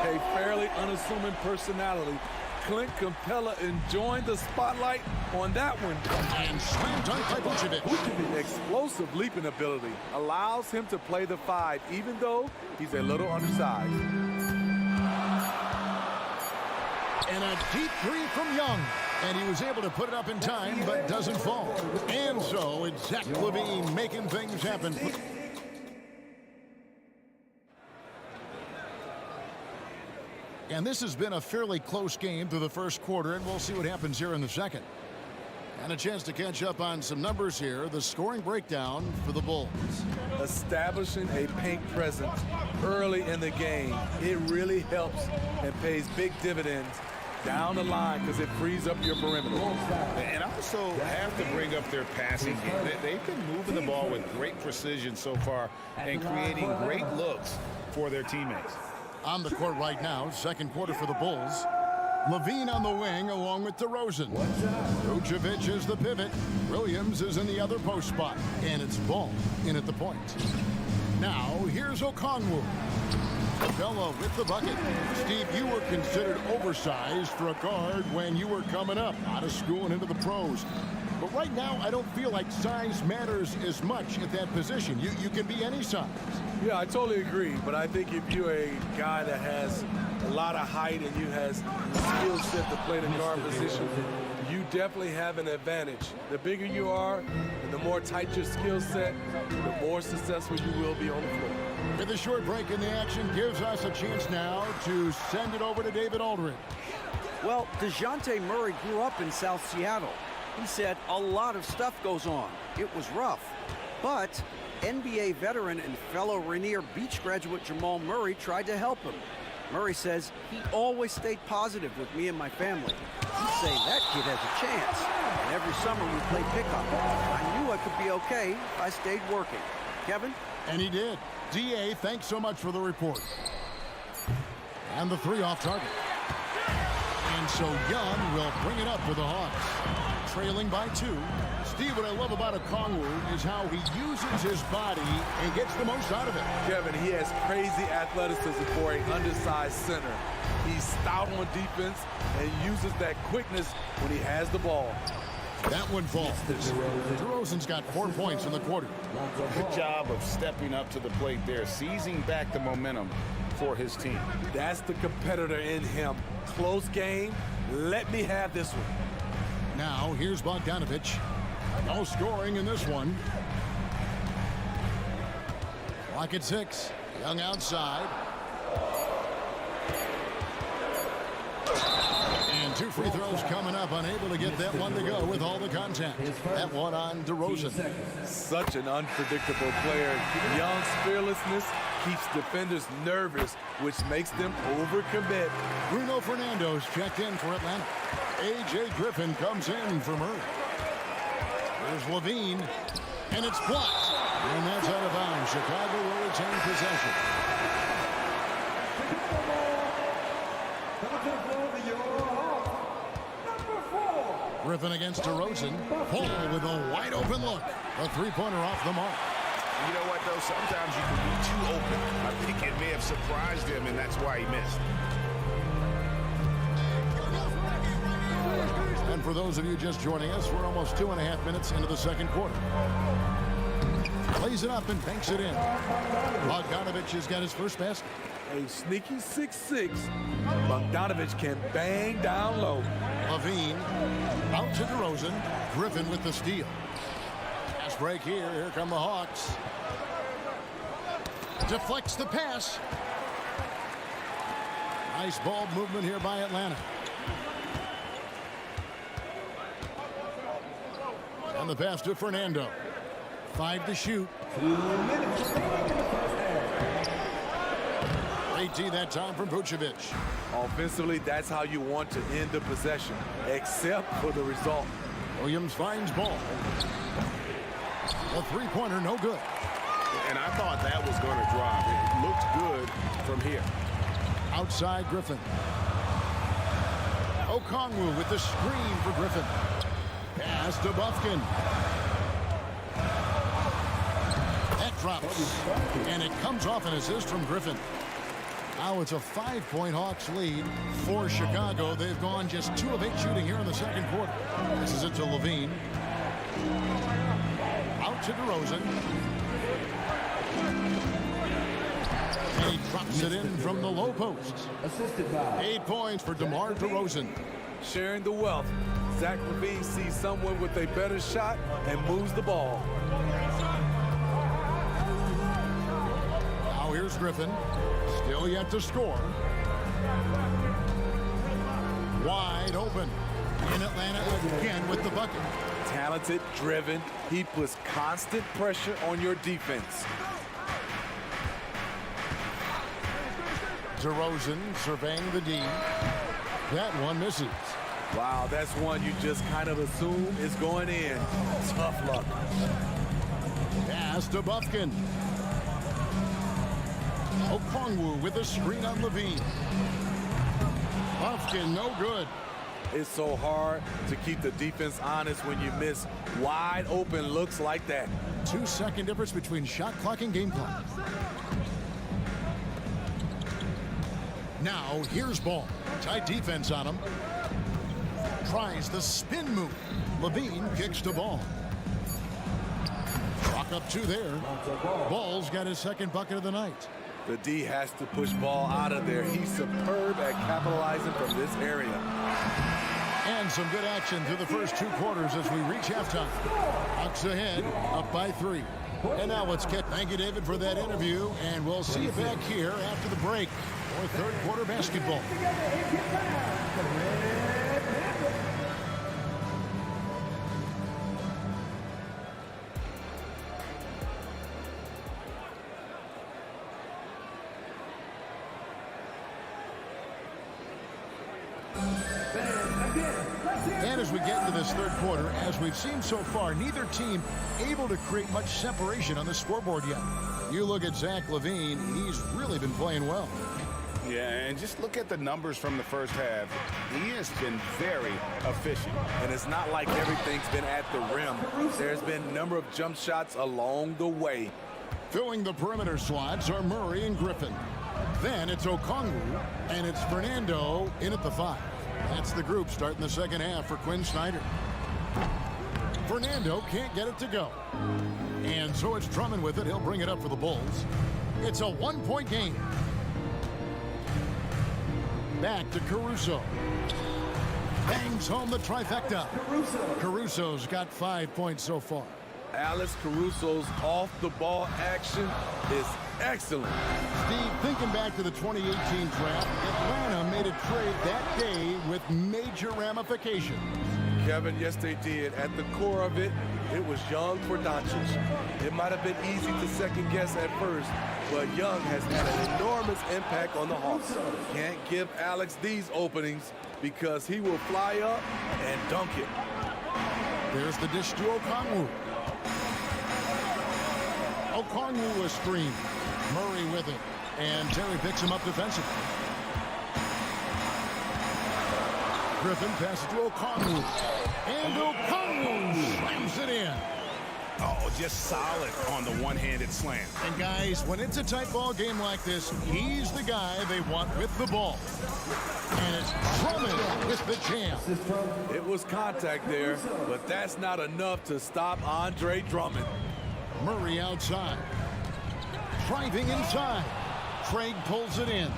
A fairly unassuming personality. Clint Capella enjoying the spotlight on that one. And slam dunk by Vucevic. Explosive leaping ability allows him to play the 5, even though he's a little undersized. And a deep three from Young. And he was able to put it up in time, but doesn't fall. And so it's Zach LaVine making things happen. And this has been a fairly close game through the first quarter, and we'll see what happens here in the second. And a chance to catch up on some numbers here. The scoring breakdown for the Bulls. Establishing a paint presence early in the game, it really helps and pays big dividends down the line because it frees up your perimeter. And also have to bring up their passing game. They've been moving the ball with great precision so far and creating great looks for their teammates. On the court right now, second quarter for the Bulls. LaVine on the wing along with DeRozan. Vucevic is the pivot. Williams is in the other post spot. And it's Ball in at the point. Now, here's Okongwu. Capella with the bucket. Steve, you were considered oversized for a guard when you were coming up out of school and into the pros. But right now, I don't feel like size matters as much at that position. You can be any size. Yeah, I totally agree. But I think if you're a guy that has a lot of height and you has the skill set to play the guard position, you definitely have an advantage. The bigger you are and the more tight your skill set, the more successful you will be on the floor. With a short break in the action gives us a chance now to send it over to David Aldridge. Well, DeJounte Murray grew up in South Seattle. He said a lot of stuff goes on. It was rough. But NBA veteran and fellow Rainier Beach graduate Jamal Murray tried to help him. Murray says he always stayed positive with me and my family. He'd say that kid has a chance. And every summer we played pickup. I knew I could be okay if I stayed working. Kevin? And he did. DA, thanks so much for the report. And the three off target. And so Young will bring it up for the Hawks. Trailing by 2. Steve, what I love about Okongwu is how he uses his body and gets the most out of it. Kevin, he has crazy athleticism for an undersized center. He's stout on defense and uses that quickness when he has the ball. That one falls. DeRozan's got 4 points in the quarter. Good job of stepping up to the plate there, seizing back the momentum for his team. That's the competitor in him. Close game. Let me have this one. Now, here's Bogdanovich. No scoring in this one. Clock at 6. Young outside. And 2 free throws coming up. Unable to get that one to go with all the contact. That one on DeRozan. Such an unpredictable player. Young's fearlessness keeps defenders nervous, which makes them overcommit. Bruno Fernando's checked in for Atlanta. A.J. Griffin comes in for Murray. There's LaVine, and it's blocked. And that's out of bounds. Chicago will retain possession. Griffin against DeRozan. Paul with a wide open look. A three-pointer off the mark. You know what, though? Sometimes you can be too open. I think it may have surprised him, and that's why he missed. And for those of you just joining us, we're almost 2.5 minutes into the second quarter. Plays it up and banks it in. Bogdanovich has got his first basket. A sneaky 6'6". Bogdanovich can bang down low. LaVine out to DeRozan. Griffin with the steal. Pass break here. Here come the Hawks. Deflects the pass. Nice ball movement here by Atlanta. And the pass to Fernando. 5 to shoot. 18 that time from Vucevic. Offensively, that's how you want to end the possession, except for the result. Williams finds Ball. A three-pointer, no good. And I thought that was going to drop. It looked good from here. Outside Griffin. Okongwu with the screen for Griffin. Pass to Buffkin. That drops. And it comes off an assist from Griffin. Now it's a 5-point Hawks lead for Chicago. They've gone just 2 of 8 shooting here in the second quarter. This is it to Levine. Out to DeRozan. And he drops it in from the low post. 8 points for DeMar DeRozan. Sharing the wealth. Zach LaVine sees someone with a better shot and moves the ball. Now here's Griffin. Still yet to score. Wide open. In Atlanta again with the bucket. Talented, driven. He puts constant pressure on your defense. DeRozan surveying the D. That one misses. Wow, that's one you just kind of assume is going in. Tough luck. Pass to Buffkin. Okongwu with a screen on Levine. Buffkin, no good. It's so hard to keep the defense honest when you miss wide open looks like that. 2-second difference between shot clock and game clock. Now here's Ball. Tight defense on him. Tries the spin move. Levine kicks to Ball. Clock up 2 there. Ball's got his second bucket of the night. The D has to push Ball out of there. He's superb at capitalizing from this area. And some good action through the first 2 quarters as we reach halftime. Hawks ahead, up by 3. And now let's get. Thank you, David, for that interview. And we'll see you back here after the break for third quarter basketball. And as we get into this third quarter, as we've seen so far, neither team able to create much separation on the scoreboard yet. You look at Zach LaVine, he's really been playing well. Yeah, and just look at the numbers from the first half. He has been very efficient. And it's not like everything's been at the rim. There's been a number of jump shots along the way. Filling the perimeter slots are Murray and Griffin. Then it's Okongwu, and it's Fernando in at the 5. That's the group starting the second half for Quinn Snyder. Fernando can't get it to go. And so it's Drummond with it. He'll bring it up for the Bulls. It's a 1-point game. Back to Caruso. Bangs home the trifecta. Caruso's got 5 points so far. Alex Caruso's off-the-ball action is excellent. Steve, thinking back to the 2018 draft, Atlanta made a trade that day with major ramifications. Kevin, yes, they did. At the core of it, it was Young for Doncic. It might have been easy to second guess at first, but Young has had an enormous impact on the Hawks. Can't give Alex these openings because he will fly up and dunk it. There's the dish to Okongwu. Okongwu a screen. Murray with it. And Terry picks him up defensively. Griffin passes to Okongwu. And Okongwu slams it in. Oh, just solid on the one-handed slam. And guys, when it's a tight ball game like this, he's the guy they want with the ball. And it's Drummond with the jam. It was contact there, but that's not enough to stop Andre Drummond. Murray outside. Driving inside. Craig pulls it in.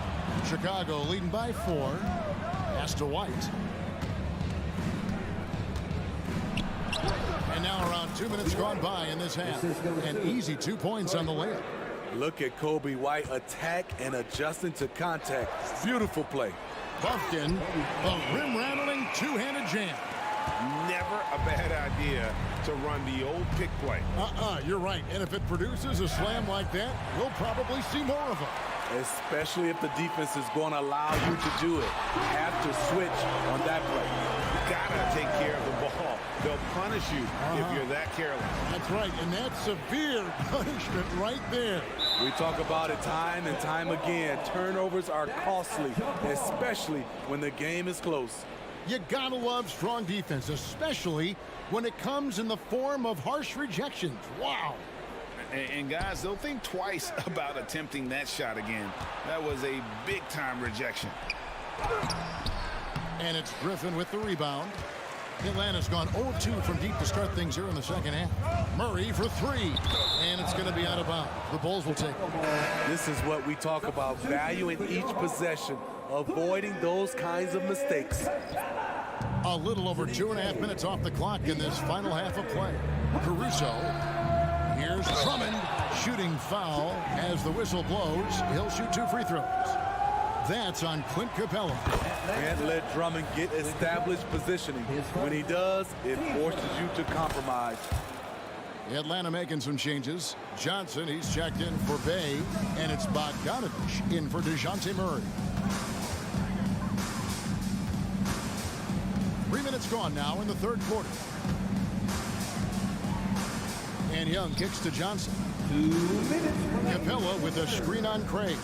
Chicago leading by 4. Pass to White. And now around 2 minutes gone by in this half. An easy 2 points on the layup. Look at Kobe White attack and adjusting to contact. Beautiful play. Buffkin, a rim-rattling two-handed jam. Never a bad idea to run the old pick play. You're right. And if it produces a slam like that, we'll probably see more of them. Especially if the defense is going to allow you to do it. You have to switch on that play. You gotta take care of the ball. They'll punish you if you're that careless. That's right, and that's severe punishment right there. We talk about it time and time again. Turnovers are costly, especially when the game is close. You gotta love strong defense, especially when it comes in the form of harsh rejections. Wow. And guys, they'll think twice about attempting that shot again. That was a big-time rejection. And it's Griffin with the rebound. Atlanta's gone 0-2 from deep to start things here in the second half. Murray for three. And it's going to be out of bounds. The Bulls will take it. This is what we talk about, valuing each possession, avoiding those kinds of mistakes. A little over 2.5 minutes off the clock in this final half of play. Caruso. Here's Drummond. Shooting foul as the whistle blows. He'll shoot 2 free throws. That's on Clint Capella. Can't let Drummond get established positioning. When he does, it forces you to compromise. Atlanta making some changes. Johnson, he's checked in for Bay. And it's Bogdanovich in for DeJounte Murray. 3 minutes gone now in the third quarter. And Young kicks to Johnson. 2 minutes. Capella with a screen on Craig.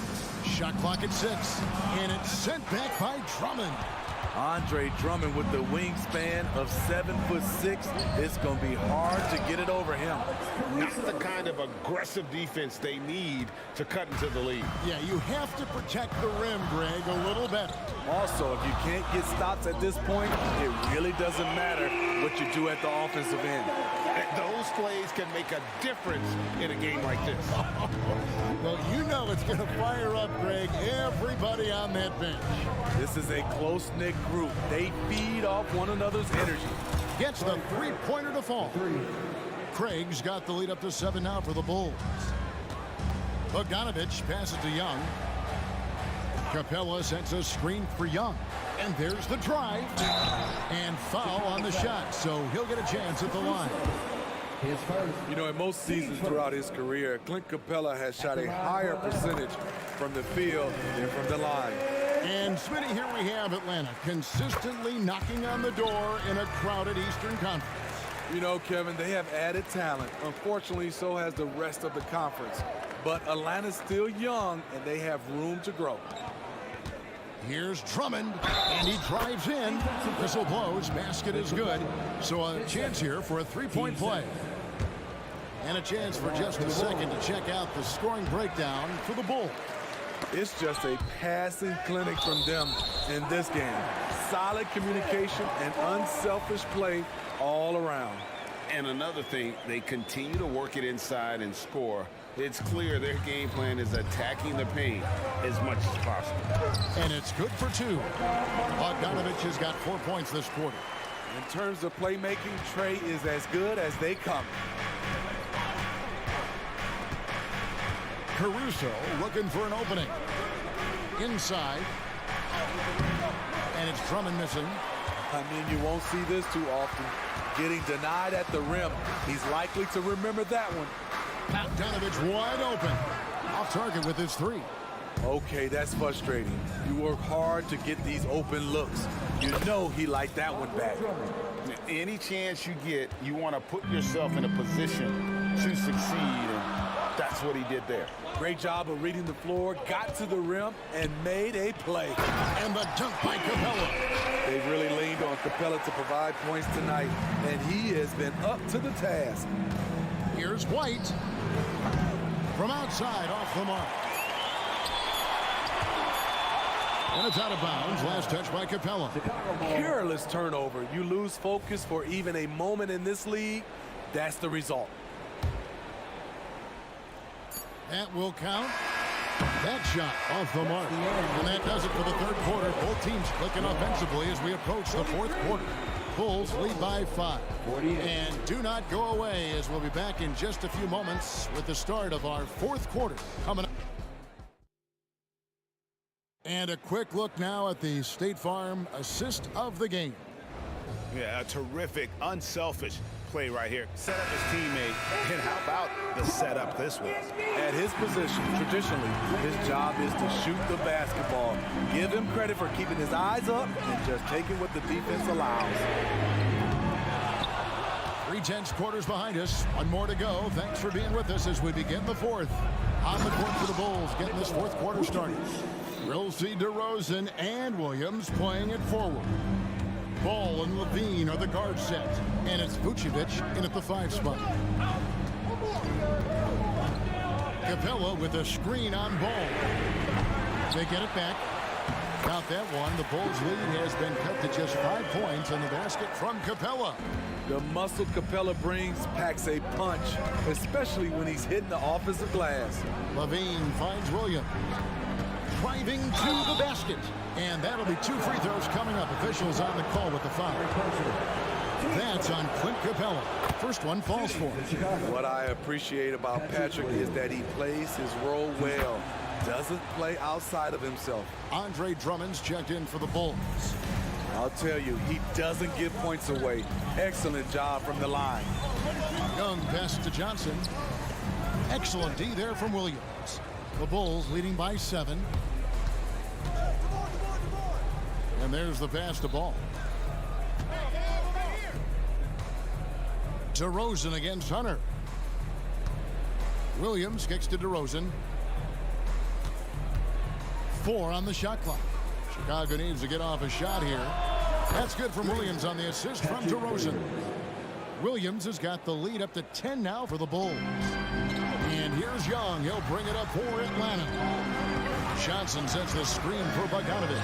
Shot clock at 6. And it's sent back by Drummond. Andre Drummond with the wingspan of 7'6". It's going to be hard to get it over him. Not the kind of aggressive defense they need to cut into the lead. Yeah, you have to protect the rim, Greg, a little better. Also, if you can't get stops at this point, it really doesn't matter what you do at the offensive end. Those plays can make a difference in a game like this. Well, you know it's going to fire up, Greg, everybody on that bench. This is a close-knit group. They feed off one another's energy. Gets the three-pointer to fall. Craig's got the lead up to 7 now for the Bulls. Bogdanovich passes to Young. Capella sets a screen for Young. And there's the drive. And foul on the shot, so he'll get a chance at the line. You know, in most seasons throughout his career, Clint Capella has shot a higher percentage from the field than from the line. And Smitty, here we have Atlanta consistently knocking on the door in a crowded Eastern Conference. You know, Kevin, they have added talent. Unfortunately, so has the rest of the conference. But Atlanta's still young, and they have room to grow. Here's Drummond, and he drives in. Whistle blows, basket is good. So a chance here for a three-point play. And a chance for just a second to check out the scoring breakdown for the Bulls. It's just a passing clinic from them in this game. Solid communication and unselfish play all around. And another thing, they continue to work it inside and score. It's clear their game plan is attacking the paint as much as possible. And it's good for 2. Bogdanovich has got 4 points this quarter. In terms of playmaking, Trey is as good as they come. Caruso looking for an opening. Inside. And it's Drummond missing. I mean, you won't see this too often. Getting denied at the rim. He's likely to remember that one. Bogdanovich wide open. Off target with his 3. Okay, that's frustrating. You work hard to get these open looks. You know he liked that one back. Any chance you get, you want to put yourself in a position to succeed, and that's what he did there. Great job of reading the floor, got to the rim, and made a play. And the dunk by Capella. They've really leaned on Capella to provide points tonight, and he has been up to the task. Here's White. From outside, off the mark. And it's out of bounds. Last touch by Capella. Careless turnover. You lose focus for even a moment in this league. That's the result. That will count. That shot off the mark. And that does it for the third quarter. Both teams clicking offensively as we approach the fourth quarter. Bulls lead by 5. And do not go away, as we'll be back in just a few moments with the start of our fourth quarter coming up. And a quick look now at the State Farm assist of the game. Yeah, a terrific, unselfish play right here. Set up his teammate, and how about the setup this was? At his position, traditionally, his job is to shoot the basketball. Give him credit for keeping his eyes up and just taking what the defense allows. 3/10 quarters behind us. One more to go. Thanks for being with us as we begin the fourth. On the court for the Bulls, getting this fourth quarter started. Wilsey, DeRozan, and Williams playing it forward. Ball and Levine are the guard set. And it's Vucevic in at the 5 spot. Capella with a screen on Ball. They get it back. Count that one. The Bulls' lead has been cut to just 5 points, and the basket from Capella. The muscle Capella brings packs a punch, especially when he's hitting the offensive glass. Levine finds Williams. Driving to the basket. And that'll be 2 free throws coming up. Officials on the call with the foul. That's on Clint Capella. First one falls for him. What I appreciate about Patrick is that he plays his role well. Doesn't play outside of himself. Andre Drummond's checked in for the Bulls. I'll tell you, he doesn't give points away. Excellent job from the line. Young pass to Johnson. Excellent D there from Williams. The Bulls leading by 7. And there's the pass to Ball. DeRozan against Hunter. Williams kicks to DeRozan. 4 on the shot clock. Chicago needs to get off a shot here. That's good from Williams on the assist from DeRozan. Williams has got the lead up to 10 now for the Bulls. And here's Young. He'll bring it up for Atlanta. Johnson sets the screen for Bogdanovich.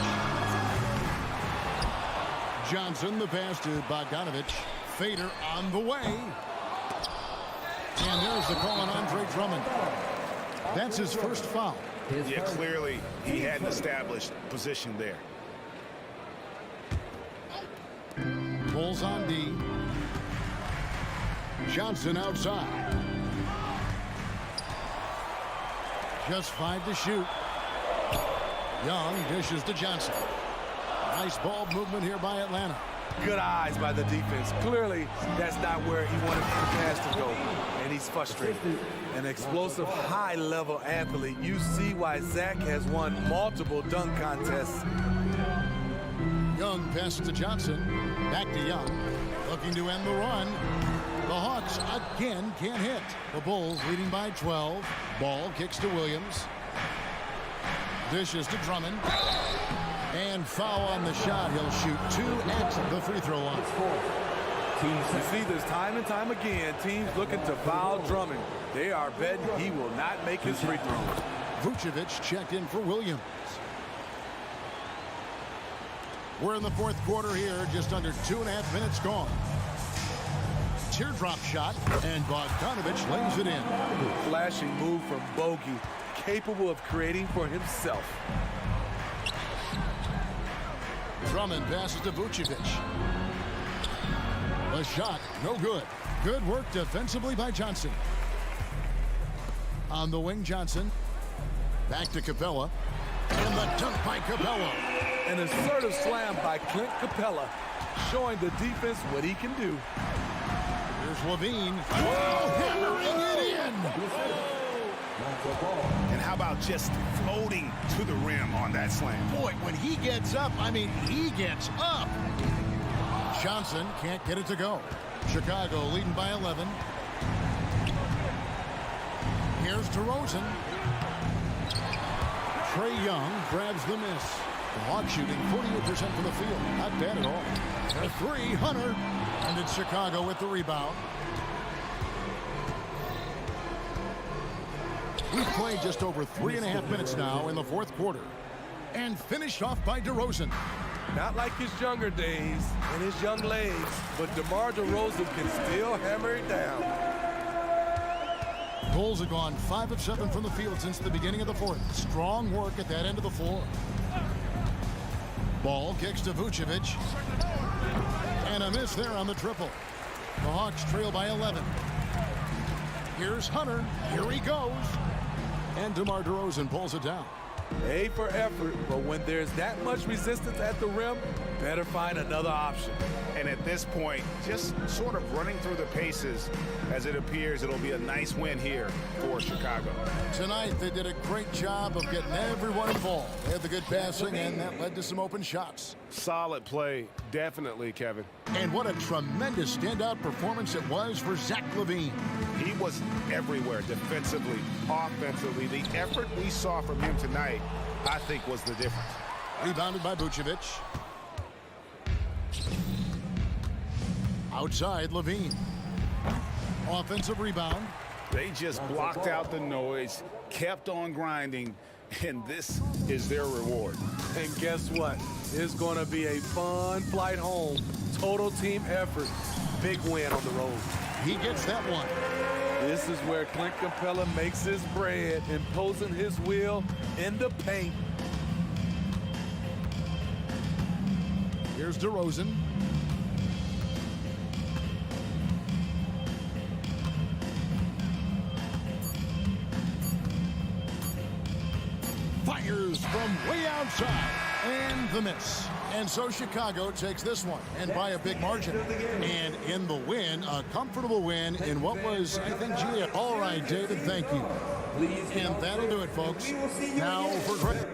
Johnson, the pass to Bogdanovich. Fader on the way. And there's the call on Andre Drummond. That's his first foul. Yeah, clearly he had an established position there. Bulls on D. Johnson outside. Just 5 to shoot. Young dishes to Johnson. Nice ball movement here by Atlanta. Good eyes by the defense. Clearly, that's not where he wanted the pass to go, and he's frustrated. An explosive, high-level athlete. You see why Zach has won multiple dunk contests. Young passes to Johnson. Back to Young. Looking to end the run. The Hawks again can't hit. The Bulls leading by 12. Ball kicks to Williams. Dishes to Drummond. And foul on the shot. He'll shoot 2 at the free throw line. You see this time and time again, teams looking to foul Drummond. They are betting he will not make his free throws. Vucevic checked in for Williams. We're in the 4th quarter here, just under 2.5 minutes gone. Teardrop shot, and Bogdanovich lays it in. Flashing move from Bogey, capable of creating for himself. Drummond passes to Vucevic. The shot, no good. Good work defensively by Johnson. On the wing, Johnson. Back to Capella. And the dunk by Capella. An assertive slam by Clint Capella, showing the defense what he can do. Here's Levine. Oh, hammering it in. And how about just floating to the rim on that slam? Boy, when he gets up, I mean, he gets up. Johnson can't get it to go. Chicago leading by 11. Here's DeRozan. Trae Young grabs the miss. The Hawks shooting 48% from the field. Not bad at all. A 3, Hunter. And it's Chicago with the rebound. We've played just over 3.5 minutes now in the 4th quarter. And finished off by DeRozan. Not like his younger days and his young legs, but DeMar DeRozan can still hammer it down. Bulls have gone 5 of 7 from the field since the beginning of the 4th. Strong work at that end of the floor. Ball kicks to Vucevic. And a miss there on the triple. The Hawks trail by 11. Here's Hunter. Here he goes. And DeMar DeRozan pulls it down. A for effort, but when there's that much resistance at the rim, better find another option. And at this point, just sort of running through the paces, as it appears it'll be a nice win here for Chicago. Tonight, they did a great job of getting everyone involved. They had the good passing, and that led to some open shots. Solid play, definitely, Kevin. And what a tremendous standout performance it was for Zach LaVine. He was everywhere defensively, offensively. The effort we saw from him tonight, I think, was the difference. Rebounded by Vucevic. Outside, Levine. Offensive rebound. They just blocked out the noise, kept on grinding, and this is their reward. And guess what? It's going to be a fun flight home. Total team effort. Big win on the road. He gets that one. This is where Clint Capella makes his bread, imposing his will in the paint. Here's DeRozan. Fires from way outside. And the miss. And so Chicago takes this one, and by a big margin. And in the win, a comfortable win in what was, I think, all right, David, thank you. And that'll do it, folks. Now for Greg.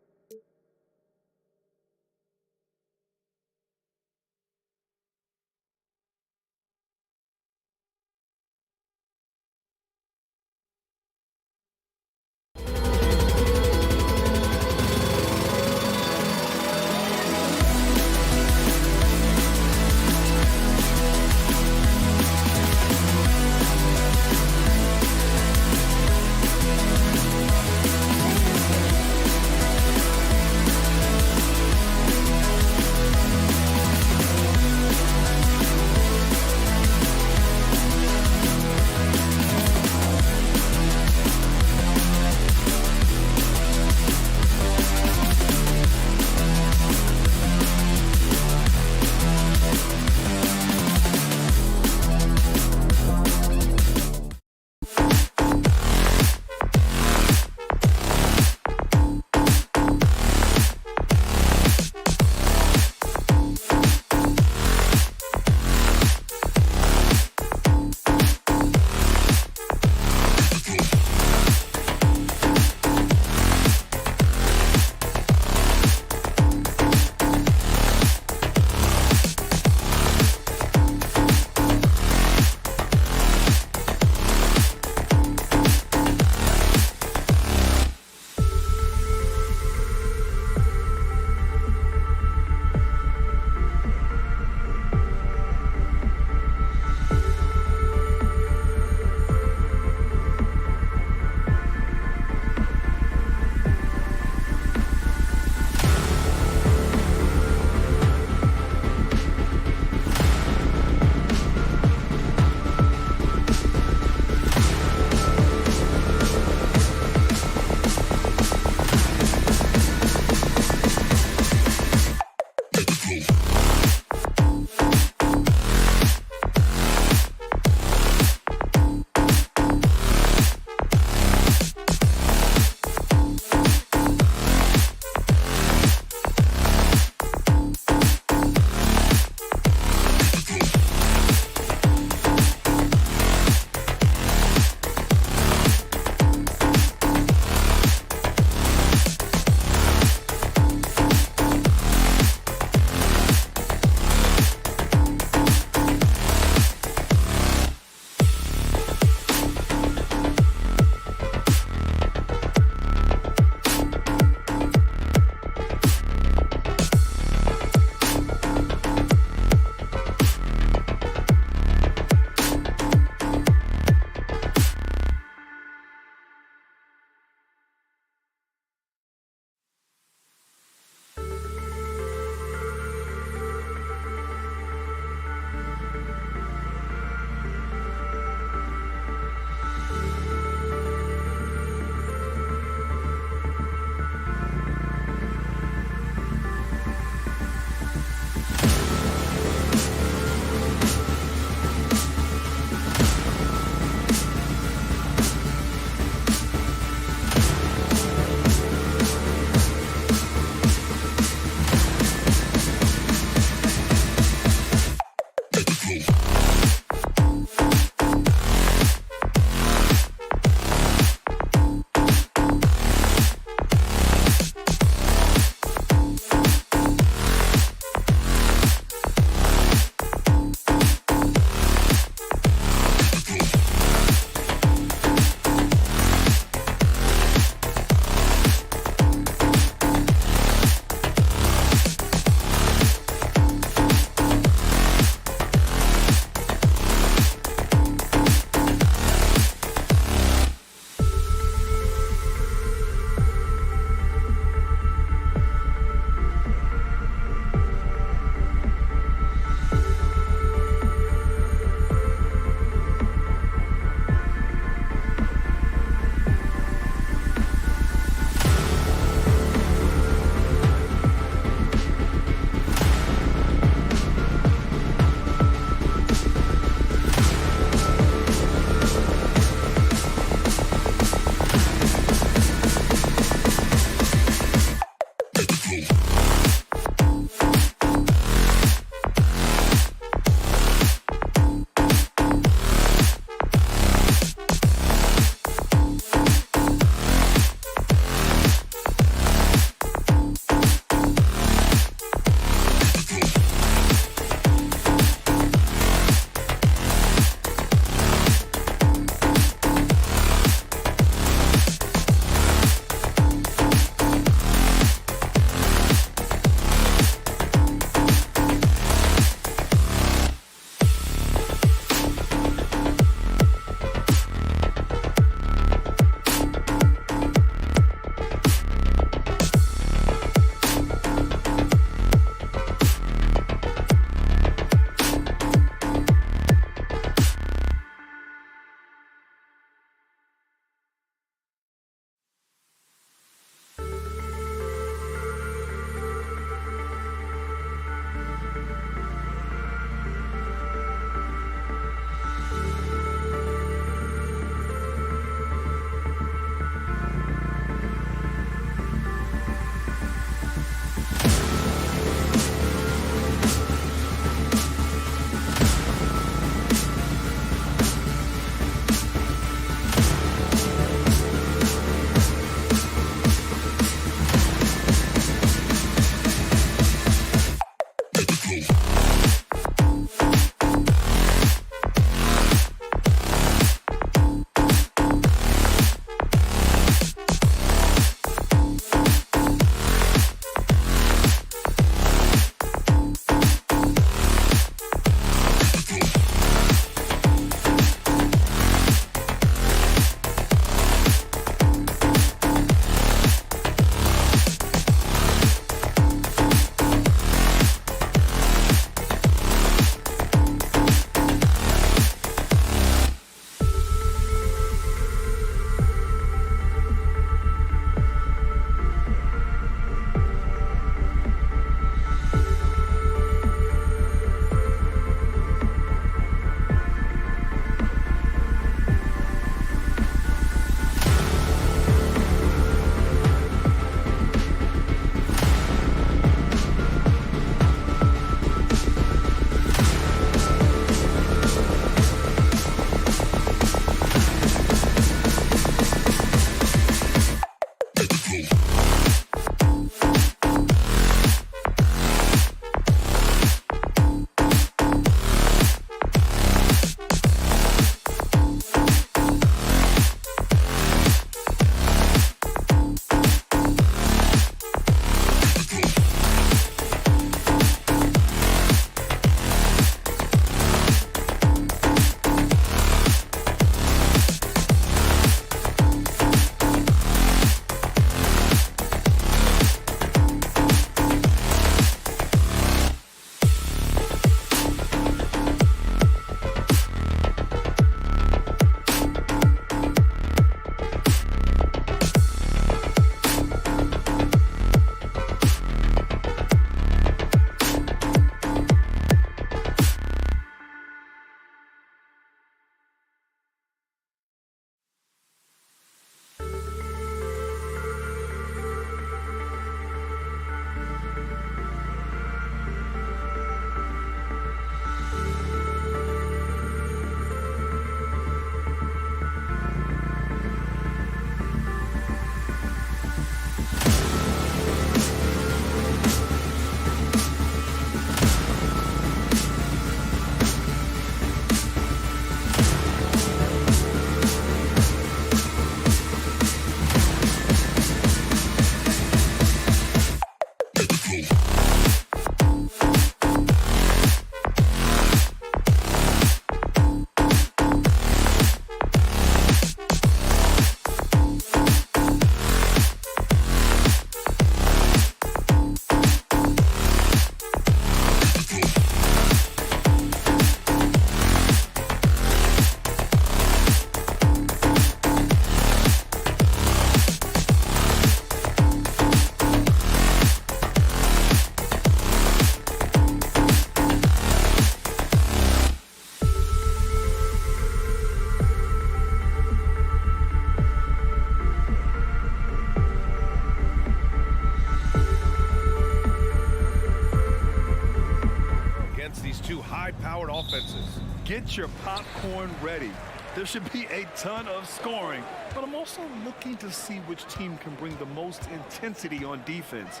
offenses. Get your popcorn ready. There should be a ton of scoring, but I'm also looking to see which team can bring the most intensity on defense.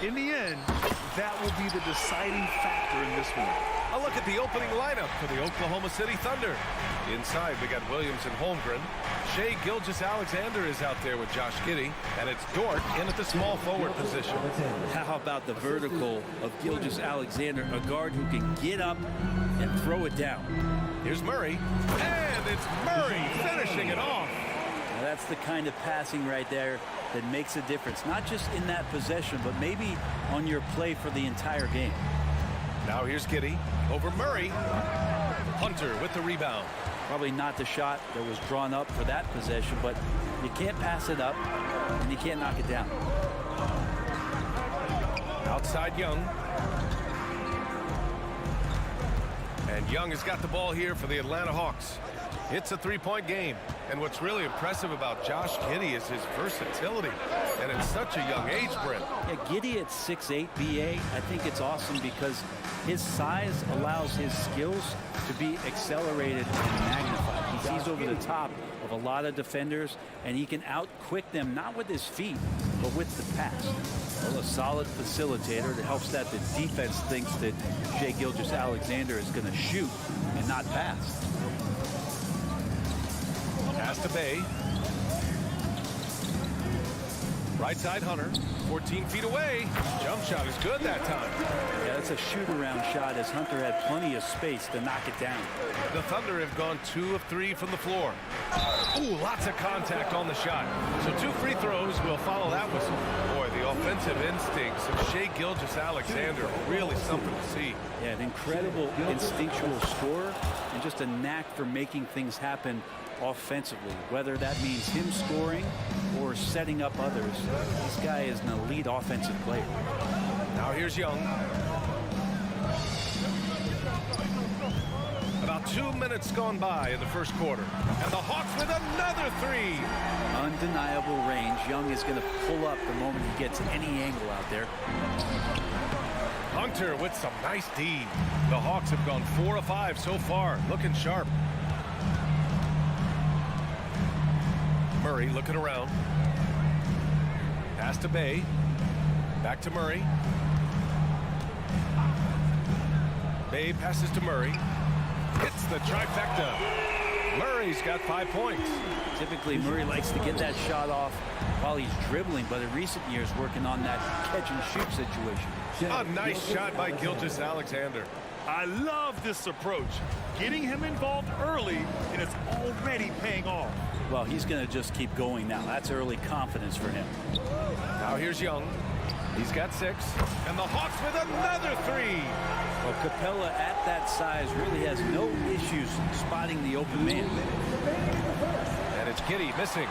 In the end, that will be the deciding factor in this one. A look at the opening lineup for the Oklahoma City Thunder. Inside, we got Williams and Holmgren. Shai Gilgeous-Alexander is out there with Josh Giddey, and it's Dort in at the small forward position. How about the vertical of Gilgeous-Alexander, a guard who can get up and throw it down. Here's Murray, and it's Murray finishing it off. Now that's the kind of passing right there that makes a difference, not just in that possession, but maybe on your play for the entire game. Now here's Giddey over Murray. Hunter with the rebound. Probably not the shot that was drawn up for that possession, but you can't pass it up and you can't knock it down. Outside Young. And Young has got the ball here for the Atlanta Hawks. It's a three-point game. And what's really impressive about Josh Giddey is his versatility. And at such a young age, Brent. Yeah, Giddey at 6'8", BA, I think it's awesome because his size allows his skills to be accelerated and magnified. He sees over the top of a lot of defenders, and he can out-quick them, not with his feet, but with the pass. Well, a solid facilitator that helps that the defense thinks that Shai Gilgeous-Alexander is going to shoot and not pass. Pass to Bay. Right side Hunter, 14 feet away. Jump shot is good that time. Yeah, that's a shoot-around shot as Hunter had plenty of space to knock it down. The Thunder have gone 2 of 3 from the floor. Ooh, lots of contact on the shot. So 2 free throws will follow that whistle. Boy, the offensive instincts of Shai Gilgeous-Alexander are really something to see. Yeah, an incredible instinctual scorer and just a knack for making things happen offensively, whether that means him scoring or setting up others. This guy is an elite offensive player. Now here's Young. About 2 minutes gone by in the first quarter. And the Hawks with another 3. Undeniable range. Young is going to pull up the moment he gets any angle out there. Hunter with some nice D. The Hawks have gone 4 of 5 so far, looking sharp. Murray looking around. Pass to Bay. Back to Murray. Bay passes to Murray. Hits the trifecta. Murray's got 5 points. Typically, Murray likes to get that shot off while he's dribbling, but in recent years, working on that catch-and-shoot situation. A nice shot by Gilgeous-Alexander. I love this approach. Getting him involved early, and it's already paying off. Well, he's going to just keep going now. That's early confidence for him. Now here's Young. He's got 6. And the Hawks with another 3. Well, Capella at that size really has no issues spotting the open man. And it's Giddey missing.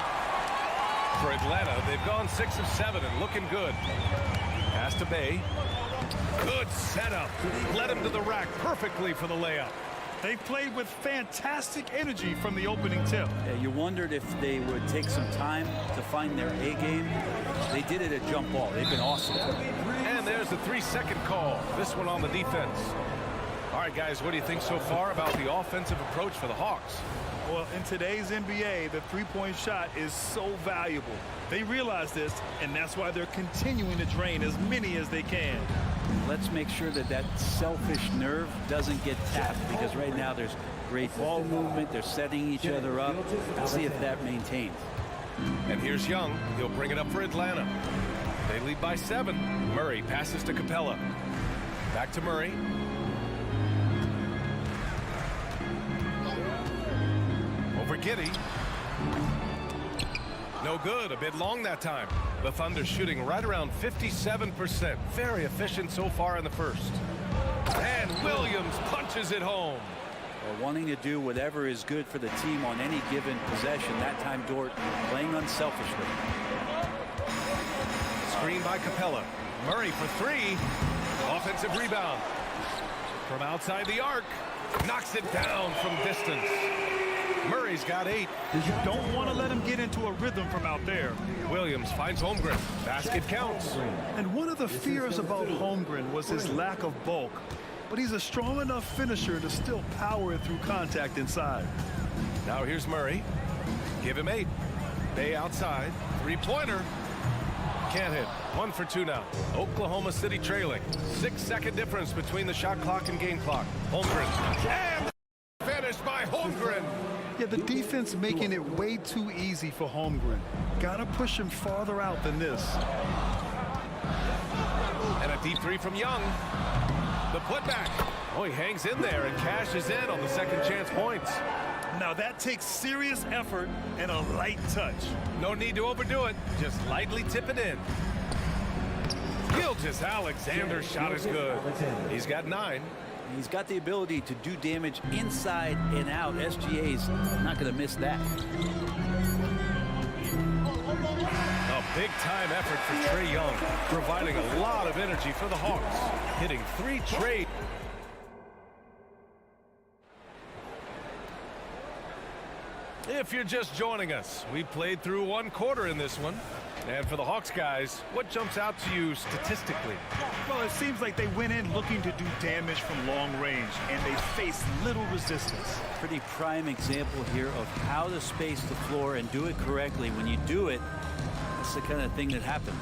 For Atlanta, they've gone 6 of 7 and looking good. Pass to Bay. Good setup. Led him to the rack perfectly for the layup. They played with fantastic energy from the opening tip. Yeah, you wondered if they would take some time to find their A game. They did it at jump ball. They've been awesome. And there's the 3-second call. This one on the defense. All right, guys, what do you think so far about the offensive approach for the Hawks? Well, in today's NBA, the three-point shot is so valuable. They realize this, and that's why they're continuing to drain as many as they can. Let's make sure that that selfish nerve doesn't get tapped, because right now there's great ball movement. They're setting each other up. Let's see if that maintains. And here's Young. He'll bring it up for Atlanta. They lead by 7. Murray passes to Capella. Back to Murray. Over Giddey. No good. A bit long that time. The Thunder shooting right around 57%. Very efficient so far in the first. And Williams punches it home. Well, wanting to do whatever is good for the team on any given possession. That time Dort playing unselfishly. Screen by Capella. Murray for 3. Offensive rebound. From outside the arc. Knocks it down from distance. Murray's got 8. Don't want to let him get into a rhythm from out there. Williams finds Holmgren. Basket counts. And one of the fears about Holmgren was his lack of bulk. but he's a strong enough finisher to still power it through contact inside. Now here's Murray. Give him 8. Bay outside. 3-pointer. Can't hit. 1 for 2 now. Oklahoma City trailing. 6-second difference between the shot clock and game clock. Holmgren. And finished by Holmgren. Yeah, the defense making it way too easy for Holmgren. Got to push him farther out than this. And a deep 3 from Young. The putback. Oh, he hangs in there and cashes in on the second chance points. Now that takes serious effort and a light touch. No need to overdo it. Just lightly tip it in. Gilgeous-Alexander's shot is good. He's got 9. He's got the ability to do damage inside and out. SGA's not going to miss that. A big-time effort for Trae Young, providing a lot of energy for the Hawks, hitting 3 straight. If you're just joining us, we played through 1 quarter in this one. And for the Hawks guys, what jumps out to you statistically? Well, it seems like they went in looking to do damage from long range, and they faced little resistance. Pretty prime example here of how to space the floor and do it correctly. When you do it, that's the kind of thing that happens.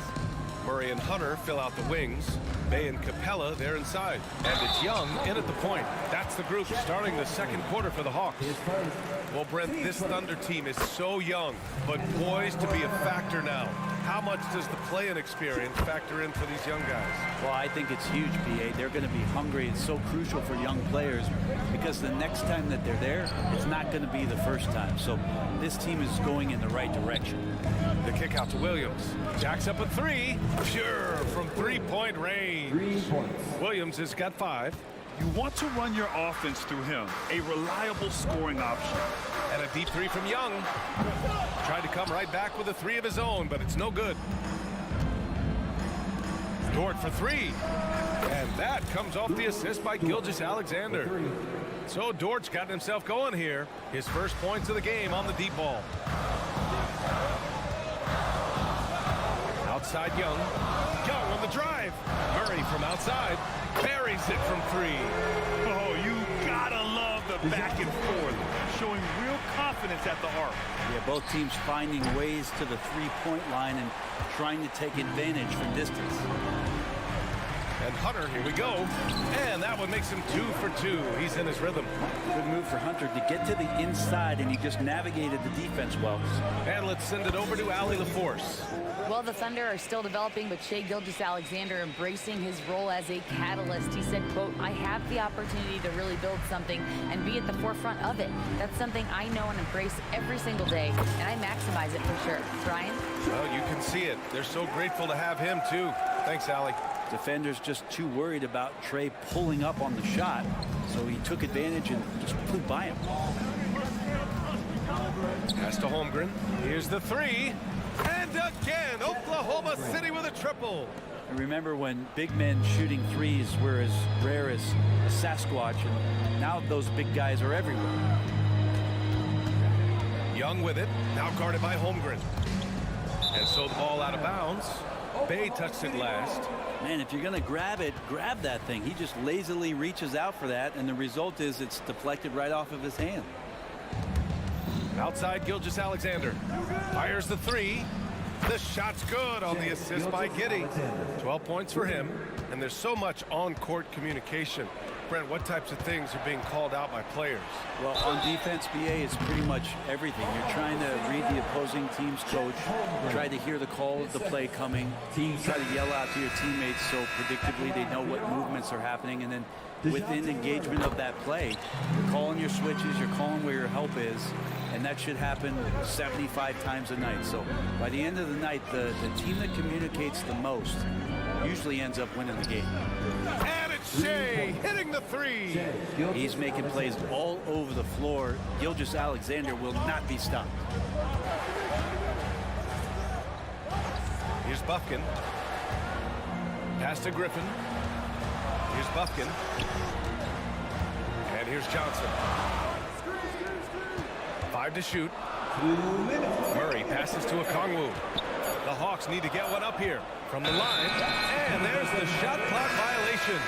Murray and Hunter fill out the wings. Bay and Capella, they're inside. And it's Young in at the point. That's the group starting the second quarter for the Hawks. Well, Brent, this Thunder team is so young, but poised to be a factor now. How much does the play-in experience factor in for these young guys? Well, I think it's huge, PA. They're going to be hungry. It's so crucial for young players because the next time that they're there, it's not going to be the first time. So this team is going in the right direction. The kick out to Williams. Jacks up a 3. Pure from 3-point range. 3 points. Williams has got 5. You want to run your offense through him, a reliable scoring option. And a deep 3 from Young. Tried to come right back with a 3 of his own, but it's no good. Dort for 3. And that comes off the assist by Gilgeous-Alexander. So Dort's gotten himself going here. His first points of the game on the deep ball. Outside Young. Young on the drive. Murray from outside. Buries it from 3. Oh, you gotta love the back and forth. Showing real confidence at the arc. Yeah, both teams finding ways to the 3-point line and trying to take advantage from distance. And Hunter, here we go. And that one makes him 2 for 2. He's in his rhythm. Good move for Hunter to get to the inside, and he just navigated the defense well. And let's send it over to Allie LaForce. Well, the Thunder are still developing, but Shai Gilgeous-Alexander embracing his role as a catalyst. He said, quote, "I have the opportunity to really build something and be at the forefront of it. That's something I know and embrace every single day, and I maximize it for sure." Ryan? Well, you can see it. They're so grateful to have him, too. Thanks, Allie. Defenders just too worried about Trae pulling up on the shot, so he took advantage and just flew by him. Pass to Holmgren. Here's the 3. And again, Oklahoma City with a triple. And remember when big men shooting threes were as rare as a Sasquatch, and now those big guys are everywhere. Young with it, now guarded by Holmgren. And so the ball out of bounds. Bay touched it last. Man, if you're going to grab it, grab that thing. He just lazily reaches out for that, and the result is it's deflected right off of his hand. Outside Gilgeous-Alexander. Fires the 3. The shot's good on the assist by Giddey. 12 points for him, and there's so much on-court communication. Brent, what types of things are being called out by players? Well, on defense, BA, it's pretty much everything. You're trying to read the opposing team's coach, try to hear the call of the play coming, try to yell out to your teammates so predictably they know what movements are happening, and then within engagement of that play, you're calling your switches, you're calling where your help is, and that should happen 75 times a night. So by the end of the night, the team that communicates the most usually ends up winning the game. And it's Shai hitting the 3. He's making plays all over the floor. Gilgeous-Alexander will not be stopped. Here's Bufkin. Pass to Griffin. Here's Bufkin. And here's Johnson. 5 to shoot. Murray passes to Okongwu. The Hawks need to get one up here from the line. And there's the shot clock violation.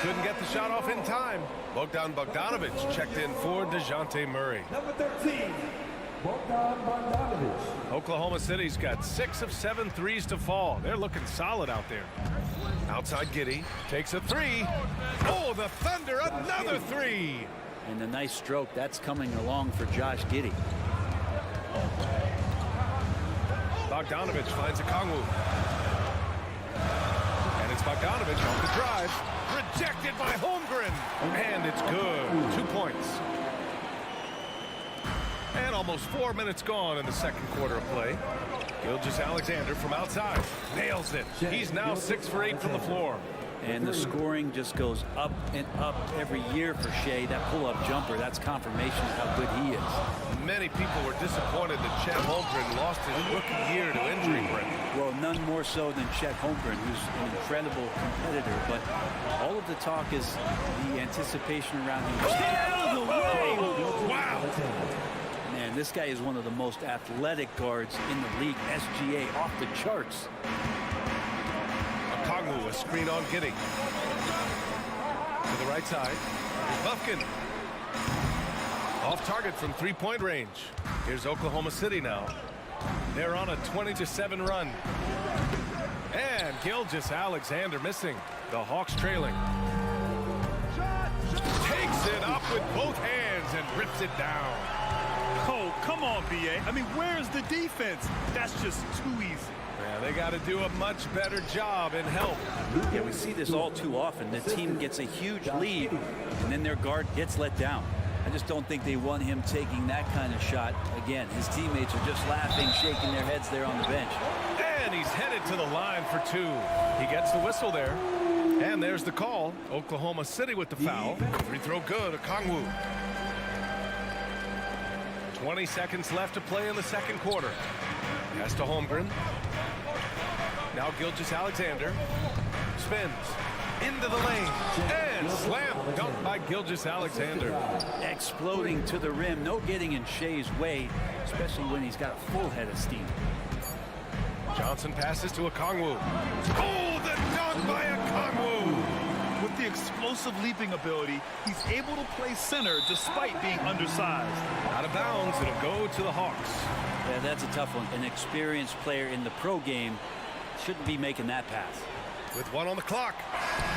couldn't get the shot off in time. Bogdan Bogdanovic checked in for DeJounte Murray. Number 13, Bogdan Bogdanovic. Oklahoma City's got 6 of 7 threes to fall. They're looking solid out there. Outside Giddey takes a 3. Oh, the Thunder, another 3. And a nice stroke that's coming along for Josh Giddey. Bogdanovic finds a Kongwu. And it's Bogdanovic off the drive. Rejected by Holmgren. And it's good. 2 points. And almost 4 minutes gone in the second quarter of play. Gilgeous-Alexander from outside. Nails it. He's now 6 for 8 from the floor. And the scoring just goes up and up every year for Shea. That pull-up jumper, that's confirmation of how good he is. Many people were disappointed that Chet Holmgren lost his rookie year to injury, Brent. Well, none more so than Chet Holmgren, who's an incredible competitor. But all of the talk is the anticipation around him. Out of the way! Wow! Man, this guy is one of the most athletic guards in the league. SGA off the charts. Kongwu, a screen on Giddey. To the right side. Buffkin. Off target from three-point range. Here's Oklahoma City now. They're on a 20-7 run. And Gilgeous-Alexander missing. The Hawks trailing. Takes it up with both hands and rips it down. Oh, come on, B.A. I mean, where's the defense? That's just too easy. Yeah, they got to do a much better job in help. Yeah, we see this all too often. The team gets a huge lead, and then their guard gets let down. I just don't think they want him taking that kind of shot again. His teammates are just laughing, shaking their heads there on the bench. And he's headed to the line for 2. He gets the whistle there. And there's the call. Oklahoma City with the foul. Free throw good, Okongwu. 20 seconds left to play in the second quarter. Pass to Holmgren. Now Gilgeous-Alexander spins into the lane and slam dunk by Gilgeous-Alexander. Exploding to the rim. No getting in Shea's way, especially when he's got a full head of steam. Johnson passes to Okongwu. Oh, the dunk by Okongwu! With the explosive leaping ability, he's able to play center despite being undersized. Out of bounds, it'll go to the Hawks. Yeah, that's a tough one. An experienced player in the pro game shouldn't be making that pass. With 1 on the clock.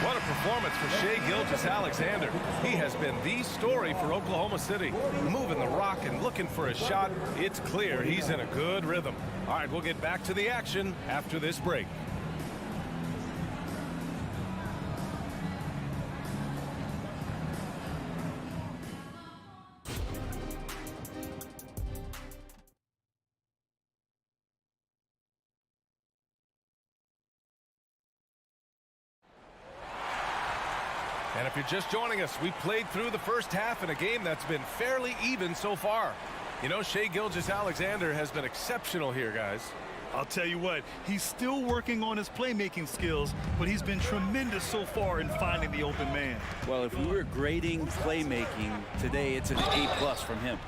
What a performance for Shai Gilgeous-Alexander. He has been the story for Oklahoma City. Moving the rock and looking for a shot. It's clear he's in a good rhythm. All right, we'll get back to the action after this break. And if you're just joining us, we played through the first half in a game that's been fairly even so far. You know, Shai Gilgeous-Alexander has been exceptional here, guys. I'll tell you what, he's still working on his playmaking skills, but he's been tremendous so far in finding the open man. Well, if we were grading playmaking today, it's an A+ from him.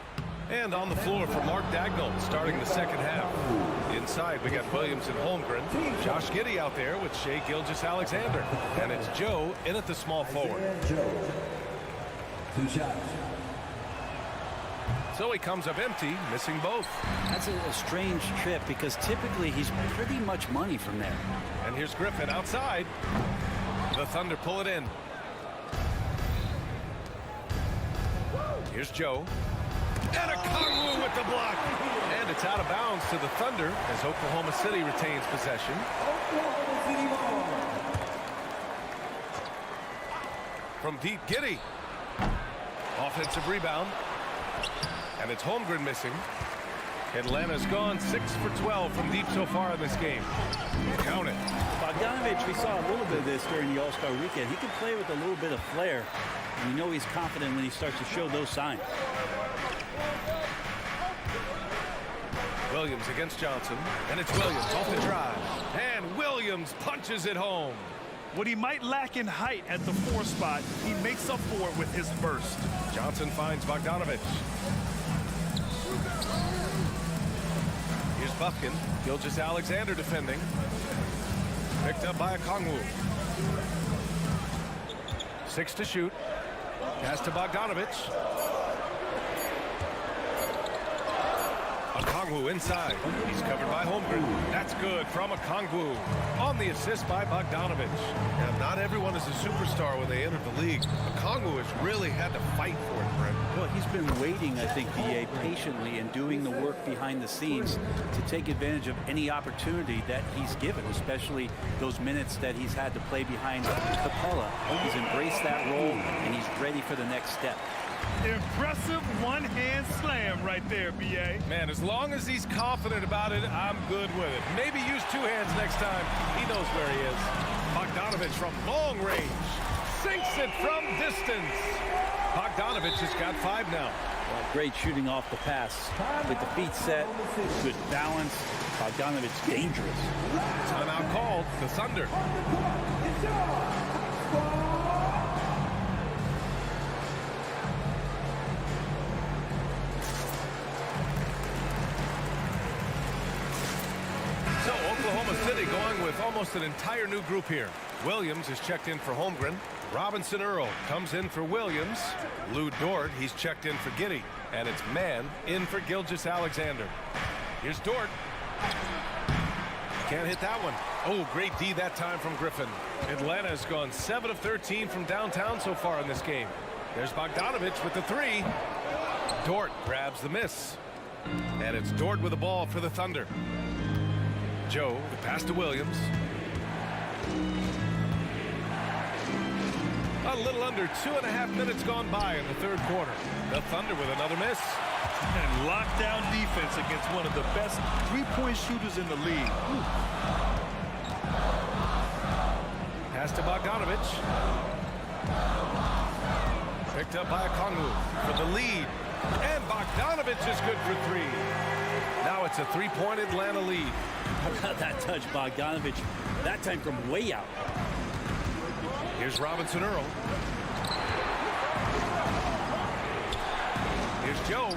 And on the floor for Mark Dagnall, starting the second half. Inside, we got Williams and Holmgren. Josh Giddey out there with Shai Gilgeous-Alexander. And it's Joe in at the small forward. 2 shots. So he comes up empty, missing both. That's a strange trip because typically he's pretty much money from there. And here's Griffin outside. The Thunder pull it in. Here's Joe. And Okongwu with the block. And it's out of bounds to the Thunder as Oklahoma City retains possession. From deep, Giddey. Offensive rebound. And it's Holmgren missing. Atlanta's gone 6 for 12 from deep so far in this game. Count it. Bogdanovic, we saw a little bit of this during the All-Star weekend. He can play with a little bit of flair. And you know he's confident when he starts to show those signs. Williams against Johnson, and it's Williams off the drive. And Williams punches it home. What he might lack in height at the 4 spot, he makes up for it with his burst. Johnson finds Bogdanovic. Here's Buffkin. Gilgeous-Alexander defending. Picked up by Okongwu. 6 to shoot. Pass to Bogdanovic. Okongwu inside. He's covered by Holmgren. That's good from Okongwu. On the assist by Bogdanovic. Now, not everyone is a superstar when they enter the league. Okongwu has really had to fight for it, Brent. Well, he's been waiting, I think, DA, patiently and doing the work behind the scenes to take advantage of any opportunity that he's given, especially those minutes that he's had to play behind Capella. He's embraced that role, and he's ready for the next step. Impressive one-hand slam right there, B.A. Man, as long as he's confident about it, I'm good with it. Maybe use 2 hands next time. He knows where he is. Bogdanovic from long range. Sinks it from distance. Bogdanovic has got 5 now. Well, great shooting off the pass. With the feet set, good balance. Bogdanovic dangerous. Timeout called. The Thunder. So Oklahoma City going with almost an entire new group here. Williams is checked in for Holmgren. Robinson Earl comes in for Williams. Lou Dort, he's checked in for Giddey. And it's Mann in for Gilgeous-Alexander. Here's Dort. Can't hit that one. Oh, great D that time from Griffin. Atlanta's gone 7 of 13 from downtown so far in this game. There's Bogdanovic with the 3. Dort grabs the miss. And it's Dort with the ball for the Thunder. Joe, the pass to Williams. A little under 2.5 minutes gone by in the 3rd quarter. The Thunder with another miss. And lockdown defense against one of the best three-point shooters in the league. Pass to Bogdanovic. Picked up by Okongwu for the lead. And Bogdanovic is good for 3. Now it's a 3-point Atlanta lead. How about that touch, Bogdanovic? That time from way out. Here's Robinson Earl. Here's Joe.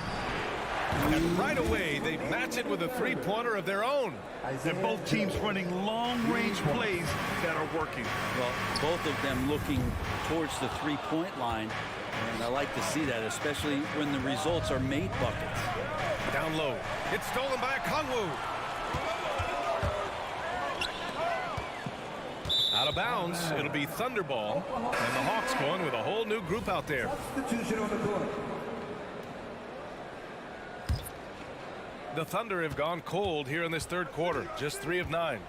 And right away, they match it with a 3-pointer of their own. And both teams running long-range plays that are working. Well, both of them looking towards the 3-point line. And I like to see that, especially when the results are made buckets. Down low. It's stolen by Okongwu. Out of bounds. It'll be Thunder ball. And the Hawks going with a whole new group out there. The Thunder have gone cold here in this 3rd quarter. Just 3 of 9.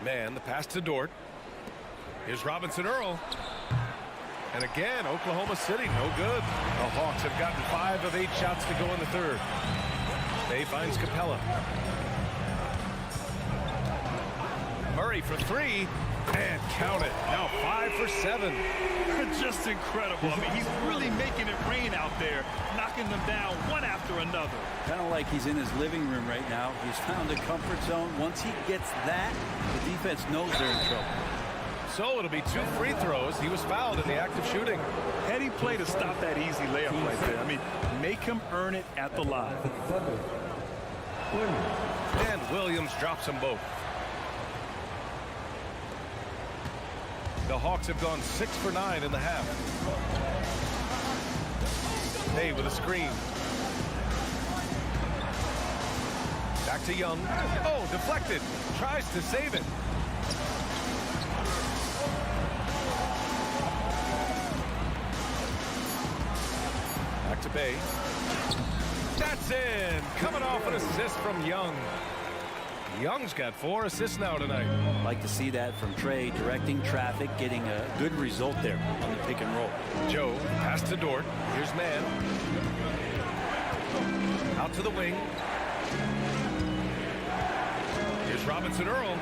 Man, the pass to Dort. Here's Robinson Earl. And again, Oklahoma City, no good. The Hawks have gotten 5 of 8 shots to go in the 3rd. Bay finds Capella. Murray for 3. And count it. Now 5 for 7. Just incredible. I mean, he's really making it rain out there, knocking them down one after another. Kind of like he's in his living room right now. He's found a comfort zone. Once he gets that, the defense knows they're in trouble. So it'll be 2 free throws. He was fouled in the act of shooting. Heady play to stop that easy layup right there. I mean, make him earn it at the line. And Williams drops them both. The Hawks have gone 6 for 9 in the half. Hey, with a screen. Back to Young. Oh, deflected. Tries to save it. Back to Bay. That's in. Coming off an assist from Young. Young's got 4 assists now tonight. Like to see that from Trey, directing traffic, getting a good result there on the pick and roll. Joe, pass to Dort. Here's Mann. Out to the wing. Here's Robinson Earl.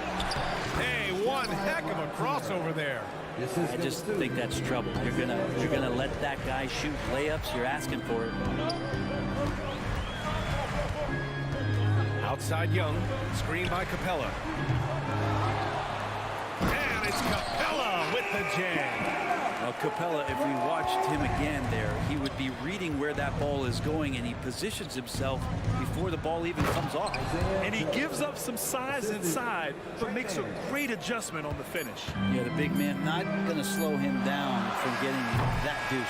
Hey, one heck of a crossover there. I just think that's trouble. You're gonna let that guy shoot layups. You're asking for it. Outside Young, screen by Capella. And it's Capella with the jam. Capella, if we watched him again there, he would be reading where that ball is going, and he positions himself before the ball even comes off. And he gives up some size inside, but makes a great adjustment on the finish. Yeah, the big man not going to slow him down from getting that deuce.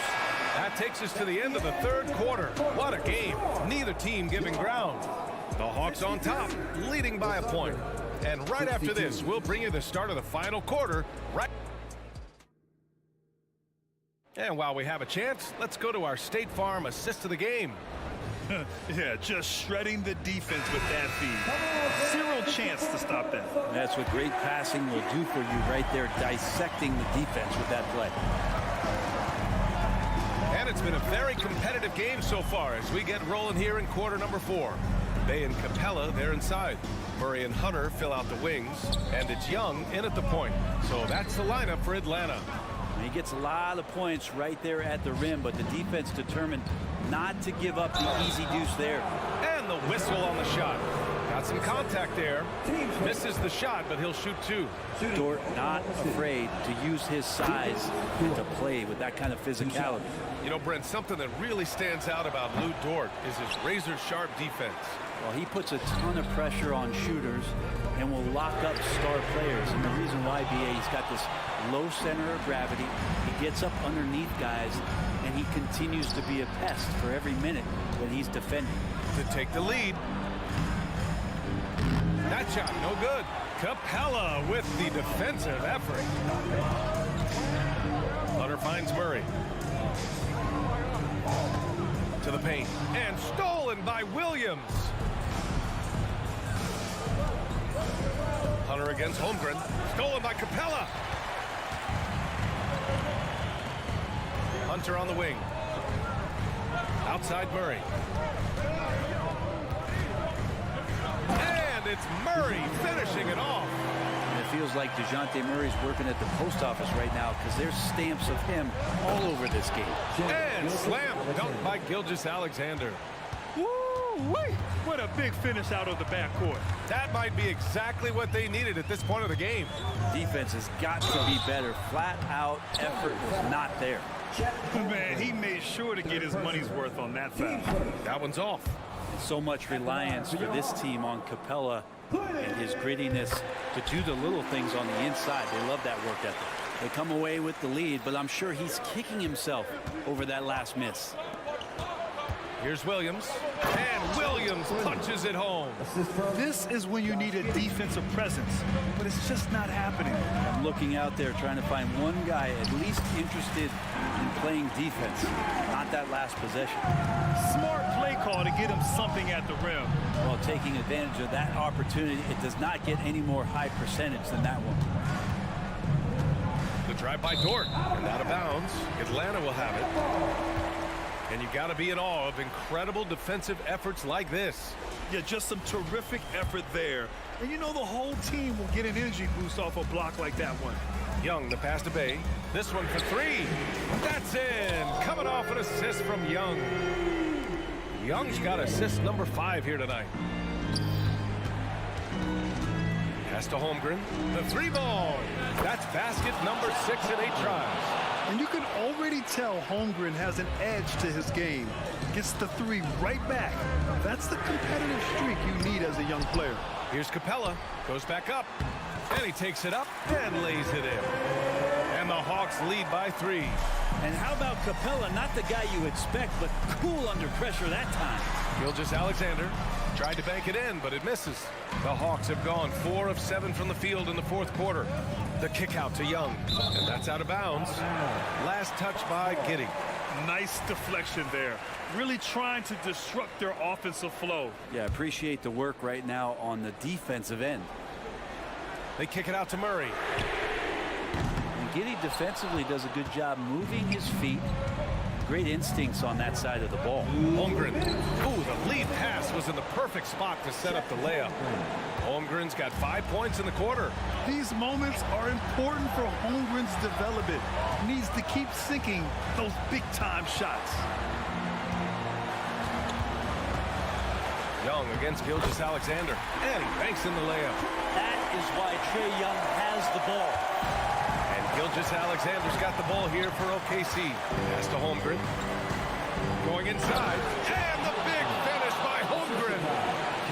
That takes us to the end of the third quarter. What a game. Neither team giving ground. The Hawks on top, leading by a point. And right after this, we'll bring you the start of the final quarter. And while we have a chance, let's go to our State Farm assist of the game. Yeah, just shredding the defense with that feed. Zero chance to stop that. That's what great passing will do for you right there, dissecting the defense with that play. And it's been a very competitive game so far as we get rolling here in quarter number 4. Bay and Capella, they're inside. Murray and Hunter fill out the wings, and it's Young in at the point. So that's the lineup for Atlanta. He gets a lot of points right there at the rim, but the defense determined not to give up the easy deuce there. And the whistle on the shot. Got some contact there. Misses the shot, but he'll shoot 2. Dort not afraid to use his size to play with that kind of physicality. You know, Brent, something that really stands out about Lou Dort is his razor-sharp defense. Well, he puts a ton of pressure on shooters and will lock up star players. And the reason why, BA, he's got this low center of gravity. He gets up underneath guys, and he continues to be a pest for every minute that he's defending. To take the lead. That shot, no good. Capella with the defensive effort. Hunter finds Murray. To the paint. And stolen by Williams. Hunter against Holmgren. Stolen by Capella. Hunter on the wing. Outside Murray. And it's Murray finishing it off. And it feels like DeJounte Murray's working at the post office right now because there's stamps of him all over this game. And slam dunk by Gilgeous-Alexander. Woo-wee! What a big finish out of the backcourt. That might be exactly what they needed at this point of the game. Defense has got to be better. Flat out effort was not there. Man, he made sure to get his money's worth on that foul. That one's off. And so much reliance for this team on Capella and his grittiness to do the little things on the inside. They love that work ethic. They come away with the lead, but I'm sure he's kicking himself over that last miss. Here's Williams, and Williams punches it home. This is when you need a defensive presence, but it's just not happening. I'm looking out there trying to find one guy at least interested in playing defense, not that last possession. Smart play call to get him something at the rim. Well, taking advantage of that opportunity, it does not get any more high percentage than that one. The drive by Dort, and out of bounds. Atlanta will have it. And you got to be in awe of incredible defensive efforts like this. Yeah, just some terrific effort there. And you know the whole team will get an energy boost off a block like that one. Young, the pass to Bay. This one for 3. That's in. Coming off an assist from Young. Young's got assist number 5 here tonight. Pass to Holmgren. The 3 ball. That's basket number 6 in 8 tries. And you can already tell Holmgren has an edge to his game. Gets the 3 right back. That's the competitive streak you need as a young player. Here's Capella. Goes back up. And he takes it up and lays it in. And the Hawks lead by 3. And how about Capella? Not the guy you expect, but cool under pressure that time. Gilgeous-Alexander tried to bank it in, but it misses. The Hawks have gone 4 of 7 from the field in the 4th quarter. The kick out to Young, and that's out of bounds. Last touch by Giddey. Nice deflection there. Really trying to disrupt their offensive flow. Yeah, appreciate the work right now on the defensive end. They kick it out to Murray. And Giddey defensively does a good job moving his feet. Great instincts on that side of the ball. Holmgren. Ooh, the lead pass was in the perfect spot to set up the layup. Holmgren's got 5 points in the quarter. These moments are important for Holmgren's development. Needs to keep sinking those big-time shots. Young against Gilgeous-Alexander. And he banks in the layup. That is why Trae Young has the ball. And Gilgeous-Alexander's got the ball here for OKC. Pass to Holmgren. Going inside. And the big finish by Holmgren.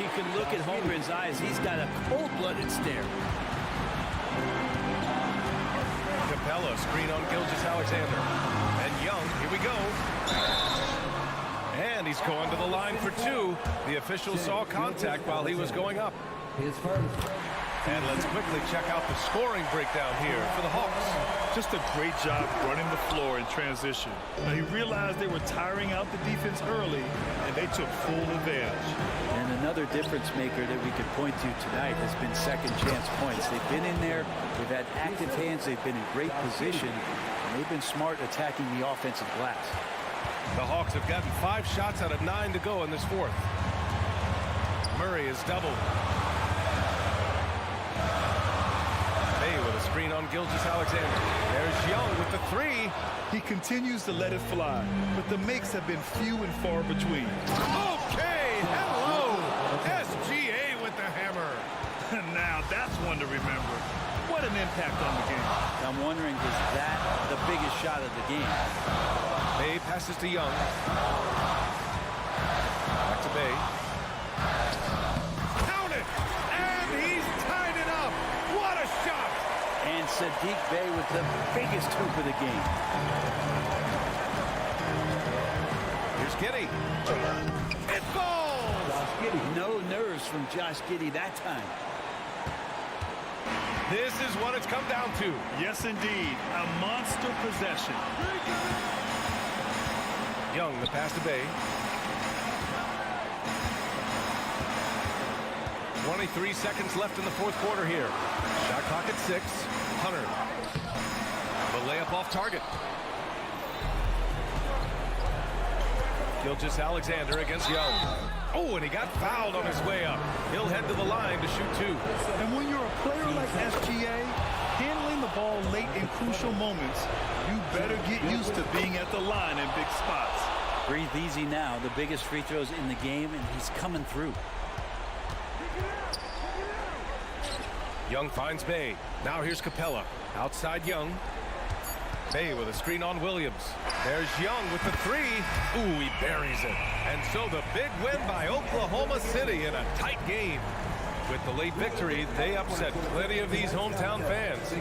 You can look at Holmgren's eyes. He's got a cold-blooded stare. Capella, screen on Gilgeous-Alexander. And Young, here we go. And he's going to the line for two. The official saw contact while he was going up. His first. And let's quickly check out the scoring breakdown here for the Hawks. Just a great job running the floor in transition. Now, he realized they were tiring out the defense early, and they took full advantage. And another difference maker that we could point to tonight has been second chance points. They've been in there, they've had active hands, they've been in great position, and they've been smart attacking the offensive glass. The Hawks have gotten 5 shots out of 9 to go in this fourth. Murray is doubled. Bay with a screen on Gilgeous-Alexander. There's Young with the 3. He continues to let it fly, but the makes have been few and far between. Okay, hello! SGA with the hammer. Now that's one to remember. What an impact on the game. I'm wondering, is that the biggest shot of the game? Bay passes to Young. Back to Bay. Count it! And he's tied it up! What a shot! And Sadiq Bey with the biggest hoop of the game. Here's Giddey. It falls! No nerves from Josh Giddey that time. This is what it's come down to. Yes, indeed. A monster possession. Young, the pass to Bay. 23 seconds left in the fourth quarter here. Shot clock at 6. Hunter. The layup off target. Gilgeous-Alexander against Young. Oh, and he got fouled on his way up. He'll head to the line to shoot 2. And when you're a player like SGA, handling the ball late in crucial moments, you better get used to being at the line in big spots. Breathe easy now. The biggest free throws in the game, and he's coming through. Young finds Bay. Now here's Capella. Outside Young. Bay with a screen on Williams. There's Young with the 3. Ooh, he buries it. And so the big win by Oklahoma City in a tight game. With the late victory, they upset plenty of these hometown fans.